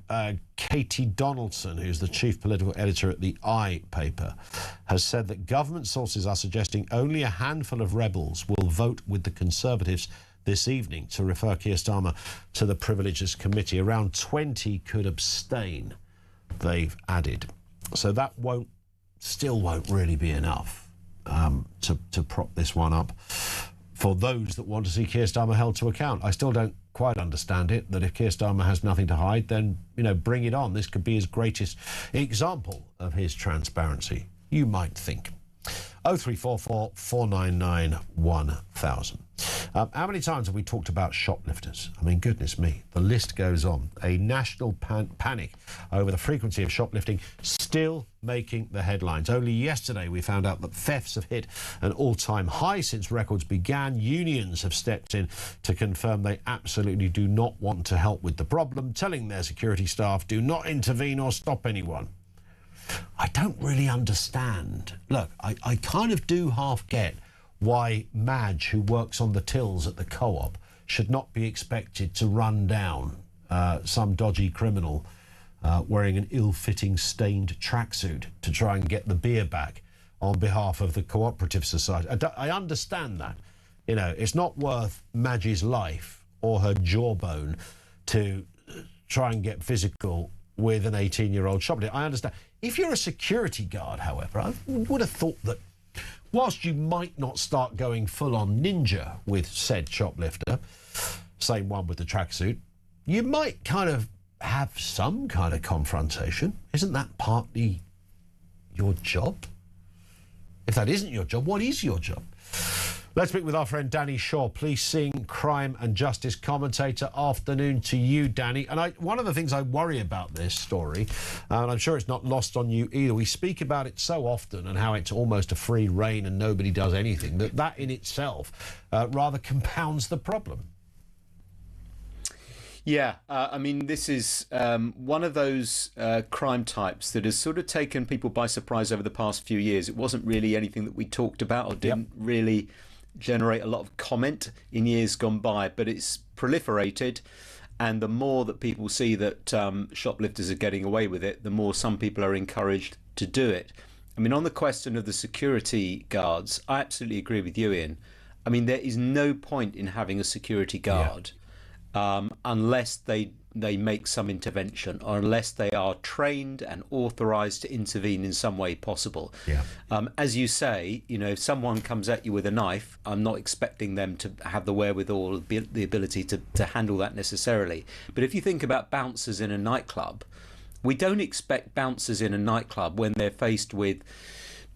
Katie Donaldson, who's the chief political editor at the I paper, has said that government sources are suggesting only a handful of rebels will vote with the Conservatives this evening to refer Keir Starmer to the Privileges Committee. Around 20 could abstain, they've added. So that still won't really be enough to prop this one up for those that want to see Keir Starmer held to account. I still don't quite understand it, that if Keir Starmer has nothing to hide, then, you know, bring it on. This could be his greatest example of his transparency, you might think. 0344 499 1000. How many times have we talked about shoplifters? I mean, goodness me, the list goes on. A national panic over the frequency of shoplifting still making the headlines. Only yesterday we found out that thefts have hit an all-time high since records began. Unions have stepped in to confirm they absolutely do not want to help with the problem, telling their security staff, do not intervene or stop anyone. I don't really understand. Look, I kind of do half get why Madge, who works on the tills at the co-op, should not be expected to run down some dodgy criminal wearing an ill-fitting stained tracksuit to try and get the beer back on behalf of the Cooperative Society. I understand that. You know, it's not worth Madge's life or her jawbone to try and get physical with an 18-year-old shoplifter. I understand. If you're a security guard, however, I would have thought that whilst you might not start going full-on ninja with said shoplifter, same one with the tracksuit, you might kind of have some kind of confrontation. Isn't that partly your job? If that isn't your job, what is your job? Let's speak with our friend Danny Shaw, policing, crime and justice commentator. Afternoon to you, Danny. And one of the things I worry about this story, and I'm sure it's not lost on you either, we speak about it so often and how it's almost a free rein and nobody does anything, that in itself rather compounds the problem. Yeah, I mean, this is one of those crime types that has sort of taken people by surprise over the past few years. It wasn't really anything that we talked about or didn't really generate a lot of comment in years gone by, but it's proliferated, and the more that people see that shoplifters are getting away with it, the more some people are encouraged to do it. I mean, on the question of the security guards, I absolutely agree with you, Ian. I mean, there is no point in having a security guard unless they make some intervention, or unless they are trained and authorised to intervene in some way possible. As you say, you know, if someone comes at you with a knife, I'm not expecting them to have the wherewithal, the ability to handle that necessarily. But if you think about bouncers in a nightclub, we don't expect bouncers in a nightclub when they're faced with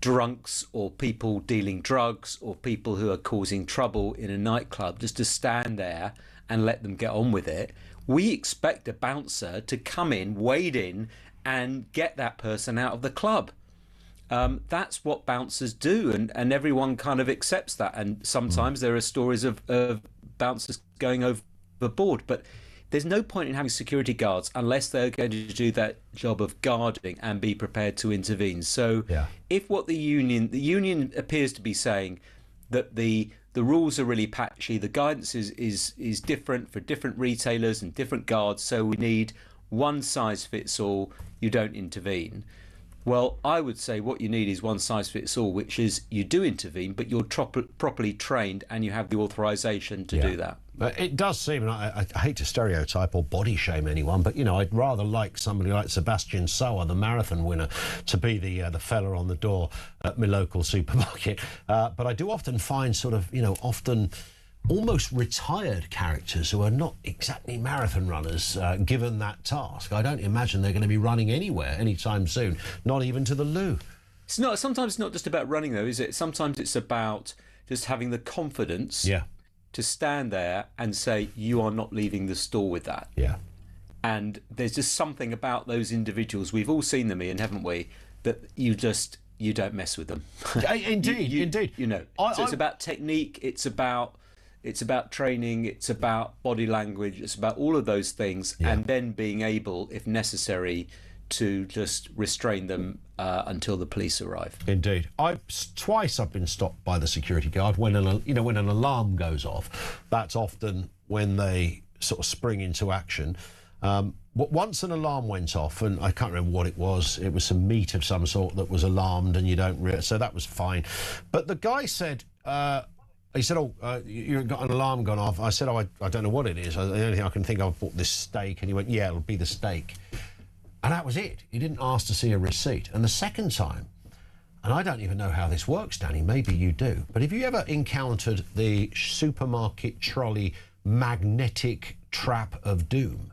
drunks or people dealing drugs or people who are causing trouble in a nightclub just to stand there and let them get on with it. We expect a bouncer to come in, wade in, and get that person out of the club. That's what bouncers do, and everyone kind of accepts that. And sometimes there are stories of bouncers going overboard, but there's no point in having security guards unless they're going to do that job of guarding and be prepared to intervene. So if what the union appears to be saying that the rules are really patchy, the guidance is different for different retailers and different guards, so we need one size fits all, you don't intervene. Well, I would say what you need is one size fits all, which is you do intervene, but you're properly trained and you have the authorisation to do that. It does seem, and I hate to stereotype or body shame anyone, but, you know, I'd rather like somebody like Sebastian Sower, the marathon winner, to be the fella on the door at my local supermarket. But I do often find sort of, you know, often almost retired characters who are not exactly marathon runners given that task. I don't imagine they're going to be running anywhere anytime soon, not even to the loo. Sometimes it's not just about running, though, is it? Sometimes it's about just having the confidence to stand there and say, you are not leaving the store with that. And there's just something about those individuals, we've all seen them, Ian, haven't we, that you don't mess with them. Indeed. You know, so it's about technique, it's about training, it's about body language, it's about all of those things, and then being able, if necessary, to just restrain them until the police arrive. Indeed. Twice I've been stopped by the security guard when an alarm goes off. That's often when they sort of spring into action. But once an alarm went off, and I can't remember what it was some meat of some sort that was alarmed, and you don't so that was fine. But the guy said, he said, you've got an alarm gone off. I said, I don't know what it is. The only thing I can think of, I bought this steak. And he went, yeah, it'll be the steak. And that was it. He didn't ask to see a receipt. And the second time, and I don't even know how this works, Danny, maybe you do, but have you ever encountered the supermarket trolley magnetic trap of doom,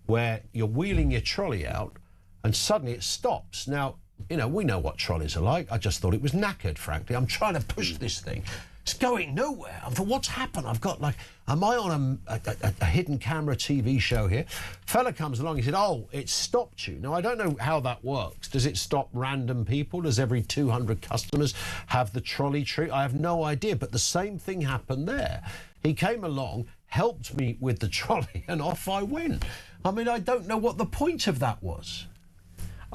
where you're wheeling your trolley out and suddenly it stops? Now, you know, we know what trolleys are like. I just thought it was knackered, frankly. I'm trying to push this thing. It's going nowhere. I thought, what's happened? I've got am I on a hidden camera TV show here? Fella comes along, he said, oh, it stopped you. Now, I don't know how that works. Does it stop random people? Does every 200 customers have the trolley treat? I have no idea, but the same thing happened there. He came along, helped me with the trolley, and off I went. I mean, I don't know what the point of that was.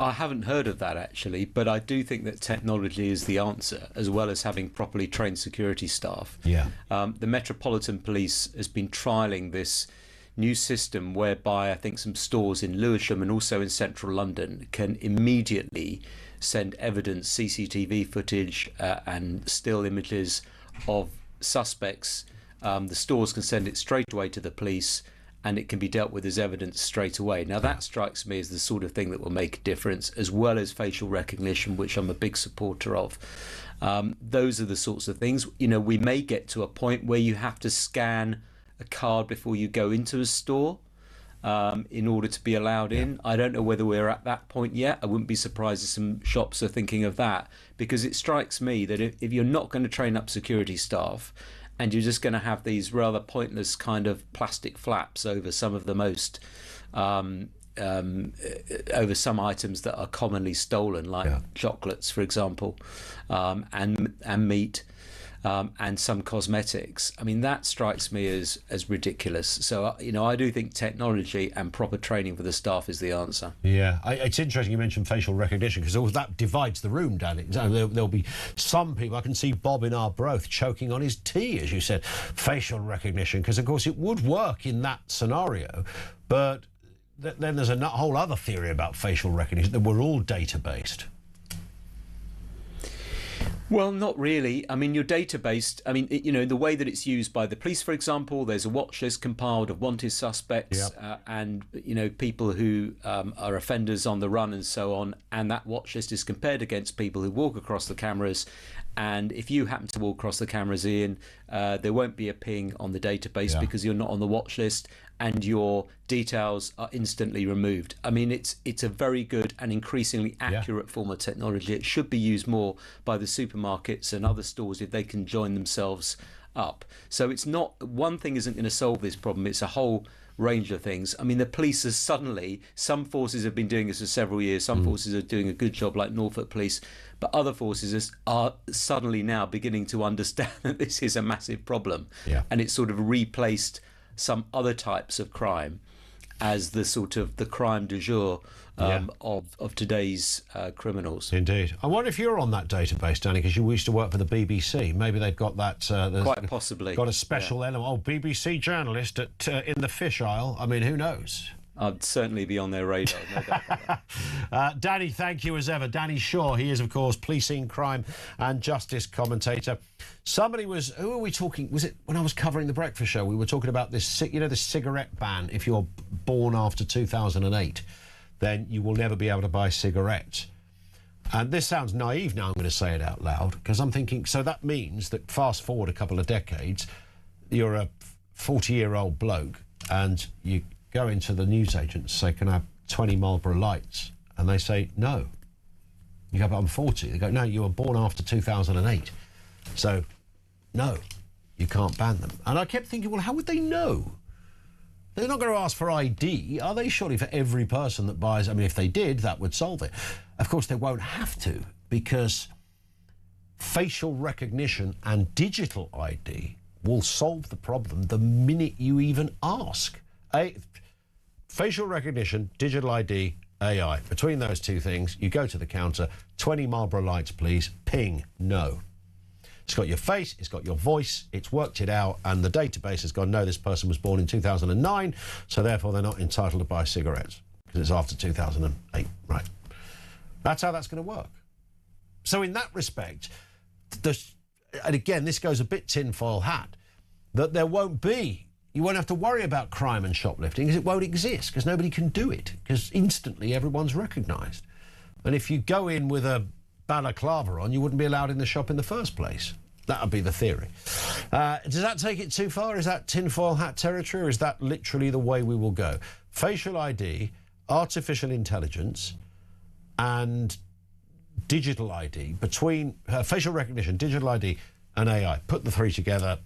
I haven't heard of that, actually, but I do think that technology is the answer, as well as having properly trained security staff. The Metropolitan Police has been trialling this new system whereby I think some stores in Lewisham and also in central London can immediately send evidence, CCTV footage and still images of suspects the stores can send it straight away to the police, and it can be dealt with as evidence straight away. Now, that strikes me as the sort of thing that will make a difference, as well as facial recognition, which I'm a big supporter of. Those are the sorts of things. You know, we may get to a point where you have to scan a card before you go into a store in order to be allowed in. I don't know whether we're at that point yet. I wouldn't be surprised if some shops are thinking of that, because it strikes me that if you're not going to train up security staff and you're just going to have these rather pointless kind of plastic flaps over some of the most over some items that are commonly stolen, like chocolates, for example, and meat, and some cosmetics. I mean, that strikes me as ridiculous. So, you know, I do think technology and proper training for the staff is the answer. Yeah, it's interesting you mentioned facial recognition, because that divides the room, Danny. There'll be some people, I can see Bob in Arbroath choking on his tea, as you said, facial recognition, because, of course, it would work in that scenario, but then there's a whole other theory about facial recognition, that we're all data-based. Well, not really. I mean, your database, I mean, you know, the way that it's used by the police, for example, there's a watch list compiled of wanted suspects and, you know, people who are offenders on the run and so on. And that watch list is compared against people who walk across the cameras. And if you happen to walk across the cameras, Ian, there won't be a ping on the database because you're not on the watch list, and your details are instantly removed. I mean, it's a very good and increasingly accurate form of technology. It should be used more by the supermarkets and other stores if they can join themselves up. So it's not, one thing isn't going to solve this problem. It's a whole range of things. I mean, the police are suddenly, some forces have been doing this for several years. Some forces are doing a good job, like Norfolk Police, but other forces are suddenly now beginning to understand that this is a massive problem. And it's sort of replaced some other types of crime as the sort of the crime du jour of today's criminals. Indeed. I wonder if you're on that database, Danny, because you used to work for the BBC. Maybe they've got that. Quite possibly. Got a special element. Oh, BBC journalist in the fish aisle. I mean, who knows? I'd certainly be on their radar, no doubt about that. Danny, thank you as ever. Danny Shaw, he is, of course, policing, crime and justice commentator. Somebody was, who were we talking, was it when I was covering the breakfast show? We were talking about this, you know, the cigarette ban. If you're born after 2008, then you will never be able to buy cigarettes. And this sounds naive now, I'm going to say it out loud, because I'm thinking, so that means that fast forward a couple of decades, you're a 40-year-old bloke and you go into the newsagent and say, can I have 20 Marlboro Lights? And they say, no. You go, but I'm 40. They go, no, you were born after 2008. So, no, you can't ban them. And I kept thinking, well, how would they know? They're not going to ask for ID, are they? Surely for every person that buys, I mean, if they did, that would solve it. Of course, they won't have to, because facial recognition and digital ID will solve the problem the minute you even ask. Facial recognition, digital ID, AI. Between those two things, you go to the counter, 20 Marlboro Lights, please. Ping, no. It's got your face, it's got your voice, it's worked it out, and the database has gone, no, this person was born in 2009, so therefore they're not entitled to buy cigarettes, because it's after 2008. Right. That's how that's going to work. So in that respect, and again, this goes a bit tinfoil hat, that there won't be, you won't have to worry about crime and shoplifting, because it won't exist, because nobody can do it, because instantly everyone's recognised. And if you go in with a balaclava on, you wouldn't be allowed in the shop in the first place. That would be the theory. Does that take it too far? Is that tinfoil hat territory, or is that literally the way we will go? Facial ID, artificial intelligence, and digital ID, between facial recognition, digital ID, and AI. Put the three together,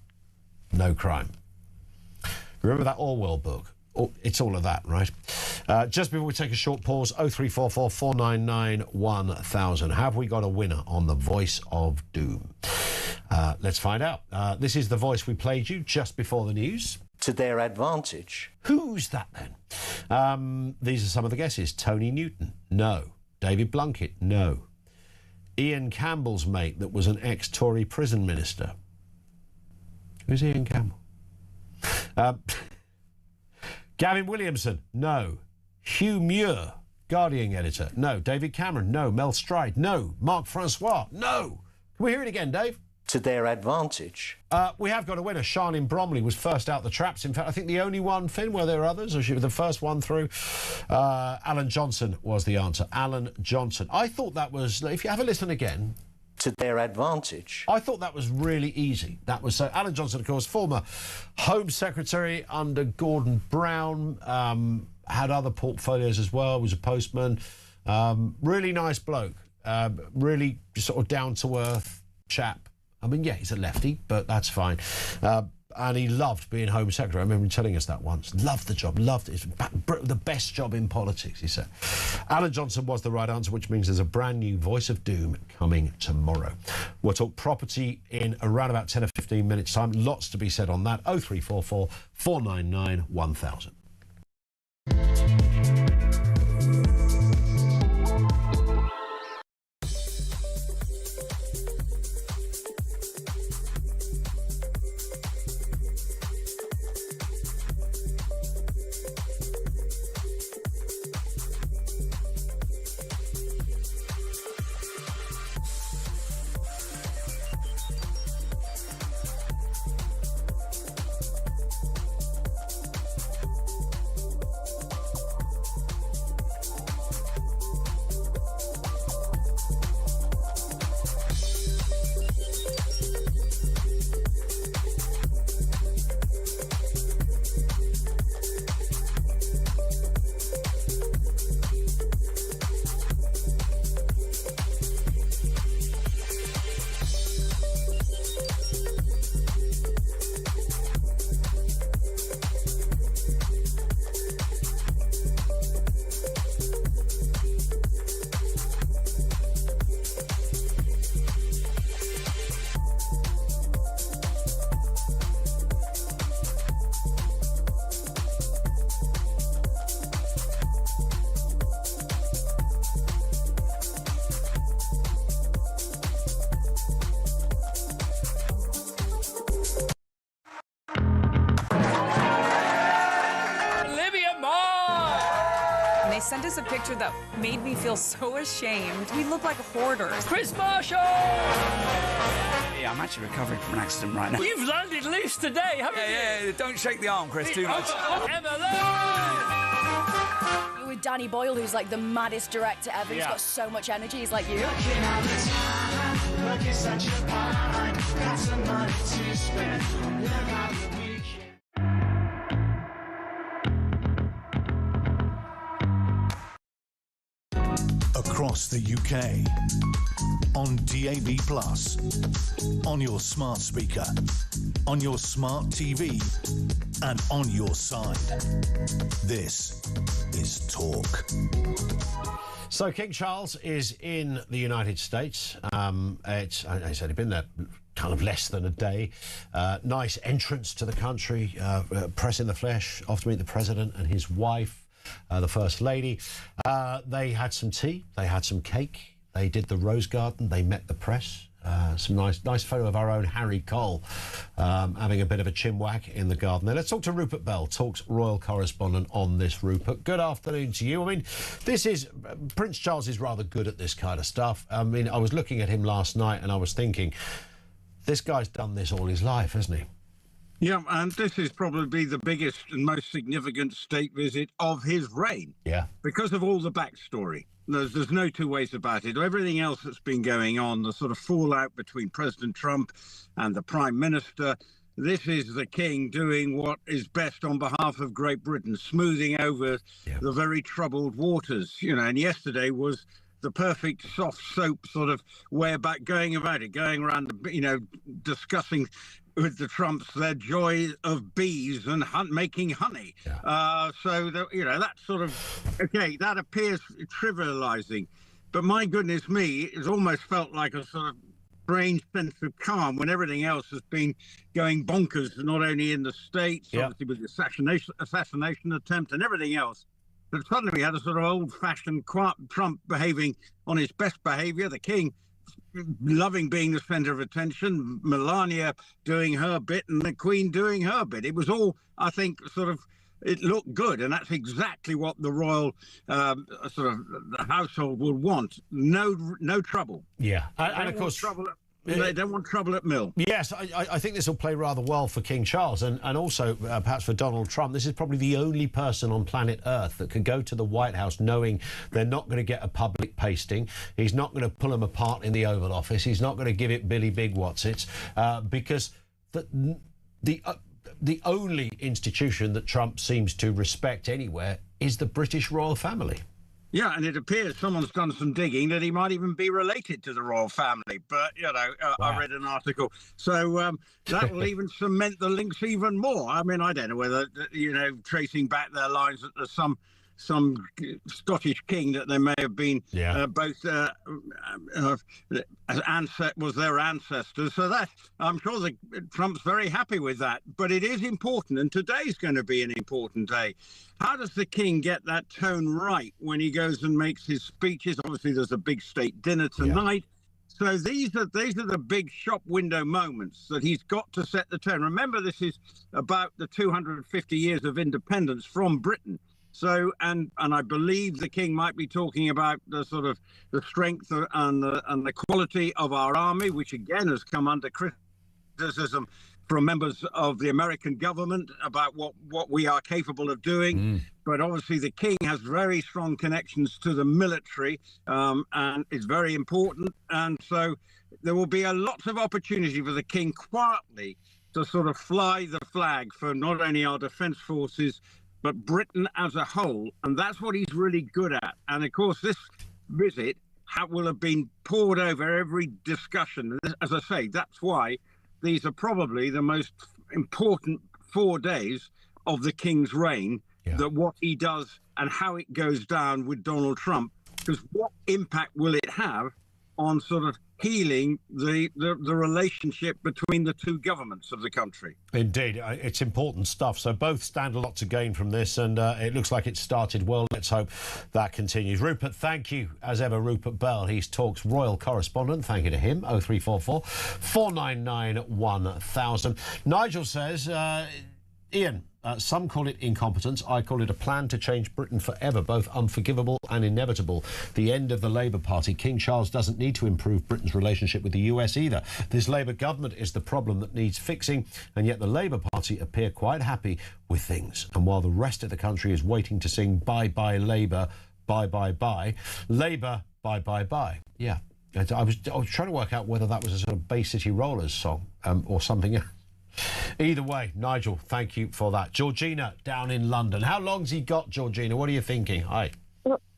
no crime. Remember that Orwell book? It's all of that, right? Just before we take a short pause, 0344 499 1000. Have we got a winner on the Voice of Doom? Let's find out. This is the voice we played you just before the news. To their advantage. Who's that then? These are some of the guesses. Tony Newton, no. David Blunkett, no. Ian Campbell's mate that was an ex-Tory prison minister. Who's Ian Campbell? Gavin Williamson, no. Hugh Muir, Guardian editor, no. David Cameron, no. Mel Stride, no. Mark Francois, no. Can we hear it again, Dave? to their advantage. We have got a winner. Charlene Bromley was first out the traps. In fact, I think the only one, Finn, were there others? Or she was the first one through? Alan Johnson was the answer. Alan Johnson. I thought that was, if you have a listen again, to their advantage. I thought that was really easy. That was so. Alan Johnson, of course, former Home Secretary under Gordon Brown, had other portfolios as well, was a postman. Really nice bloke. Really sort of down-to-earth chap. I mean, yeah, he's a lefty, but that's fine. And he loved being Home Secretary. I remember him telling us that once. Loved the job, loved it. It's the best job in politics, he said. Alan Johnson was the right answer, which means there's a brand new Voice of Doom coming tomorrow. We'll talk property in around about 10 or 15 minutes' time. Lots to be said on that. 0344 499 1000. Sent us a picture that made me feel so ashamed. We look like hoarders. Chris Marshall! Yeah, I'm actually recovering from an accident right now. You've landed loose today, haven't you? Yeah, don't shake the arm, Chris, too much. You're with Danny Boyle, who's like the maddest director ever. He's got so much energy. He's like you. Across the UK, on DAB+, on your smart speaker, on your smart TV, and on your side. This is Talk. So King Charles is in the United States. It's only been there kind of less than a day. Nice entrance to the country, press in the flesh, off to meet the president and his wife. The First Lady. They had some tea, they had some cake, they did the Rose Garden, they met the press. Some nice photo of our own Harry Cole having a bit of a chinwag in the garden there. Let's talk to Rupert Bell, Talk's royal correspondent on this. Rupert, good afternoon to you. I mean, Prince Charles is rather good at this kind of stuff. I mean, I was looking at him last night and I was thinking, this guy's done this all his life, hasn't he? Yeah, and this is probably the biggest and most significant state visit of his reign. Yeah. Because of all the backstory. There's no two ways about it. Everything else that's been going on, the sort of fallout between President Trump and the Prime Minister, this is the king doing what is best on behalf of Great Britain, smoothing over the very troubled waters. You know, and yesterday was the perfect soft soap sort of way about going about it, going around, discussing with the Trumps their joy of bees and making honey. So that sort of, that appears trivializing, but my goodness me, it's almost felt like a sort of strange sense of calm when everything else has been going bonkers, not only in the States, obviously with the assassination attempt and everything else. But suddenly we had a sort of old-fashioned Trump behaving on his best behavior, the king loving being the center of attention, Melania doing her bit and the Queen doing her bit. It was all, I think, it looked good, and that's exactly what the royal the household would want. No trouble. Yeah, and of course, trouble They don't want trouble at mill. Yes, I think this will play rather well for King Charles and also perhaps for Donald Trump. This is probably the only person on planet Earth that could go to the White House knowing they're not going to get a public pasting. He's not going to pull them apart in the Oval Office. He's not going to give it Billy Big Whatsits because the only institution that Trump seems to respect anywhere is the British royal family. Yeah, and it appears someone's done some digging that he might even be related to the royal family. But, wow. I read an article. So that will even cement the links even more. I mean, I don't know whether, tracing back their lines, that there's some Scottish king that they may have been both was their ancestors. So that I'm sure Trump's very happy with that. But it is important, and today's going to be an important day. How does the king get that tone right when he goes and makes his speeches? Obviously, there's a big state dinner tonight. So these are the big shop window moments that he's got to set the tone. Remember, this is about the 250 years of independence from Britain. So, and I believe the king might be talking about the sort of the strength and the quality of our army, which again has come under criticism from members of the American government about what we are capable of doing. But obviously the king has very strong connections to the military and is very important. And so there will be a lot of opportunity for the king quietly to sort of fly the flag for not only our defence forces, but Britain as a whole. And that's what he's really good at. And of course, this visit will have been poured over every discussion. As I say, that's why these are probably the most important 4 days of the king's reign, that what he does and how it goes down with Donald Trump, because what impact will it have on sort of healing the relationship between the two governments of the country? Indeed, it's important stuff. So both stand a lot to gain from this, and it looks like it started well. Let's hope that continues. Rupert, thank you as ever. Rupert Bell, he's Talk's royal correspondent. Thank you to him. 0344 499 1000. Nigel says, Ian, some call it incompetence. I call it a plan to change Britain forever, both unforgivable and inevitable. The end of the Labour Party. King Charles doesn't need to improve Britain's relationship with the US either. This Labour government is the problem that needs fixing, and yet the Labour Party appear quite happy with things. And while the rest of the country is waiting to sing bye-bye Labour, bye-bye-bye, Labour, bye-bye-bye. Yeah. I was trying to work out whether that was a sort of Bay City Rollers song or something else. Either way, Nigel, thank you for that. Georgina, down in London. How long's he got, Georgina? What are you thinking? Hi.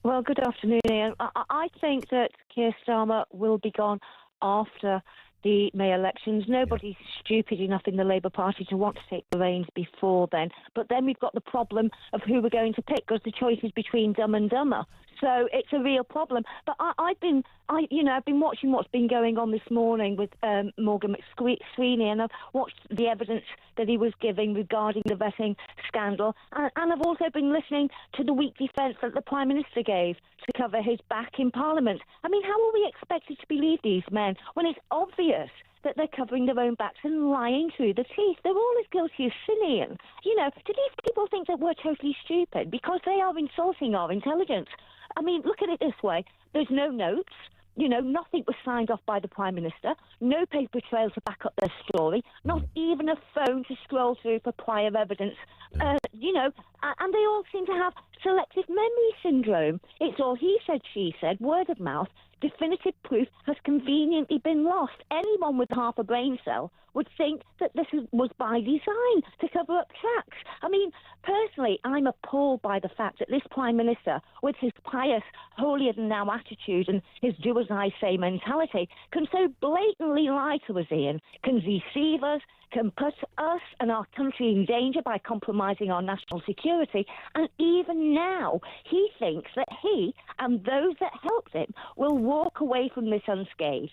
Well, good afternoon, Ian. I think that Keir Starmer will be gone after the May elections. Nobody's stupid enough in the Labour Party to want to take the reins before then. But then we've got the problem of who we're going to pick, because the choice is between Dumb and Dumber. So it's a real problem. But I've been watching what's been going on this morning with Morgan McSweeney, and I've watched the evidence that he was giving regarding the vetting scandal, and I've also been listening to the weak defence that the Prime Minister gave to cover his back in Parliament. I mean, how are we expected to believe these men when it's obvious that they're covering their own backs and lying through the teeth? They're all as guilty as sin, Ian. Do these people think that we're totally stupid? Because they are insulting our intelligence. I mean, look at it this way. There's no notes. Nothing was signed off by the Prime Minister. No paper trail to back up their story. Not even a phone to scroll through for prior evidence. And they all seem to have selective memory syndrome. It's all he said, she said, word of mouth. Definitive proof has conveniently been lost. Anyone with half a brain cell would think that this was by design to cover up tracks. I mean, personally, I'm appalled by the fact that this Prime Minister, with his pious, holier-than-thou attitude and his do-as-I-say mentality, can so blatantly lie to us, Ian, can deceive us, can put us and our country in danger by compromising our national security. And even now, he thinks that he and those that helped him will walk away from this unscathed.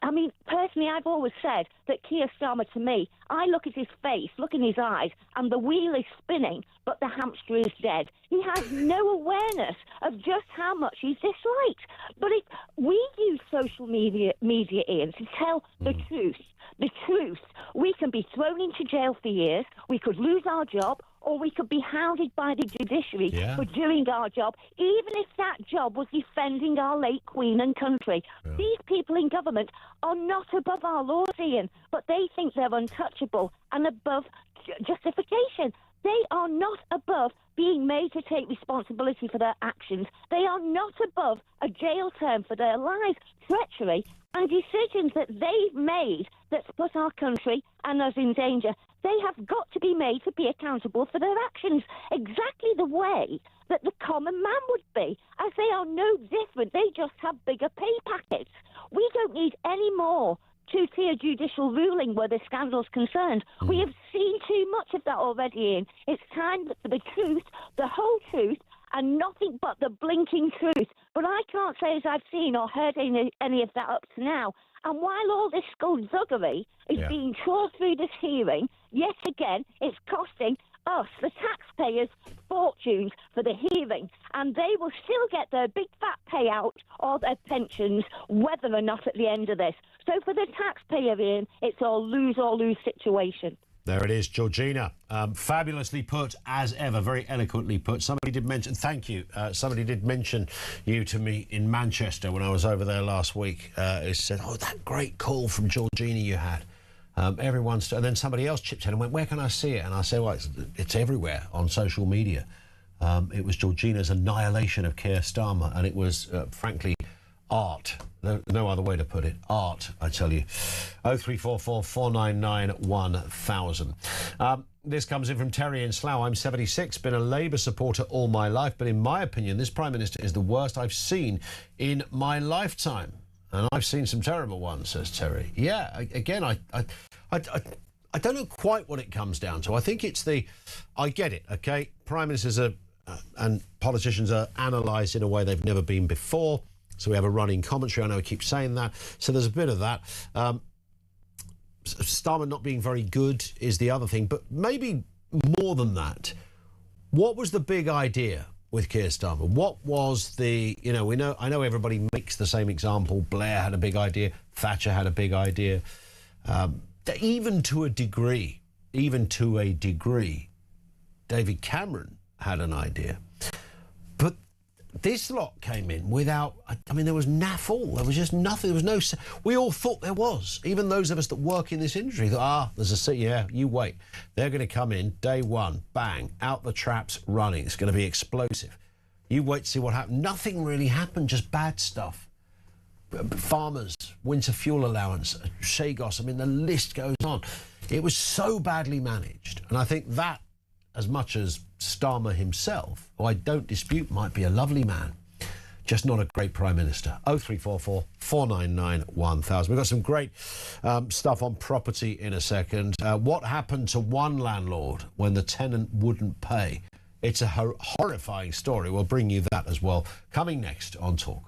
I mean, personally, I've always said that Keir Starmer, to me, I look at his face, look in his eyes, and the wheel is spinning, but the hamster is dead. He has no awareness of just how much he's disliked. But if we use social media, Ian, to tell the truth, we can be thrown into jail for years, we could lose our job, or we could be hounded by the judiciary for doing our job, even if that job was defending our late Queen and country. Yeah. These people in government are not above our laws, Ian, but they think they're untouchable and above justification. They are not above being made to take responsibility for their actions. They are not above a jail term for their lies, treachery, and decisions that they've made that's put our country and us in danger. They have got to be made to be accountable for their actions, exactly the way that the common man would be, as they are no different. They just have bigger pay packets. We don't need any more two-tier judicial ruling where the scandal's concerned. We have seen too much of that already, Ian. It's time for the truth, the whole truth, and nothing but the blinking truth. But I can't say as I've seen or heard any of that up to now. And while all this skullduggery is being trawled through this hearing, yet again, it's costing us, the taxpayers, fortunes for the hearing, and they will still get their big fat payout or their pensions, whether or not at the end of this. So for the taxpayer, Ian, it's a lose or lose situation. There it is, Georgina. Fabulously put, as ever, very eloquently put. Somebody did mention, thank you, somebody did mention you to me in Manchester when I was over there last week. Who said, oh, that great call from Georgina you had. And then somebody else chipped in and went, where can I see it? And I said, well, it's everywhere on social media. It was Georgina's annihilation of Keir Starmer, and it was, frankly, art. No other way to put it. Art, I tell you. 0344 499 1000. This comes in from Terry in Slough. I'm 76, been a Labour supporter all my life, but in my opinion, this Prime Minister is the worst I've seen in my lifetime. And I've seen some terrible ones, says Terry. Yeah, again, I don't know quite what it comes down to. I think it's I get it, OK? Prime Ministers and politicians are analysed in a way they've never been before. So we have a running commentary. I know I keep saying that. So there's a bit of that. Starmer not being very good is the other thing. But maybe more than that, what was the big idea with Keir Starmer? What was I know everybody makes the same example. Blair had a big idea. Thatcher had a big idea. Even to a degree, David Cameron had an idea. But this lot came in without, there was naff all. There was just nothing. There was we all thought there was. Even those of us that work in this industry thought, you wait. They're going to come in day one, bang, out the traps, running. It's going to be explosive. You wait to see what happened. Nothing really happened, just bad stuff. Farmers, winter fuel allowance, Shagos, the list goes on. It was so badly managed. And I think that, as much as Starmer himself, who I don't dispute might be a lovely man, just not a great Prime Minister. 0344 499 1000. We've got some great stuff on property in a second. What happened to one landlord when the tenant wouldn't pay? It's a horrifying story. We'll bring you that as well. Coming next on Talk.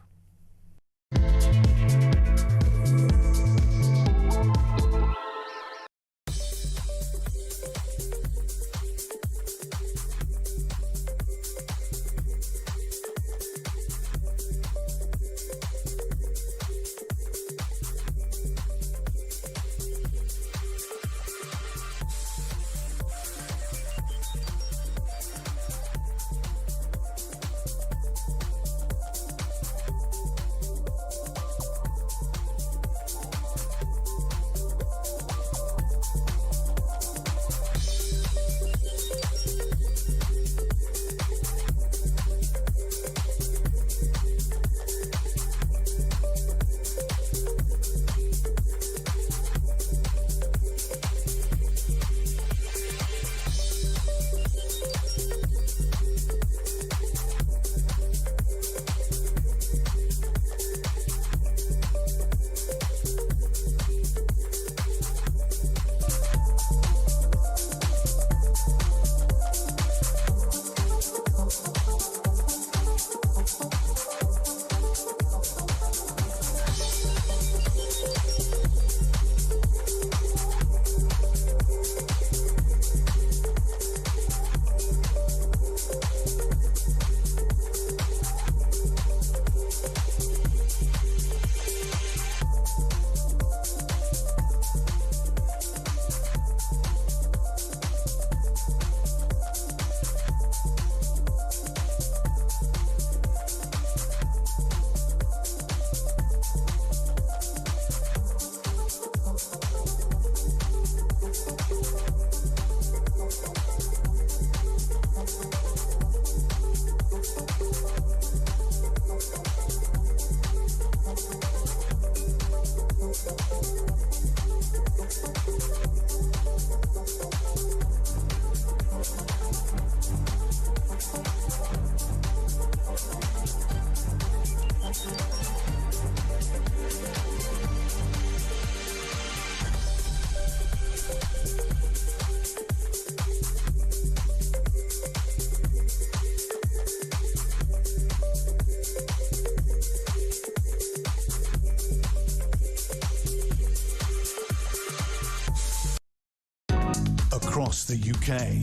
across the UK.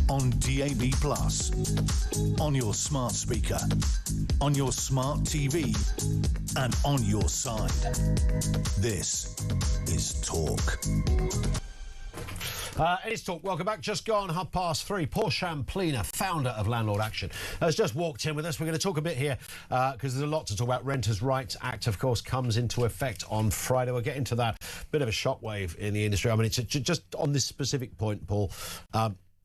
On DAB+, on your smart speaker, on your smart TV, and on your side. This is Talk. It's Talk. Welcome back. Just gone 3:30. Paul Champlina, founder of Landlord Action, has just walked in with us. We're going to talk a bit here because there's a lot to talk about. Renters' Rights Act, of course, comes into effect on Friday. We'll get into that. Bit of a shockwave in the industry. I mean, it's just on this specific point, Paul.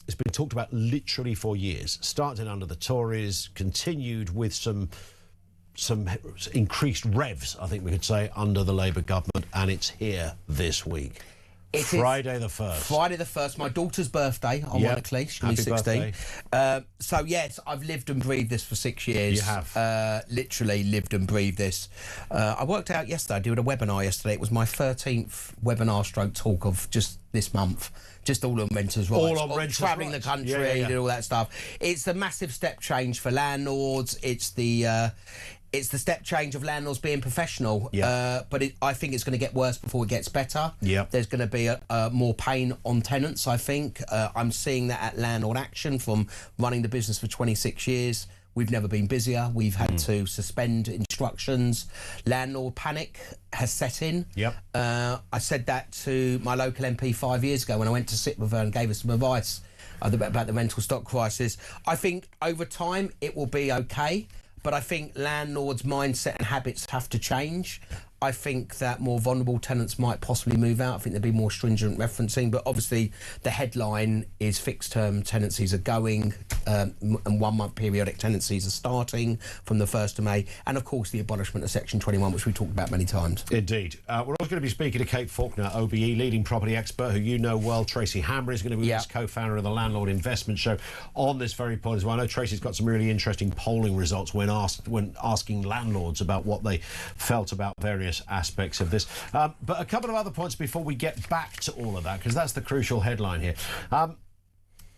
It's been talked about literally for years. Started under the Tories, continued with some increased revs, I think we could say, under the Labour government, and it's here this week. Friday the 1st. Friday the 1st, my daughter's birthday, ironically. She's going to be 16. So, yes, I've lived and breathed this for 6 years. You have. Literally lived and breathed this. I worked out yesterday, I did a webinar yesterday. It was my 13th webinar stroke talk of just this month. Just all on renters' rights. All on renters' travelling rights. the country, and all that stuff. It's a massive step change for landlords. It's the step change of landlords being professional. But I think it's going to get worse before it gets better. There's going to be more pain on tenants, I think. I'm seeing that at Landlord Action from running the business for 26 years. We've never been busier. We've had to suspend instructions. Landlord panic has set in. I said that to my local MP 5 years ago when I went to sit with her and gave her some advice about the rental stock crisis. I think over time it will be okay, but I think landlords' mindset and habits have to change. I think that more vulnerable tenants might possibly move out. I think there'd be more stringent referencing, but obviously the headline is fixed-term tenancies are going and 1 month periodic tenancies are starting from the 1st of May, and of course the abolishment of Section 21, which we've talked about many times. Indeed. We're also going to be speaking to Kate Faulkner, OBE, leading property expert, who you know well. Tracy Hammer is going to be with us, co-founder of the Landlord Investment Show, on this very point as well. I know Tracy's got some really interesting polling results when asking landlords about what they felt about various aspects of this. But a couple of other points before we get back to all of that, because that's the crucial headline here.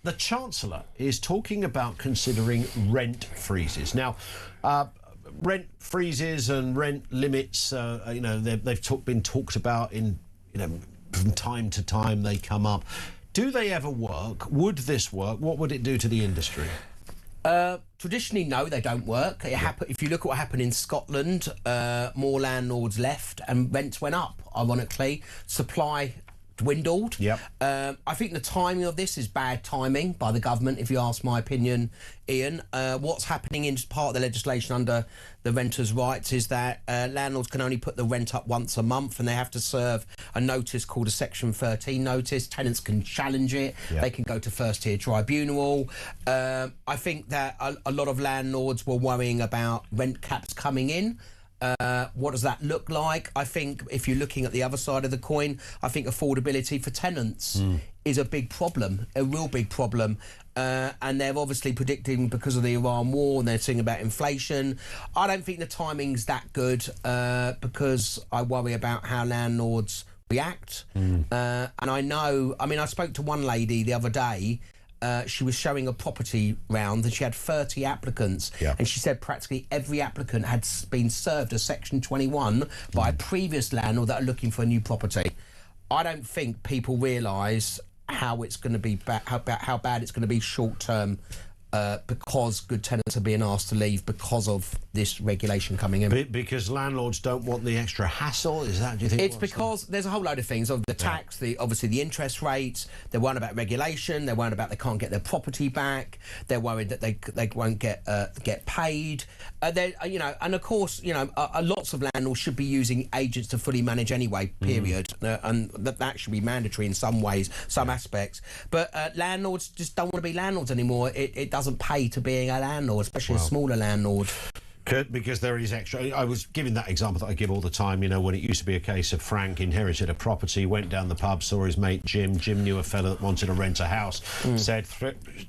The Chancellor is talking about considering rent freezes. Now, rent freezes and rent limits, they've been talked about from time to time. They come up. Do they ever work? Would this work? What would it do to the industry? Traditionally, no, they don't work. If you look at what happened in Scotland, more landlords left and rents went up, ironically. Supply dwindled. I think the timing of this is bad timing by the government, if you ask my opinion, Ian. What's happening in part of the legislation under the renters' rights is that landlords can only put the rent up once a month, and they have to serve a notice called a Section 13 notice. Tenants can challenge it. They can go to first-tier tribunal. I think that a lot of landlords were worrying about rent caps coming in. What does that look like? I think if you're looking at the other side of the coin, I think affordability for tenants is a big problem, a real big problem. And they're obviously predicting, because of the Iran war, and they're saying about inflation. I don't think the timing's that good because I worry about how landlords react. And I spoke to one lady the other day. She was showing a property round and she had 30 applicants, and she said practically every applicant had been served a Section 21 by a previous landlord that are looking for a new property. I don't think people realise how it's going to be how bad it's going to be short term. Because good tenants are being asked to leave because of this regulation coming in. Because landlords don't want the extra hassle? Is that, do you think? It's because there's a whole load of things. Of the tax, obviously the interest rates, they're worried about regulation, they're worried about they can't get their property back, they're worried that they won't get paid. And of course, lots of landlords should be using agents to fully manage anyway, period. And that should be mandatory in some ways, some aspects. But landlords just don't want to be landlords anymore. It doesn't pay to being a landlord, especially a smaller landlord. Because there is extra. I was giving that example that I give all the time, when it used to be a case of Frank inherited a property, went down the pub, saw his mate Jim knew a fella that wanted to rent a house, said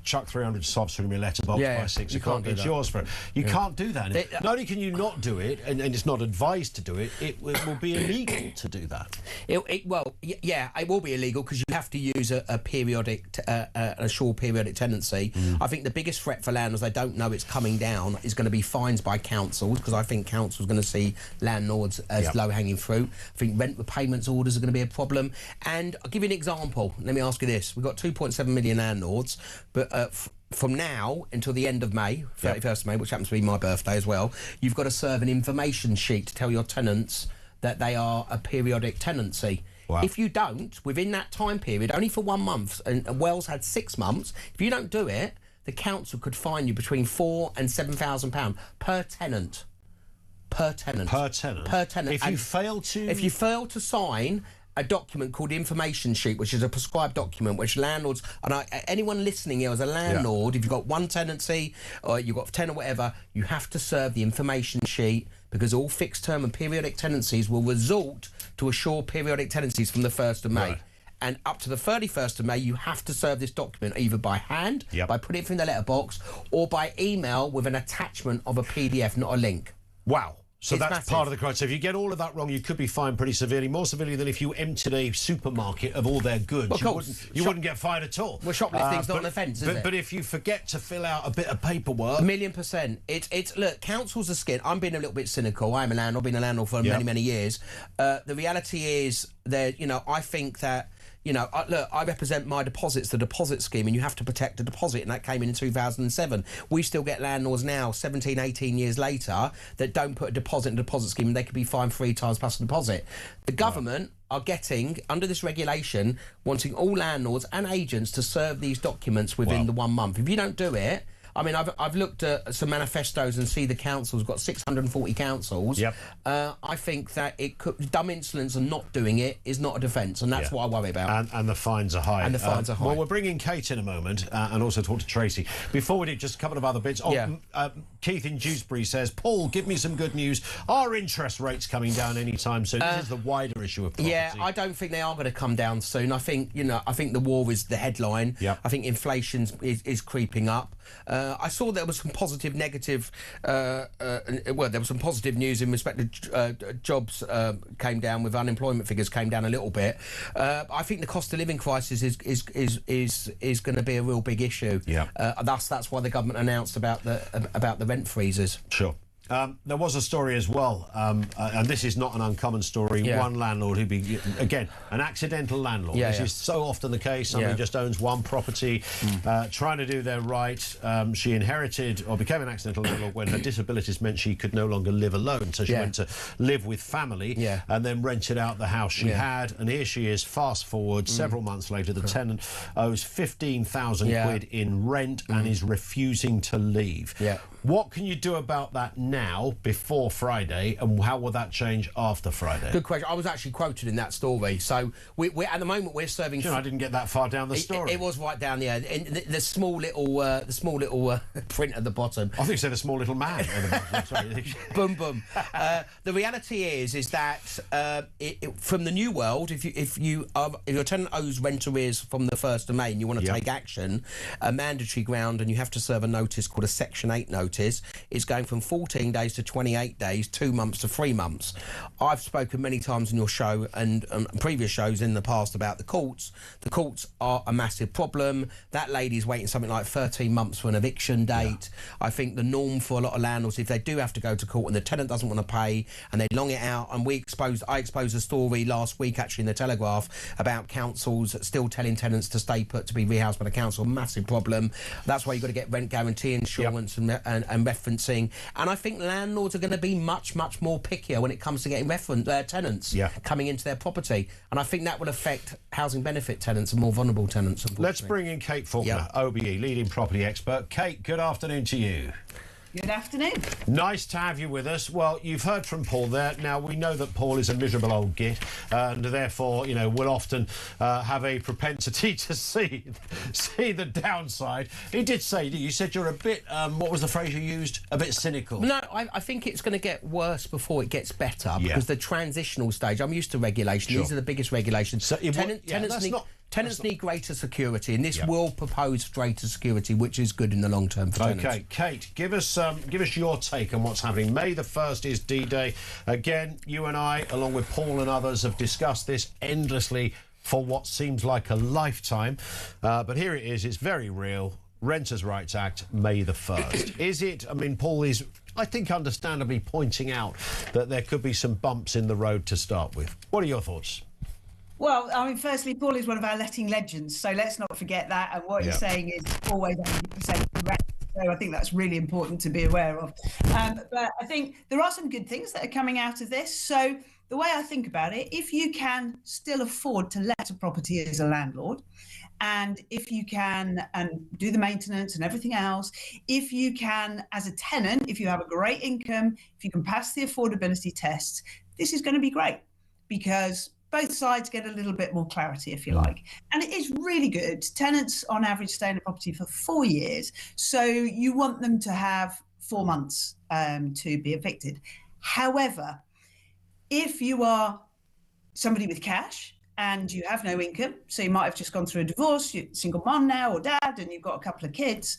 chuck 300 sobs through my letterbox by 6 o'clock, it's yours for it. You can't do that. Not only can you not do it, and it's not advised to do it, it will be illegal to do that. It will be illegal because you have to use a periodic, a short periodic tenancy. I think the biggest threat for landlords, they don't know it's coming down, is going to be fines by councils, because I think councils are going to see landlords as low-hanging fruit. I think rent repayments orders are going to be a problem. And I'll give you an example. Let me ask you this. We've got 2.7 million landlords, but from now until the end of May, 31st of May, which happens to be my birthday as well, you've got to serve an information sheet to tell your tenants that they are a periodic tenancy. Wow. If you don't, within that time period, only for 1 month, and Wales had 6 months, if you don't do it, the council could fine you between £4,000 and £7,000 per tenant. Per tenant. Per tenant? Per tenant. If you fail to sign a document called the information sheet, which is a prescribed document which landlords, and anyone listening here as a landlord, if you've got one tenancy or you've got 10 or whatever, you have to serve the information sheet, because all fixed term and periodic tenancies will resort to assure periodic tenancies from the 1st of May. Right. And up to the 31st of May, you have to serve this document either by hand, by putting it in the letterbox, or by email with an attachment of a PDF, not a link. Wow. So It's that's massive. part of the crime. So if you get all of that wrong, you could be fined pretty severely, more severely than if you emptied a supermarket of all their goods. Of course. You wouldn't get fined at all. Well, shoplifting's not an offence, is it? But if you forget to fill out a bit of paperwork... 1,000,000%. It's look, councils are scared. I'm being a little bit cynical. I'm a landlord, been a landlord for many, many years. The reality is that, I think that, I represent my deposits, the deposit scheme, and you have to protect the deposit, and that came in 2007. We still get landlords now, 17, 18 years later, that don't put a deposit in the deposit scheme, and they could be fined 3 times plus the deposit. The government are getting, under this regulation, wanting all landlords and agents to serve these documents within the 1 month. If you don't do it, I mean, I've looked at some manifestos and see the council's got 640 councils. I think that it could, dumb insolence and not doing it is not a defence, and that's what I worry about. And the fines are high. And the fines are high. Well, we're bringing Kate in a moment and also talk to Tracy. Before we do, just a couple of other bits. Keith in Dewsbury says, Paul, give me some good news. Are interest rates coming down anytime soon? This is the wider issue of property. Yeah, I don't think they are going to come down soon. I think, I think the war is the headline. I think inflation is creeping up. I saw there was some positive, negative. There was some positive news in respect to jobs came down, with unemployment figures came down a little bit. I think the cost of living crisis is going to be a real big issue. That's why the government announced about the rent freezes. Sure. There was a story as well, and this is not an uncommon story. One landlord again, an accidental landlord. This is so often the case. Somebody just owns one property, trying to do their right. She inherited or became an accidental landlord when her disabilities meant she could no longer live alone. So she went to live with family and then rented out the house she had. And here she is, fast forward, several months later, the tenant owes 15,000 quid in rent and is refusing to leave. What can you do about that now, before Friday, and how will that change after Friday? Good question. I was actually quoted in that story. So we're at the moment we're serving. I didn't get that far down the story. It was right down there. The small little print at the bottom. I think you said a small little man at the bottom. Sorry. Boom, boom. The reality is that from the new world, if your tenant owes rent arrears from the 1st of May and you want to take action, a mandatory ground, and you have to serve a notice called a Section 8 notice, is going from 14 days to 28 days, 2 months to 3 months. I've spoken many times in your show and previous shows in the past about the courts. The courts are a massive problem. That lady's waiting something like 13 months for an eviction date. I think the norm for a lot of landlords, if they do have to go to court and the tenant doesn't want to pay and they long it out, and I exposed a story last week actually in the Telegraph about councils still telling tenants to stay put, to be rehoused by the council. Massive problem. That's why you've got to get rent guarantee insurance and referencing. And I think landlords are going to be much, much more pickier when it comes to getting tenants coming into their property. And I think that will affect housing benefit tenants and more vulnerable tenants. Let's bring in Kate Faulkner, OBE, leading property expert. Kate, good afternoon to you. Good afternoon. Nice to have you with us. Well, you've heard from Paul there. Now, we know that Paul is a miserable old git and therefore, will often have a propensity to see the downside. He did say, you said you're a bit, what was the phrase you used? A bit cynical. No, I think it's going to get worse before it gets better because the transitional stage, I'm used to regulation. These are the biggest regulations. So tenants need greater security, and this will propose greater security, which is good in the long term for tenants. OK, Kate, give us your take on what's happening. May the 1st is D-Day. Again, you and I, along with Paul and others, have discussed this endlessly for what seems like a lifetime. But here it is. It's very real. Renters' Rights Act, May the 1st. Is it? I mean, Paul is I think understandably pointing out that there could be some bumps in the road to start with. What are your thoughts? Well, I mean, firstly, Paul is one of our letting legends, so let's not forget that. And what he's saying is always 100% correct. So I think that's really important to be aware of. But I think there are some good things that are coming out of this. So the way I think about it, if you can still afford to let a property as a landlord, and if you can and do the maintenance and everything else, if you can, as a tenant, if you have a great income, if you can pass the affordability tests, this is going to be great because both sides get a little bit more clarity, if you like. And it is really good. Tenants, on average, stay in a property for 4 years. So you want them to have 4 months to be evicted. However, if you are somebody with cash and you have no income, so you might have just gone through a divorce, you're a single mom now or dad, and you've got a couple of kids,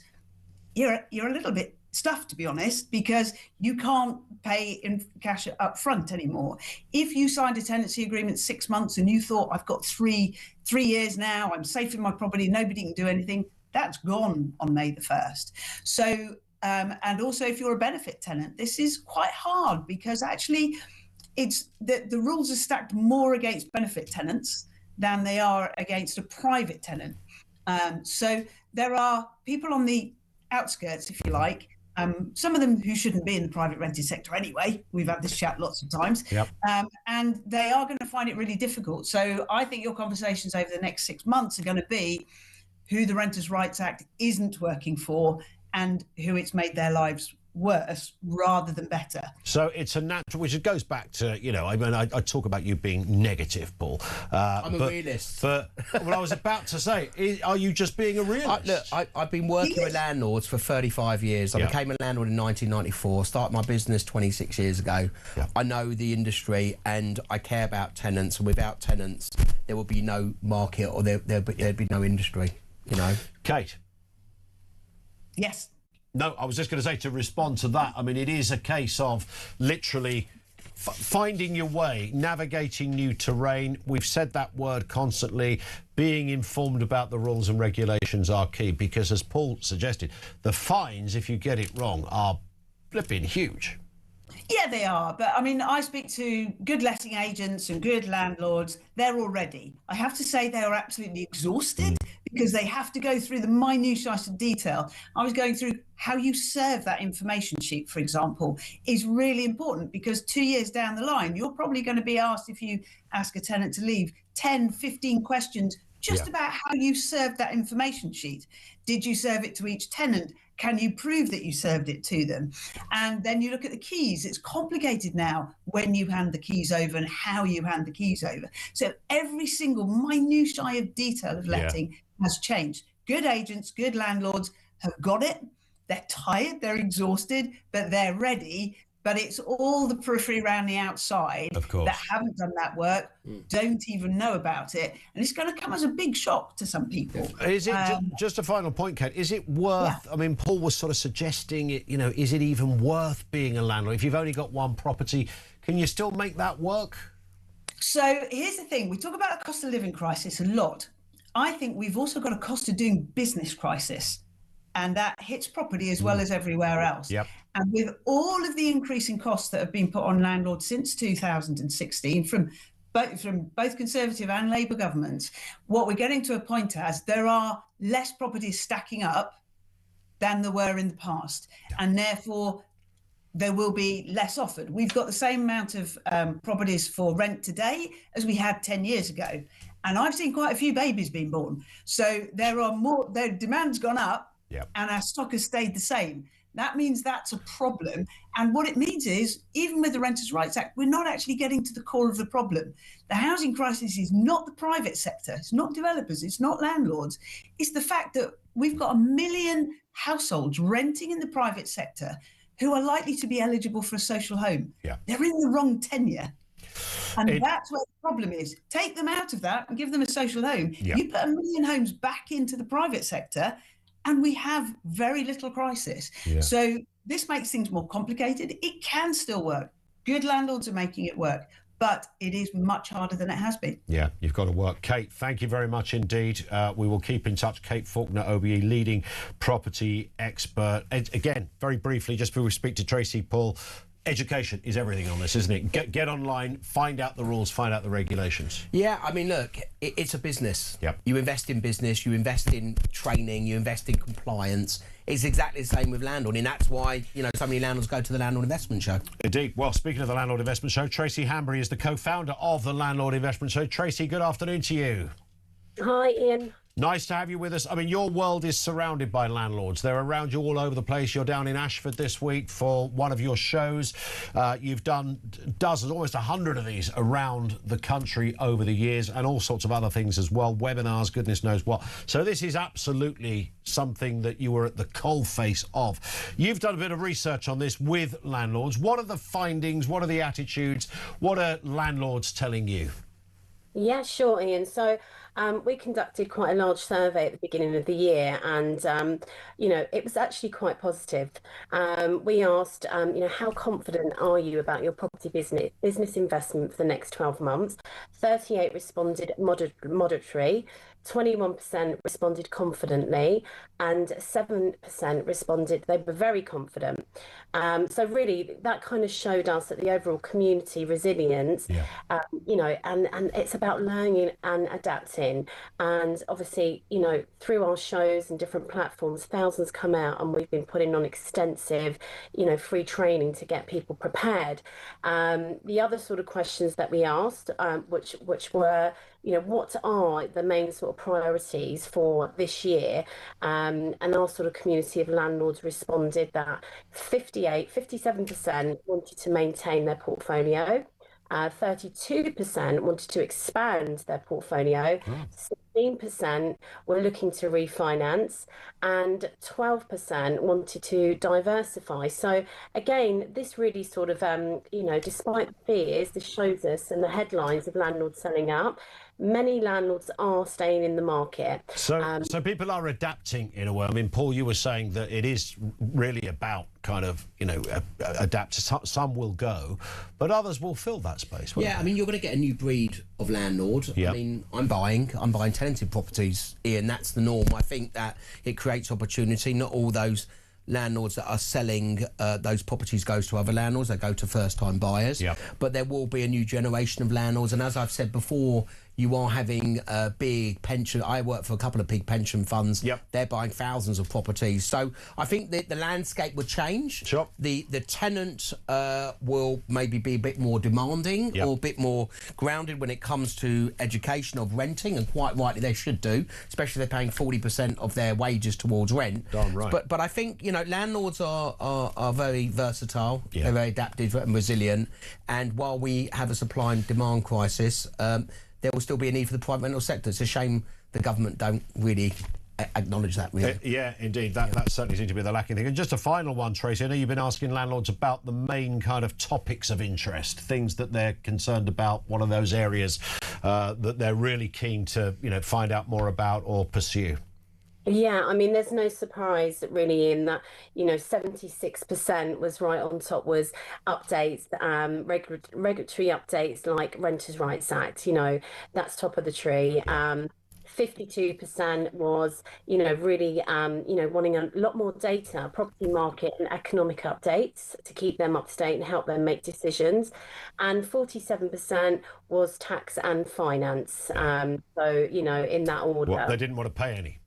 you're a little bit stuffed, to be honest, because you can't pay in cash up front anymore. If you signed a tenancy agreement 6 months and you thought, I've got three years now, I'm safe in my property, nobody can do anything, that's gone on May the 1st. So, and also if you're a benefit tenant, this is quite hard because actually it's the rules are stacked more against benefit tenants than they are against a private tenant. So there are people on the outskirts, if you like, some of them who shouldn't be in the private rented sector anyway. We've had this chat lots of times. Yep. And they are going to find it really difficult. So I think your conversations over the next 6 months are going to be who the Renters' Rights Act isn't working for and who it's made their lives worse rather than better. So it's a natural, which goes back to, you know, I mean, I talk about you being negative, Paul. I'm a realist. But what I was about to say, are you just being a realist? I've been working with landlords for 35 years. I became a landlord in 1994, started my business 26 years ago. I know the industry and I care about tenants, and without tenants, there will be no market or there'd be no industry, you know. Kate? Yes. No, I was just going to say, to respond to that, I mean, it is a case of literally finding your way, navigating new terrain. We've said that word constantly. Being informed about the rules and regulations are key because, as Paul suggested, the fines, if you get it wrong, are flipping huge. Yeah, they are. But I mean, I speak to good letting agents and good landlords. They're all ready. I have to say they are absolutely exhausted because they have to go through the minutiae of detail. I was going through how you serve that information sheet, for example, is really important because 2 years down the line, you're probably going to be asked, if you ask a tenant to leave, 10, 15 questions just about how you served that information sheet. Did you serve it to each tenant? Can you prove that you served it to them? And then you look at the keys. It's complicated now when you hand the keys over and how you hand the keys over. So every single minutiae of detail of letting has changed. Good agents, good landlords have got it. They're tired, they're exhausted, but they're ready. But it's all the periphery around the outside that haven't done that work, don't even know about it. And it's going to come as a big shock to some people. Is it, just a final point, Kate, is it worth, I mean, Paul was sort of suggesting, it, you know, is it even worth being a landlord? If you've only got one property, can you still make that work? So here's the thing. We talk about a cost of living crisis a lot. I think we've also got a cost of doing business crisis. And that hits property as well as everywhere else. Yep. And with all of the increasing costs that have been put on landlords since 2016 from both Conservative and Labour governments, what we're getting to a point as there are less properties stacking up than there were in the past. And therefore, there will be less offered. We've got the same amount of properties for rent today as we had 10 years ago. And I've seen quite a few babies being born. So there are more, their demand's gone up. And our stock has stayed the same. That means that's a problem. And what it means is, even with the Renters' Rights Act, we're not actually getting to the core of the problem. The housing crisis is not the private sector. It's not developers. It's not landlords. It's the fact that we've got 1 million households renting in the private sector who are likely to be eligible for a social home. They're in the wrong tenure. And that's where the problem is. Take them out of that and give them a social home. You put 1 million homes back into the private sector, and we have very little crisis. So this makes things more complicated. It can still work. Good landlords are making it work. but it is much harder than it has been. Yeah, you've got to work. Kate, thank you very much indeed. We will keep in touch. Kate Faulkner, OBE, leading property expert. And again, very briefly, just before we speak to Tracy, Paul, education is everything on this, isn't it? Get online, find out the rules, find out the regulations. Yeah, I mean, look, it's a business. Yep. You invest in business, you invest in training, you invest in compliance. It's exactly the same with landlord, and that's why, you know, so many landlords go to the Landlord Investment Show. Indeed. Well, speaking of the Landlord Investment Show, Tracy Hanbury is the co-founder of the Landlord Investment Show. Tracy, good afternoon to you. Hi, Ian. Nice to have you with us. I mean, your world is surrounded by landlords. They're around you all over the place. You're down in Ashford this week for one of your shows. You've done dozens, almost 100 of these around the country over the years, and all sorts of other things as well, webinars, goodness knows what. So this is absolutely something that you were at the coalface of. You've done a bit of research on this with landlords. What are the findings? What are the attitudes? What are landlords telling you? Yeah, sure, Ian. So we conducted quite a large survey at the beginning of the year, and you know, it was actually quite positive. We asked, you know, how confident are you about your property business investment for the next 12 months? 38 responded moderately, 21% responded confidently, and 7% responded they were very confident. So really, that kind of showed us that the overall community resilience, you know, and it's about learning and adapting. And obviously, you know, through our shows and different platforms, thousands come out, and we've been putting on extensive, you know, free training to get people prepared. The other sort of questions that we asked, which were, you know, what are the main sort of priorities for this year? And our sort of community of landlords responded that 57% wanted to maintain their portfolio, 32% wanted to expand their portfolio, 16% were looking to refinance, and 12% wanted to diversify. So again, this really sort of, you know, despite the fears, this shows us and the headlines of landlords selling up, many landlords are staying in the market. So people are adapting in a way. I mean, Paul, you were saying that it is really about kind of, you know, adapt. Some will go, but others will fill that space. Yeah, I mean, you're going to get a new breed of landlord. Yep. I mean, I'm buying tenanted properties, Ian. That's the norm. I think that it creates opportunity. Not all those landlords that are selling those properties goes to other landlords. They go to first-time buyers. Yep. But there will be a new generation of landlords, and as I've said before, you are having a big pension. I work for a couple of big pension funds. Yep. They're buying thousands of properties. So I think that the landscape will change. Sure. The tenant will maybe be a bit more demanding, Yep. or a bit more grounded when it comes to education of renting, and quite rightly they should do, especially if they're paying 40% of their wages towards rent. Darn right. But I think, you know, landlords are very versatile. Yeah. They're very adaptive and resilient. And while we have a supply and demand crisis, there will still be a need for the private rental sector. It's a shame the government don't really acknowledge that, really. Yeah, indeed. That certainly seems to be the lacking thing. And just a final one, Tracy. I know you've been asking landlords about the main kind of topics of interest, things that they're concerned about. What are those areas that they're really keen to, you know, find out more about or pursue? Yeah, I mean, there's no surprise really in that, you know, 76% was right on top, was updates, regulatory updates like Renters' Rights Act, you know, that's top of the tree. 52% was, you know, really, you know, wanting a lot more data, property market and economic updates to keep them up to date and help them make decisions. And 47% was tax and finance. So, you know, in that order. Well, they didn't want to pay any,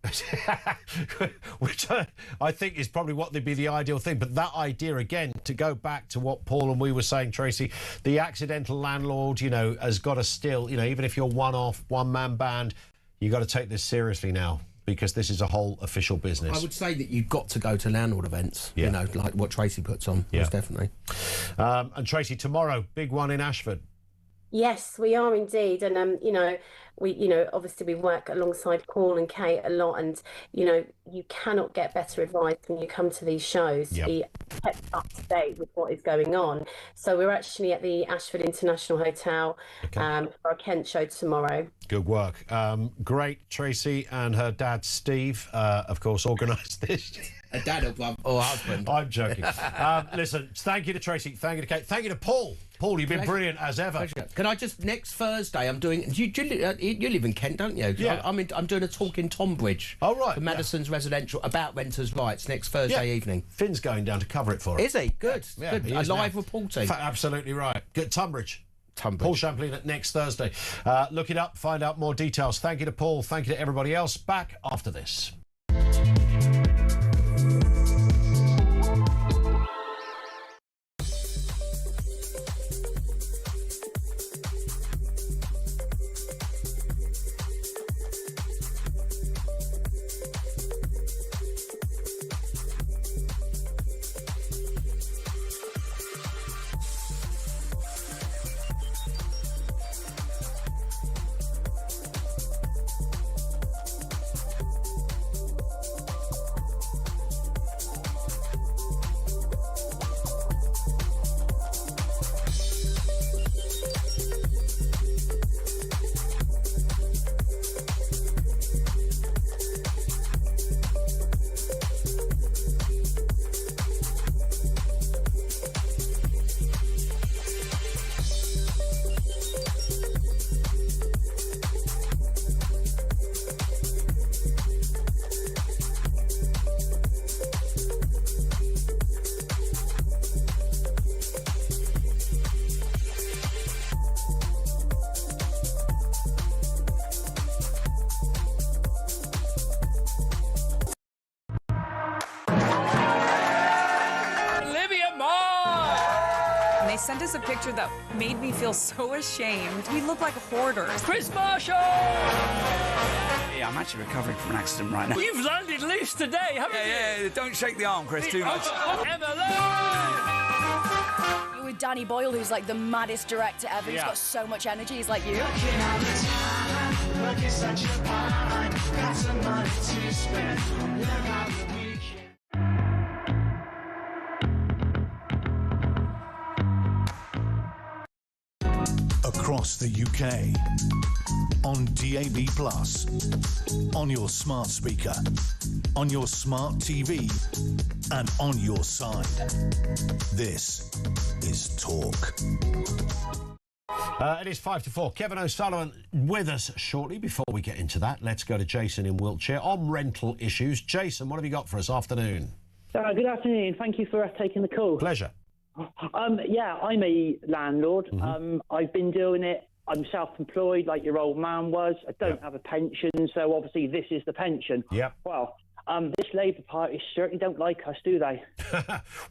which I think is probably what would be the ideal thing. But that idea, again, to go back to what Paul and we were saying, Tracy, the accidental landlord, you know, has got to still, you know, even if you're one-off, one-man band, you've got to take this seriously now, because this is a whole official business. I would say that you've got to go to landlord events, Yeah. you know, like what Tracy puts on, Yeah. most definitely. And Tracy, tomorrow, big one in Ashford. Yes, we are indeed. And, you know, obviously we work alongside Paul and Kate a lot, and, you know, you cannot get better advice when you come to these shows to be kept up to date with what is going on. So we're actually at the Ashford International Hotel for our Kent show tomorrow. Good work. Great. Tracy and her dad, Steve, of course, organised this. A dad or husband. I'm joking. Listen, thank you to Tracy. Thank you to Kate. Thank you to Paul. Paul, you've been brilliant as ever. Can I just, next Thursday, I'm doing... You live in Kent, don't you? Yeah. I'm doing a talk in Tonbridge. Oh, right. For Madison's Residential about renters' rights next Thursday evening. Finn's going down to cover it for us. Is he? Good. Yeah, Good. he is Live now. reporting. Absolutely right. Good. Tunbridge. Tunbridge. Paul Champlain at next Thursday. Look it up, find out more details. Thank you to Paul. Thank you to everybody else. Back after this. Sent us a picture that made me feel so ashamed. We look like hoarders. Chris Marshall! Yeah, I'm actually recovering from an accident right now. You've landed loose today, haven't you? Yeah, don't shake the arm, Chris, too much. You're with Danny Boyle, who's like the maddest director ever. He's got so much energy. He's like you. Across the UK, on DAB+, on your smart speaker, on your smart TV, and on your side. This is Talk. It is 5 to 4. Kevin O'Sullivan with us shortly. Before we get into that, let's go to Jason in Wiltshire on rental issues. Jason, what have you got for us? Afternoon. Good afternoon. Thank you for taking the call. Pleasure. Yeah, I'm a landlord. Mm-hmm. I've been doing it. I'm self-employed like your old man was. I don't have a pension, so obviously this is the pension. Yep. Well, this Labour Party certainly don't like us, do they?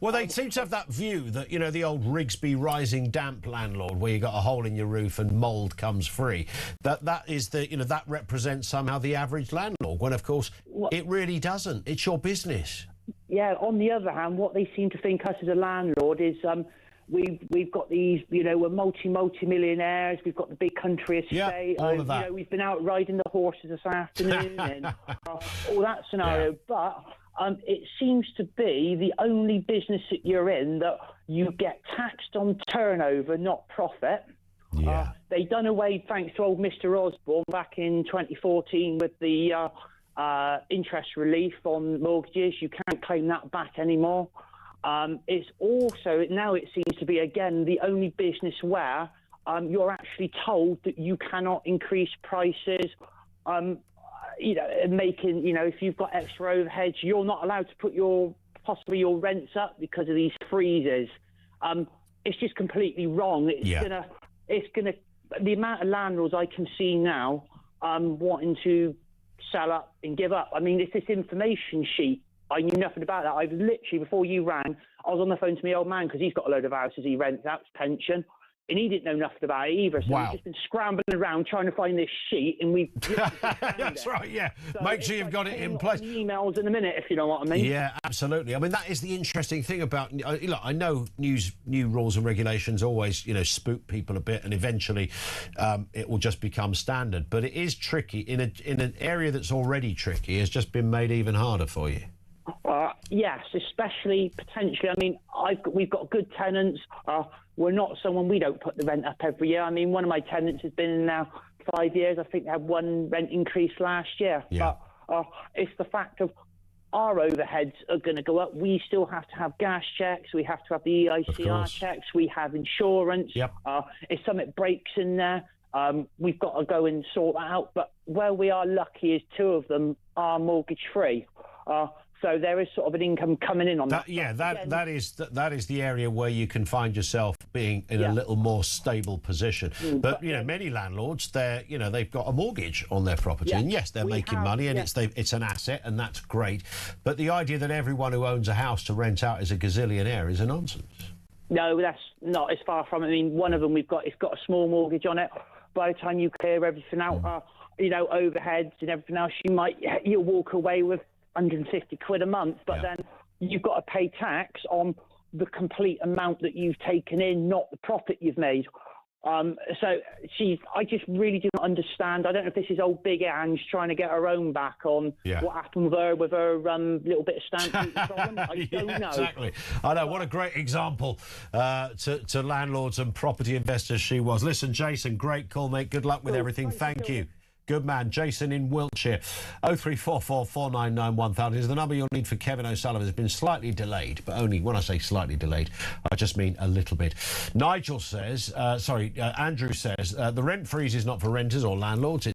Well, they seem to have that view that, you know, the old Rigsby rising damp landlord where you got a hole in your roof and mould comes free. That is the, you know, that represents somehow the average landlord, when of course it really doesn't. It's your business. Yeah, on the other hand, what they seem to think us as a landlord is we've got these, you know, we're multi-millionaires, we've got the big country estate, all of that. You know, we've been out riding the horses this afternoon and all that scenario. But it seems to be the only business that you're in that you get taxed on turnover, not profit. Yeah. They done away, thanks to old Mr. Osborne, back in 2014 with the interest relief on mortgages. You can't claim that back anymore. It's also, now it seems to be, again, the only business where you're actually told that you cannot increase prices. You know, making, you know, if you've got extra overheads, you're not allowed to put possibly your rents up because of these freezes. It's just completely wrong. It's gonna, the amount of landlords I can see now wanting to sell up and give up. I mean, it's this information sheet. I knew nothing about that. I've literally, before you rang, I was on the phone to my old man because he's got a load of houses he rents out, his pension, and he didn't know nothing about it either. So we've just been scrambling around trying to find this sheet, and we've... That's right, yeah. So make sure you've got it in place. Emails in a minute, if you know what I mean. Yeah, absolutely. I mean, that is the interesting thing about... Look, I know new rules and regulations always, you know, spook people a bit, and eventually it will just become standard. But it is tricky. In an area that's already tricky, it's just been made even harder for you. Yes, especially potentially. I mean, we've got good tenants. We're not someone, we don't put the rent up every year. I mean, one of my tenants has been in now 5 years. I think they had one rent increase last year. Yeah. But it's the fact of our overheads are going to go up. We still have to have gas checks. We have to have the EICR checks. We have insurance. Yep. If something breaks in there, we've got to go and sort that out. But where we are lucky is 2 of them are mortgage free. So there is sort of an income coming in on that. Yeah, that is the area where you can find yourself being in a little more stable position. But you know, many landlords, they've got a mortgage on their property, and yes, they're making money, and it's an asset, and that's great. But the idea that everyone who owns a house to rent out is a gazillionaire is a nonsense. No, that's not as far from it. I mean, one of them it's got a small mortgage on it. By the time you clear everything out, overheads and everything else, you'll walk away with 150 quid a month, but then you've got to pay tax on the complete amount that you've taken in, not the profit you've made. I just really do not understand. I don't know if this is old Big Ange trying to get her own back on what happened with her little bit of stamp duty problem. I don't know. Exactly. I know. What a great example to landlords and property investors she was. Listen, Jason, great call, mate. Good luck with everything. Thank you. Good man. Jason in Wiltshire. 0344 499 1000 is the number you'll need for Kevin O'Sullivan. It's been slightly delayed, but only when I say slightly delayed, I just mean a little bit. Andrew says, the rent freeze is not for renters or landlords.